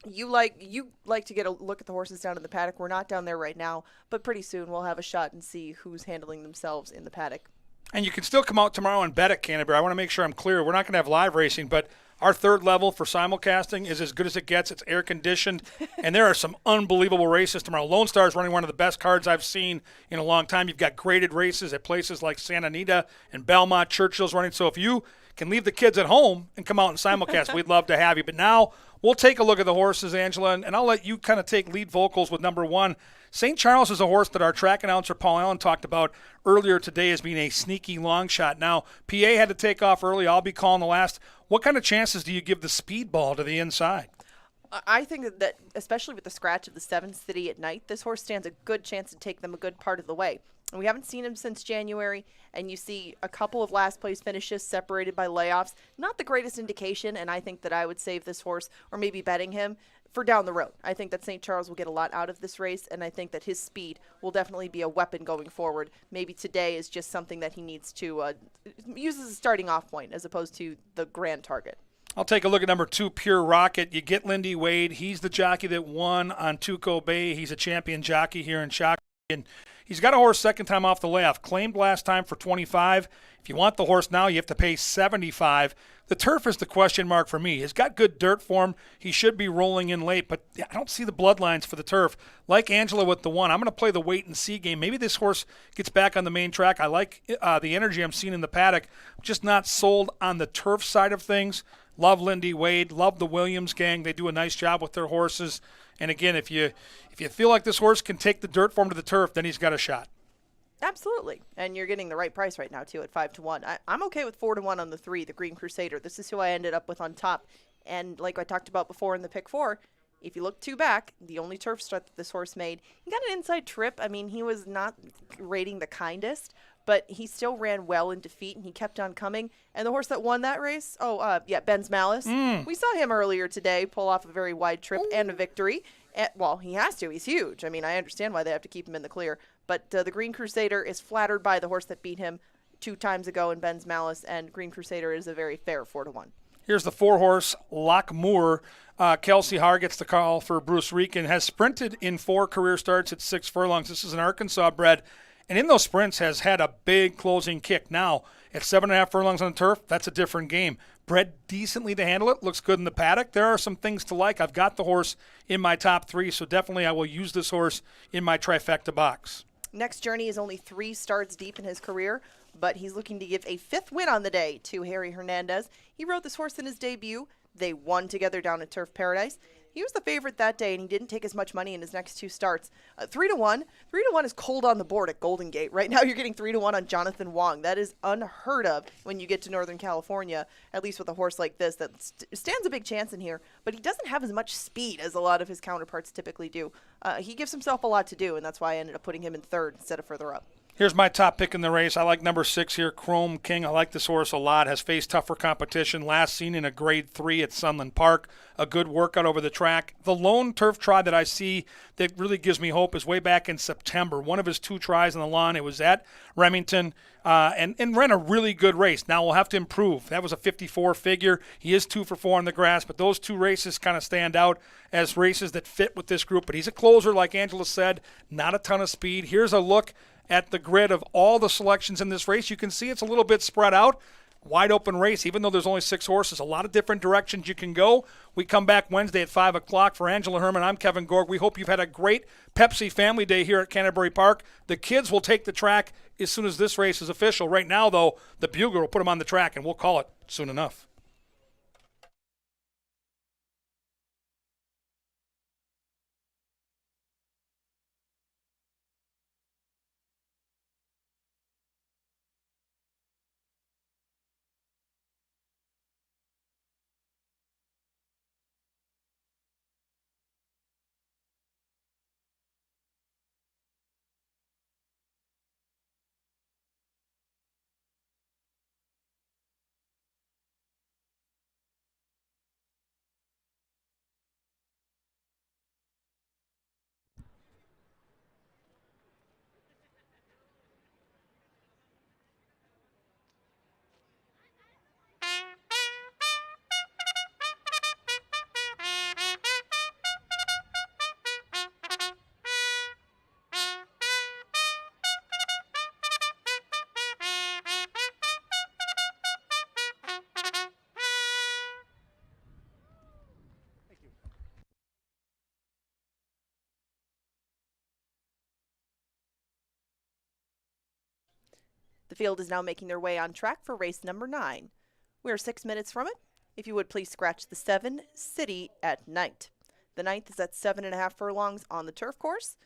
Speaker 5: you like to get a look at the horses down in the paddock. We're not down there right now, but pretty soon we'll have a shot and see who's handling themselves in the paddock.
Speaker 4: And you can still come out tomorrow and bet at Canterbury. I want to make sure I'm clear. We're not going to have live racing, but our third level for simulcasting is as good as it gets. It's air-conditioned, and there are some unbelievable races tomorrow. Lone Star is running one of the best cards I've seen in a long time. You've got graded races at places like Santa Anita and Belmont. Churchill's running. So if you can leave the kids at home and come out and simulcast, we'd love to have you. But now we'll take a look at the horses, Angela, and I'll let you kind of take lead vocals with number 1. St. Charles is a horse that our track announcer Paul Allen talked about earlier today as being a sneaky long shot. Now, PA had to take off early. I'll be calling the last. What kind of chances do you give the speedball to the inside?
Speaker 5: I think that especially with the scratch of the 7th City at night, this horse stands a good chance to take them a good part of the way. And we haven't seen him since January, and you see a couple of last place finishes separated by layoffs. Not the greatest indication, and I think that I would save this horse or maybe betting him for down the road. I think that St. Charles will get a lot out of this race, and I think that his speed will definitely be a weapon going forward. Maybe today is just something that he needs to use as a starting off point as opposed to the grand target.
Speaker 4: I'll take a look at number 2, Pure Rocket. You get Lindy Wade. He's the jockey that won on Tuco Bay. He's a champion jockey here in Shakopee. And he's got a horse second time off the layoff. Claimed last time for 25. If you want the horse now, you have to pay 75. The turf is the question mark for me. He's got good dirt for him. He should be rolling in late, but I don't see the bloodlines for the turf. Like Angela with the 1, I'm going to play the wait and see game. Maybe this horse gets back on the main track. I like the energy I'm seeing in the paddock. I'm just not sold on the turf side of things. Love Lindy Wade. Love the Williams gang. They do a nice job with their horses. And again, if you feel like this horse can take the dirt form to the turf, then he's got a shot.
Speaker 5: Absolutely. And you're getting the right price right now, too, at 5-1. I'm okay with 4-1 on the 3, the Green Crusader. This is who I ended up with on top. And like I talked about before in the pick 4, if you look 2 back, the only turf start that this horse made, he got an inside trip. I mean, he was not rating the kindest, but he still ran well in defeat, and he kept on coming. And the horse that won that race, Ben's Malice. We saw him earlier today pull off a very wide trip and a victory. Well, he has to. He's huge. I mean, I understand why they have to keep him in the clear. But the Green Crusader is flattered by the horse that beat him 2 times ago in Ben's Malice, and Green Crusader is a very fair 4-1.
Speaker 4: Here's the 4-horse, Lockmoor. Kelsey Har gets the call for Bruce Rieken. Has sprinted in 4 career starts at 6 furlongs. This is an Arkansas bred. and in those sprints has had a big closing kick. Now, at 7.5 furlongs on the turf, that's a different game. Bred decently to handle it, looks good in the paddock. There are some things to like. I've got the horse in my top 3, so definitely I will use this horse in my trifecta box.
Speaker 5: Next Journey is only 3 starts deep in his career, but he's looking to give a 5th win on the day to Harry Hernandez. He rode this horse in his debut. They won together down at Turf Paradise. He was the favorite that day, and he didn't take as much money in his next 2 starts. 3-1. 3-1 is cold on the board at Golden Gate. Right now you're getting 3-1 on Jonathan Wong. That is unheard of when you get to Northern California, at least with a horse like this that stands a big chance in here. But he doesn't have as much speed as a lot of his counterparts typically do. He gives himself a lot to do, and that's why I ended up putting him in 3rd instead of further up.
Speaker 4: Here's my top pick in the race. I like number 6 here, Chrome King. I like this horse a lot. Has faced tougher competition. Last seen in a grade 3 at Sunland Park. A good workout over the track. The lone turf try that I see that really gives me hope is way back in September. One of his 2 tries on the lawn. It was at Remington and ran a really good race. Now we'll have to improve. That was a 54 figure. He is 2 for 4 on the grass, but those 2 races kind of stand out as races that fit with this group. But he's a closer, like Angela said. Not a ton of speed. Here's a look at the grid of all the selections in this race. You can see it's a little bit spread out. Wide open race, even though there's only 6 horses. A lot of different directions you can go. We come back Wednesday at 5 o'clock. For Angela Herman, I'm Kevin Gorg. We hope you've had a great Pepsi Family Day here at Canterbury Park. The kids will take the track as soon as this race is official. Right now, though, the Bugler will put them on the track, and we'll call it soon enough.
Speaker 5: The field is now making their way on track for race number 9. We're 6 minutes from it. If you would please scratch the 7, City at Night. The 9th is at 7.5 furlongs on the turf course.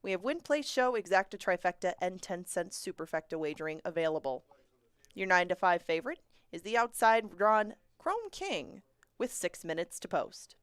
Speaker 5: We have win, place, show, exacta, trifecta, and 10-cent superfecta wagering available. Your 9 to 5 favorite is the outside drawn Chrome King with 6 minutes to post.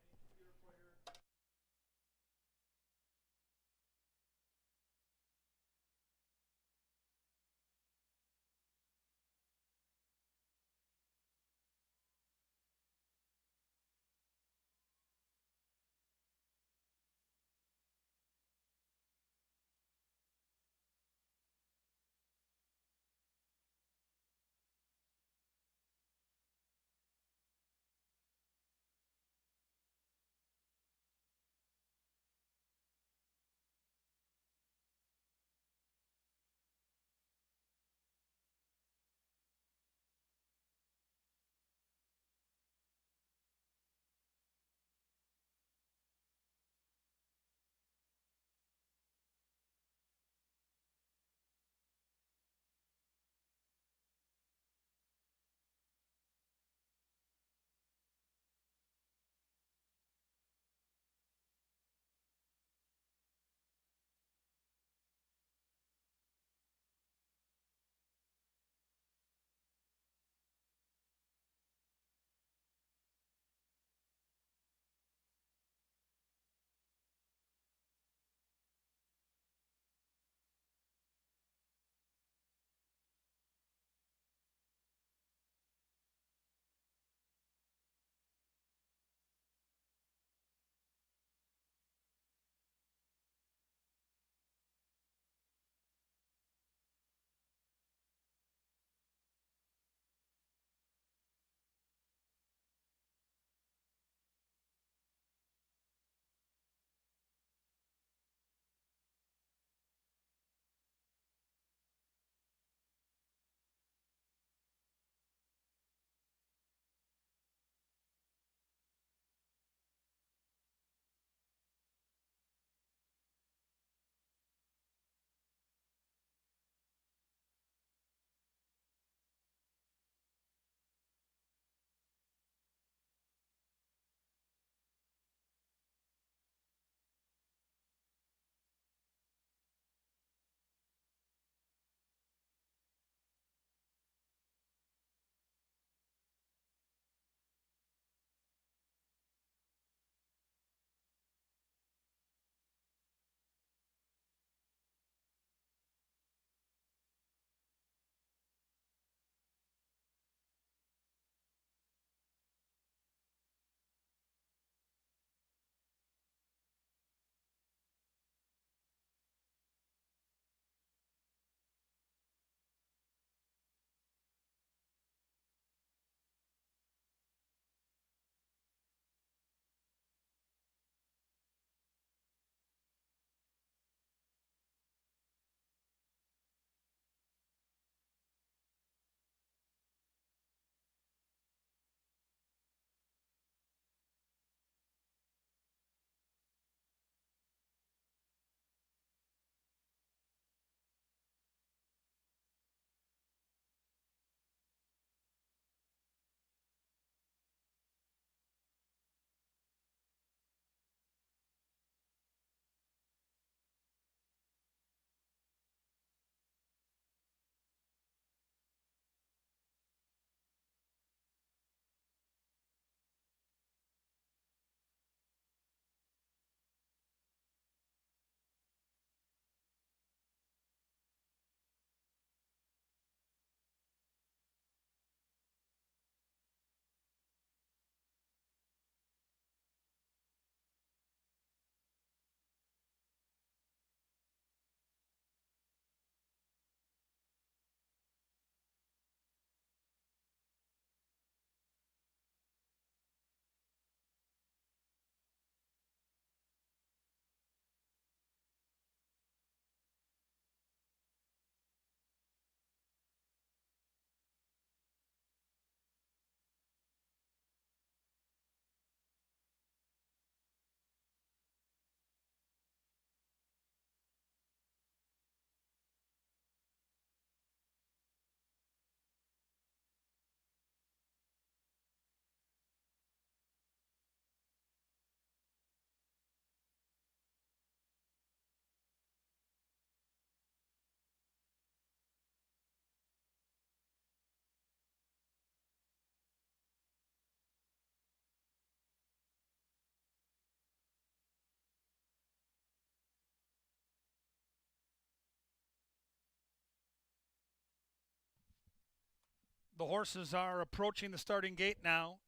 Speaker 4: The horses are approaching the starting gate now.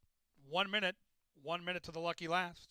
Speaker 4: 1 minute to the lucky last.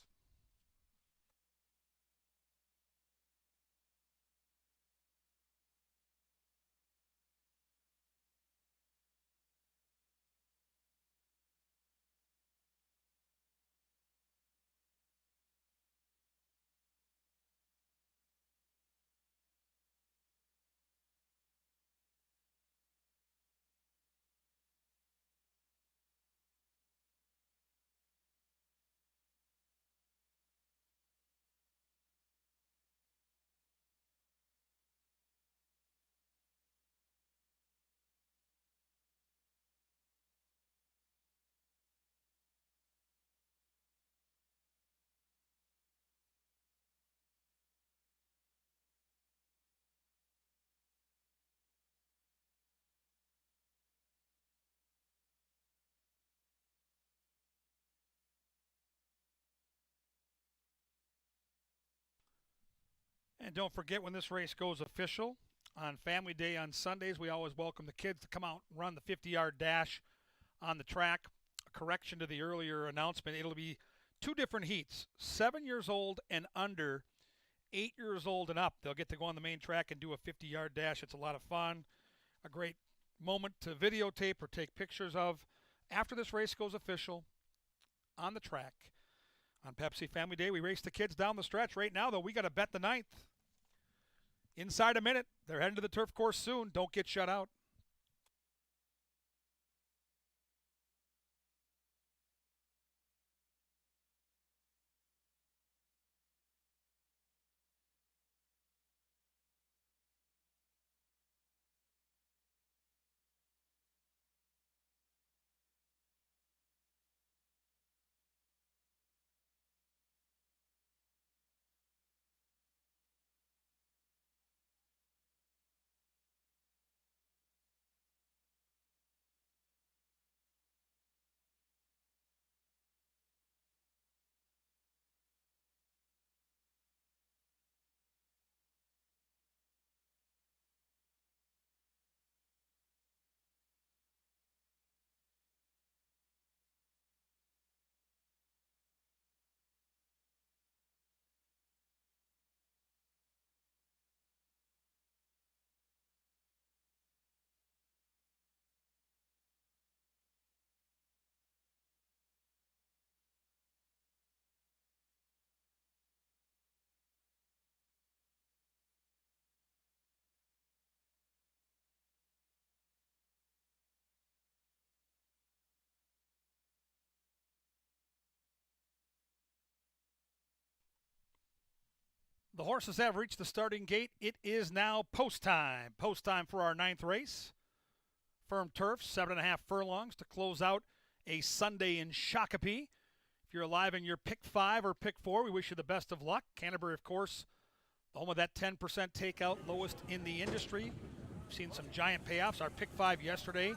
Speaker 4: And don't forget, when this race goes official, on Family Day on Sundays, we always welcome the kids to come out and run the 50-yard dash on the track. A correction to the earlier announcement, it'll be 2 different heats, 7 years old and under, 8 years old and up. They'll get to go on the main track and do a 50-yard dash. It's a lot of fun, a great moment to videotape or take pictures of. After this race goes official on the track, on Pepsi Family Day, we race the kids down the stretch. Right now, though, we got to bet the 9th. Inside a minute. They're heading to the turf course soon. Don't get shut out. The horses have reached the starting gate. It is now post time. Post time for our 9th race. Firm turf, 7.5 furlongs to close out a Sunday in Shakopee. If you're alive in your pick 5 or pick 4, we wish you the best of luck. Canterbury, of course, the home of that 10% takeout, lowest in the industry. We've seen some giant payoffs. Our pick 5 yesterday,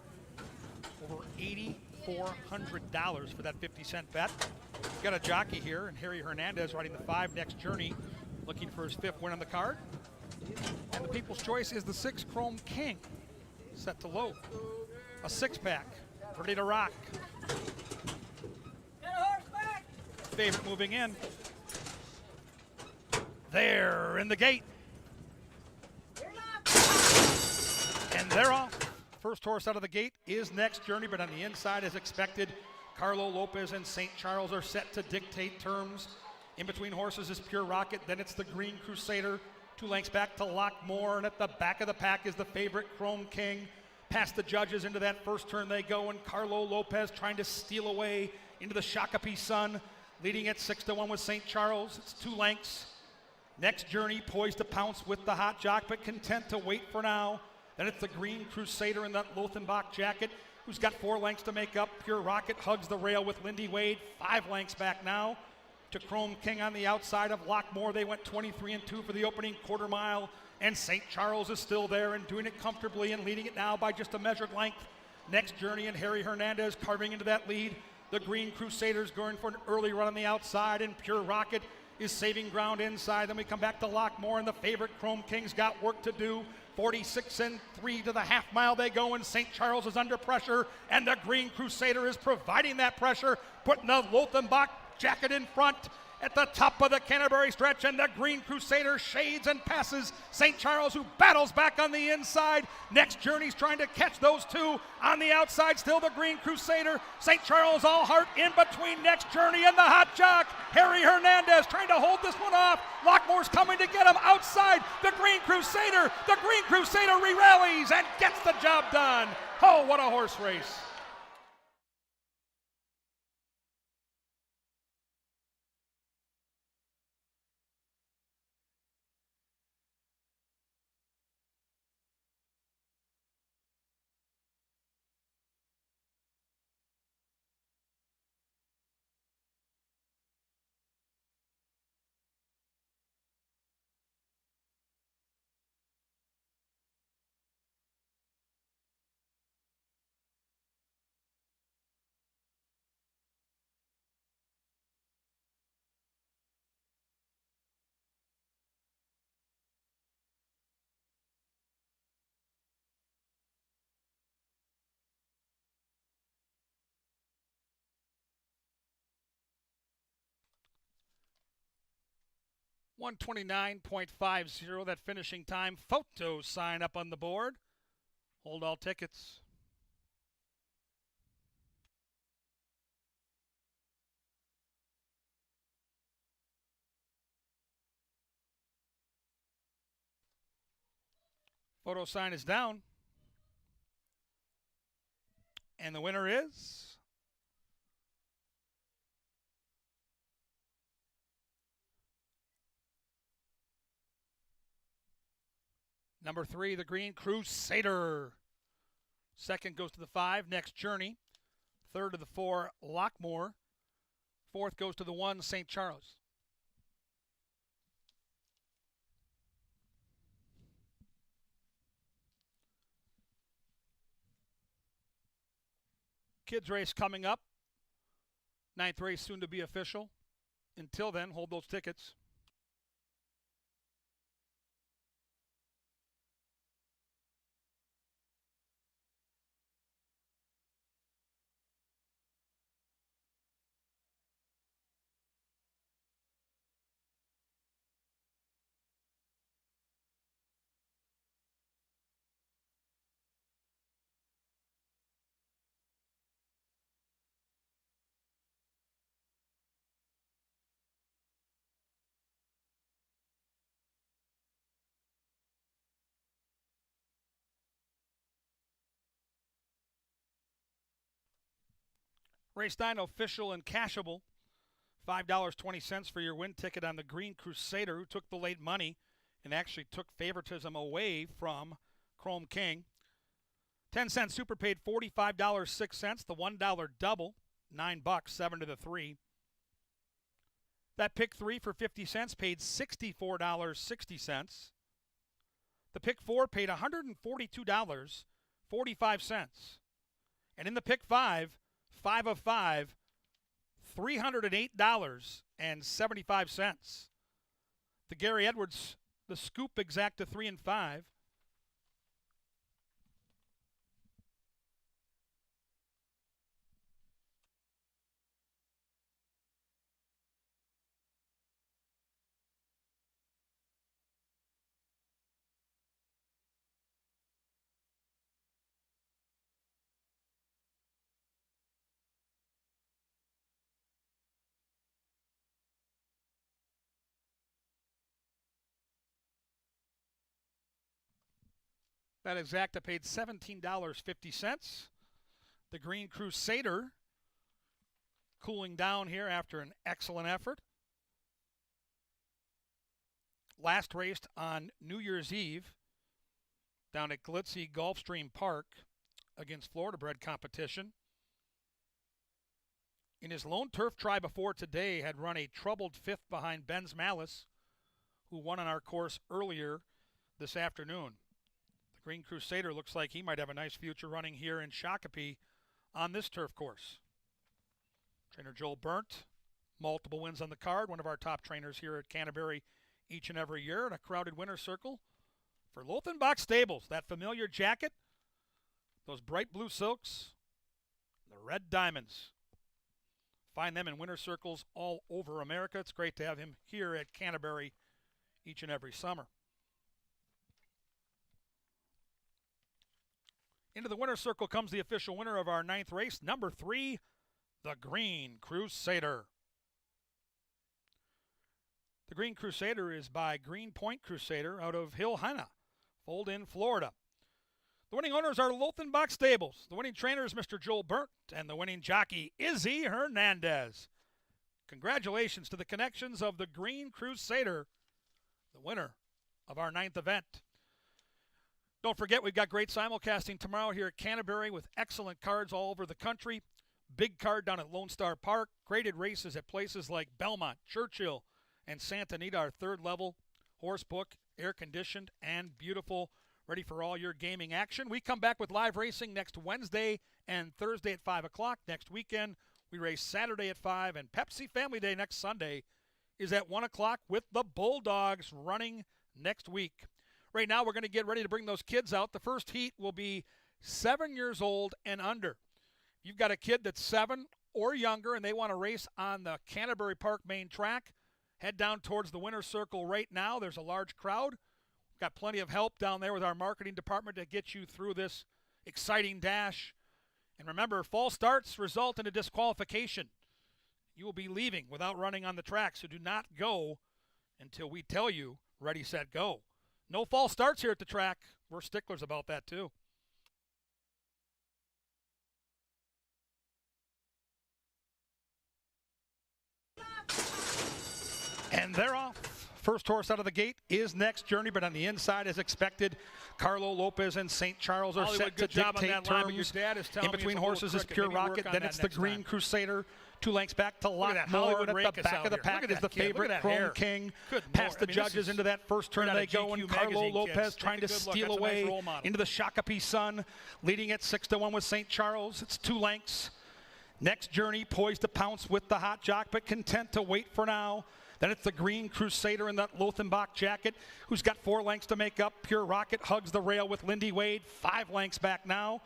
Speaker 4: over $8,400 for that 50-cent bet. We've got a jockey here, and Harry Hernandez riding the 5 Next Journey, looking for his 5th win on the card. And the People's Choice is the 6 Chrome King, set to load. A 6-pack, ready to rock. Favorite moving in. There in the gate. And they're off. First horse out of the gate is Next Journey, but on the inside, as expected, Carlo Lopez and St. Charles are set to dictate terms. In between horses is Pure Rocket, then it's the Green Crusader. 2 lengths back to Lockmore, and at the back of the pack is the favorite Chrome King. Past the judges into that first turn they go, and Carlo Lopez trying to steal away into the Shakopee Sun, leading at 6-1 with St. Charles. It's 2 lengths. Next Journey poised to pounce with the hot jock, but content to wait for now. Then it's the Green Crusader in that Lothenbach jacket, who's got 4 lengths to make up. Pure Rocket hugs the rail with Lindy Wade, 5 lengths back now to Chrome King on the outside of Lockmore. They went 23-2 for the opening quarter mile, and St. Charles is still there and doing it comfortably and leading it now by just a measured length. Next Journey and Harry Hernandez carving into that lead. The Green Crusaders going for an early run on the outside, and Pure Rocket is saving ground inside. Then we come back to Lockmore, and the favorite Chrome King's got work to do. 46 and 3 to the half mile they go, and St. Charles is under pressure, and the Green Crusader is providing that pressure, putting the Lothenbach jacket in front at the top of the Canterbury stretch, and the Green Crusader shades and passes St. Charles, who battles back on the inside. Next Journey's trying to catch those two on the outside. Still the Green Crusader. St. Charles all heart in between Next Journey and the hot jock, Harry Hernandez, trying to hold this one off. Lockmore's coming to get him outside. The Green Crusader re-rallies and gets the job done. Oh, what a horse race. $129.50, that finishing time. Photo sign up on the board. Hold all tickets. Photo sign is down. And the winner is number 3, the Green Crusader. Second goes to the 5, Next Journey. Third to the 4, Lockmore. Fourth goes to the 1, St. Charles. Kids race coming up. 9th race soon to be official. Until then, hold those tickets. Race 9 official and cashable. $5.20 for your win ticket on the Green Crusader, who took the late money and actually took favoritism away from Chrome King. 10-cent super paid $45.06. The $1 double, $9, 7 to the 3. That pick 3 for 50 cents paid $64.60. The pick 4 paid $142.45. And in the pick 5, 5 of 5, $308.75. The Gary Edwards, the scoop exacta 3 and 5. That exacta paid $17.50. The Green Crusader cooling down here after an excellent effort. Last raced on New Year's Eve down at glitzy Gulfstream Park against Florida bred competition. In his lone turf try before today, had run a troubled 5th behind Ben's Malice, who won on our course earlier this afternoon. The Green Crusader looks like he might have a nice future running here in Shakopee on this turf course. Trainer Joel Burnt multiple wins on the card. One of our top trainers here at Canterbury each and every year in a crowded winner's circle for Lothenbach Stables. That familiar jacket, those bright blue silks, the red diamonds. Find them in winner's circles all over America. It's great to have him here at Canterbury each and every summer. Into the winner's circle comes the official winner of our 9th race, number 3, the Green Crusader. The Green Crusader is by Green Point Crusader out of Hillhana, Fold in, Florida. The winning owners are Lothenbach Stables. The winning trainer is Mr. Joel Burnt, and the winning jockey, Izzy Hernandez. Congratulations to the connections of the Green Crusader, the winner of our 9th event. Don't forget, we've got great simulcasting tomorrow here at Canterbury with excellent cards all over the country. Big card down at Lone Star Park. Graded races at places like Belmont, Churchill, and Santa Anita, our 3rd level. Horse book, air-conditioned, and beautiful. Ready for all your gaming action. We come back with live racing next Wednesday and Thursday at 5 o'clock. Next weekend, we race Saturday at 5, and Pepsi Family Day next Sunday is at 1 o'clock with the Bulldogs running next week. Right now, we're going to get ready to bring those kids out. The first heat will be 7 years old and under. If you've got a kid that's 7 or younger and they want to race on the Canterbury Park main track, head down towards the winner's circle right now. There's a large crowd. We've got plenty of help down there with our marketing department to get you through this exciting dash. And remember, false starts result in a disqualification. You will be leaving without running on the track, so do not go until we tell you, ready, set, go. No false starts here at the track. We're sticklers about that, too. And they're off. First horse out of the gate is Next Journey, but on the inside, as expected, Carlo Lopez and St. Charles are set to dictate terms. In between horses is Pure Rocket. Then it's the Green Crusader. 2 lengths back to Lockmore. At the back of the pack is the favorite Chrome King. Past the judges into that first turn they go, and Carlo Lopez trying to steal away into the Shakopee Sun, leading at 6-1 with St. Charles. It's 2 lengths. Next Journey poised to pounce with the hot jock, but content to wait for now. Then it's the Green Crusader in that Lothenbach jacket, who's got 4 lengths to make up. Pure Rocket hugs the rail with Lindy Wade, 5 lengths back now.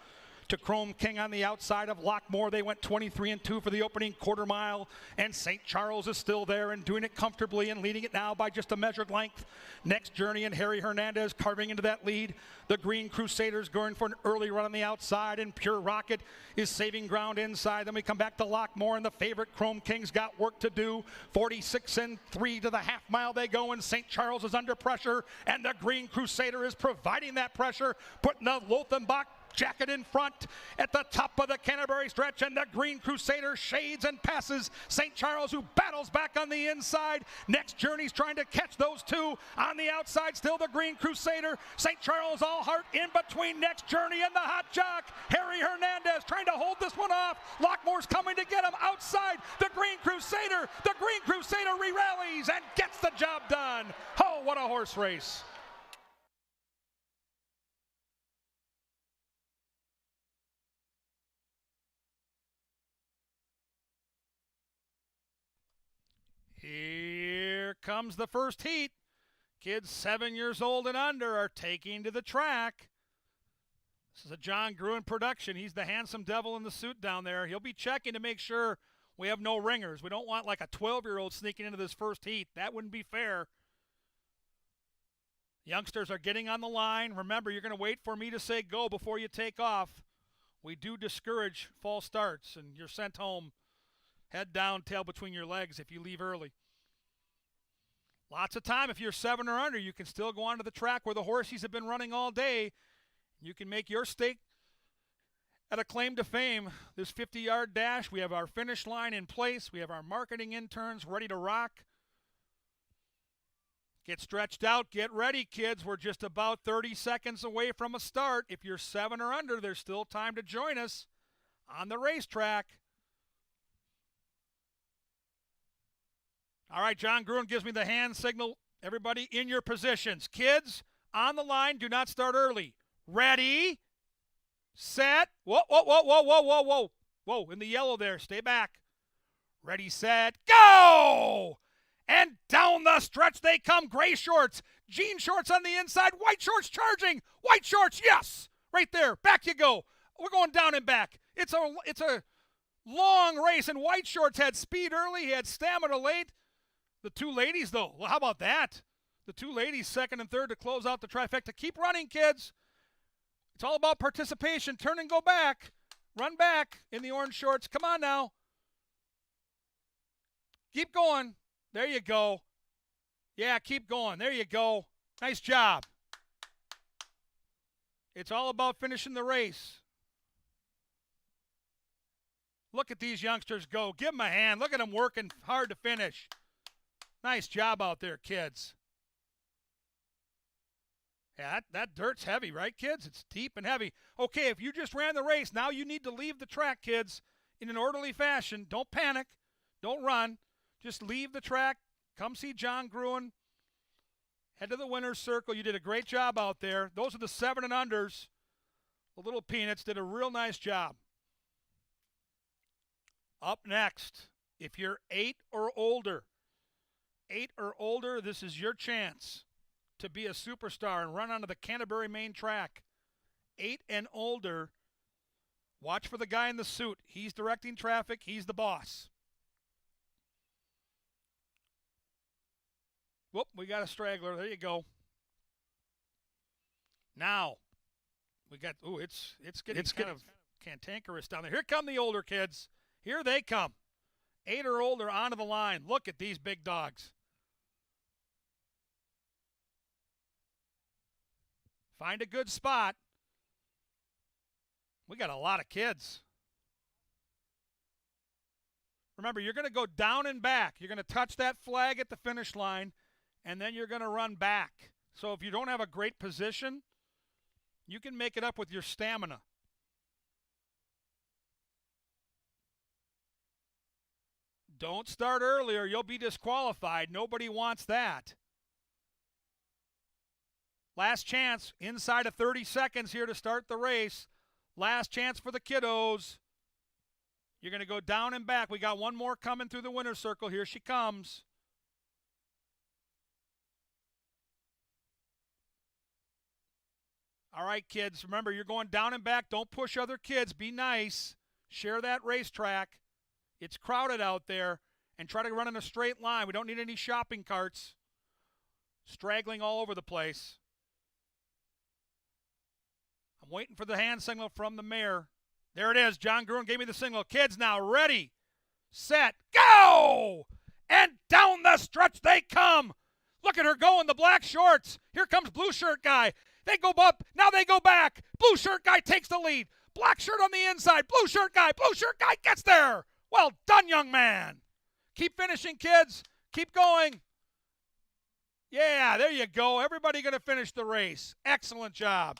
Speaker 4: To Chrome King on the outside of Lockmore. They went 23-2 for the opening quarter mile, and St. Charles is still there and doing it comfortably and leading it now by just a measured length. Next Journey and Harry Hernandez carving into that lead. The Green Crusaders going for an early run on the outside, and Pure Rocket is saving ground inside. Then we come back to Lockmore, and the favorite Chrome King's got work to do. 46-3 to the half mile they go, and St. Charles is under pressure, and the Green Crusader is providing that pressure, putting the Lothenbach jacket in front at the top of the Canterbury stretch, and the Green Crusader shades and passes St. Charles, who battles back on the inside. Next Journey's trying to catch those 2 on the outside. Still the Green Crusader. St. Charles all heart in between Next Journey and the hot jock Harry Hernandez trying to hold this one off. Lockmore's coming to get him outside the Green Crusader. The Green Crusader re-rallies and gets the job done. Oh, what a horse race. Here comes the first heat. Kids 7 years old and under are taking to the track. This is a John Gruen production. He's the handsome devil in the suit down there. He'll be checking to make sure we have no ringers. We don't want like a 12-year-old sneaking into this first heat. That wouldn't be fair. Youngsters are getting on the line. Remember, you're going to wait for me to say go before you take off. We do discourage false starts, and you're sent home head down, tail between your legs if you leave early. Lots of time. If you're 7 or under, you can still go onto the track where the horses have been running all day. You can make your stake at a claim to fame. This 50-yard dash, we have our finish line in place. We have our marketing interns ready to rock. Get stretched out. Get ready, kids. We're just about 30 seconds away from a start. If you're 7 or under, there's still time to join us on the racetrack. All right, John Gruen gives me the hand signal. Everybody in your positions. Kids, on the line, do not start early. Ready, set, whoa, whoa, whoa, whoa, whoa, whoa, whoa. Whoa, in the yellow there, stay back. Ready, set, go! And down the stretch they come. Gray shorts, jean shorts on the inside, white shorts charging. White shorts, yes! Right there, back you go. We're going down and back. It's a long race, and white shorts had speed early. He had stamina late. The two ladies, though, well, how about that? The two ladies, second and third, to close out the trifecta. Keep running, kids. It's all about participation. Turn and go back. Run back in the orange shorts. Come on now. Keep going. There you go. Yeah, keep going. There you go. Nice job. It's all about finishing the race. Look at these youngsters go. Give them a hand. Look at them working hard to finish. Nice job out there, kids. Yeah, that dirt's heavy, right, kids? It's deep and heavy. Okay, if you just ran the race, now you need to leave the track, kids, in an orderly fashion. Don't panic. Don't run. Just leave the track. Come see John Gruen. Head to the winner's circle. You did a great job out there. Those are the 7 and unders. The little peanuts did a real nice job. Up next, if you're 8 or older, this is your chance to be a superstar and run onto the Canterbury main track. 8 and older, watch for the guy in the suit. He's directing traffic. He's the boss. Whoop, we got a straggler. There you go. Now, we got, ooh, it's getting kind of cantankerous down there. Here come the older kids. Here they come. 8 or older onto the line. Look at these big dogs. Find a good spot. We got a lot of kids. Remember, you're going to go down and back. You're going to touch that flag at the finish line, and then you're going to run back. So if you don't have a great position, you can make it up with your stamina. Don't start earlier. You'll be disqualified. Nobody wants that. Last chance, inside of 30 seconds here to start the race. Last chance for the kiddos. You're going to go down and back. We got one more coming through the winner's circle. Here she comes. All right, kids, remember, you're going down and back. Don't push other kids. Be nice. Share that racetrack. It's crowded out there. And try to run in a straight line. We don't need any shopping carts straggling all over the place. I'm waiting for the hand signal from the mayor. There it is. John Gruen gave me the signal. Kids now ready, set, go! And down the stretch they come. Look at her go in the black shorts. Here comes blue shirt guy. They go up. Now they go back. Blue shirt guy takes the lead. Black shirt on the inside. Blue shirt guy gets there. Well done, young man. Keep finishing, kids. Keep going. Yeah, there you go. Everybody going to finish the race. Excellent job.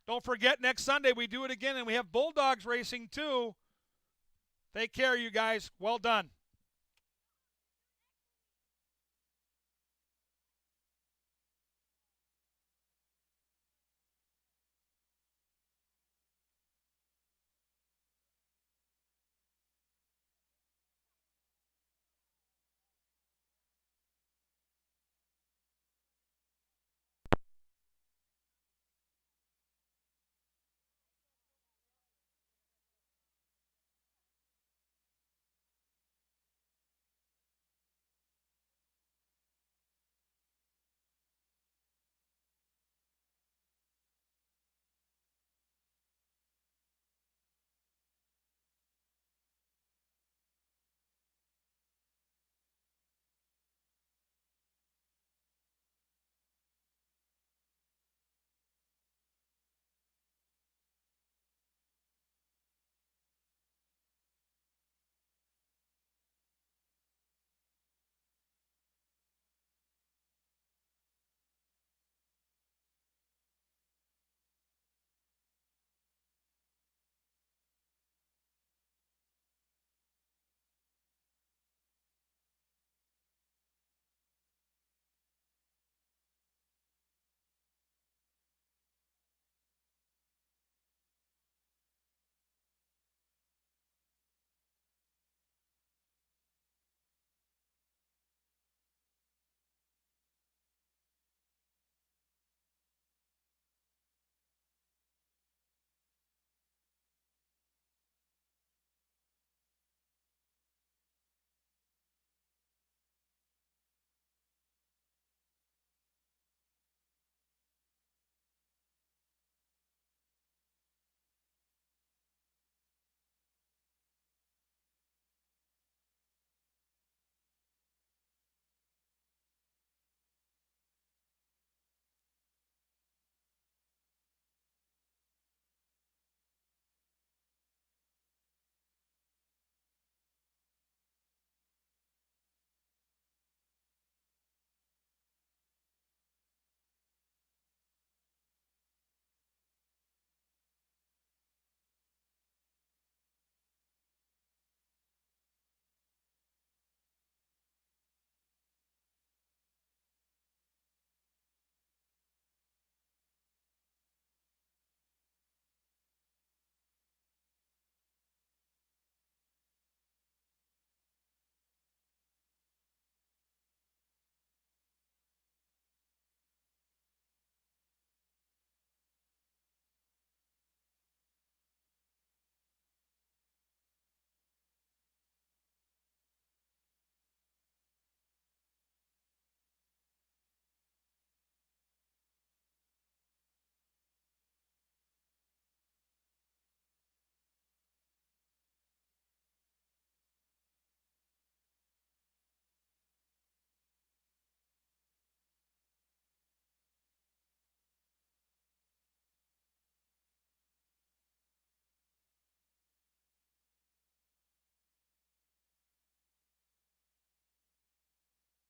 Speaker 4: Don't forget, next Sunday we do it again, and we have Bulldogs racing too. Take care, you guys. Well done.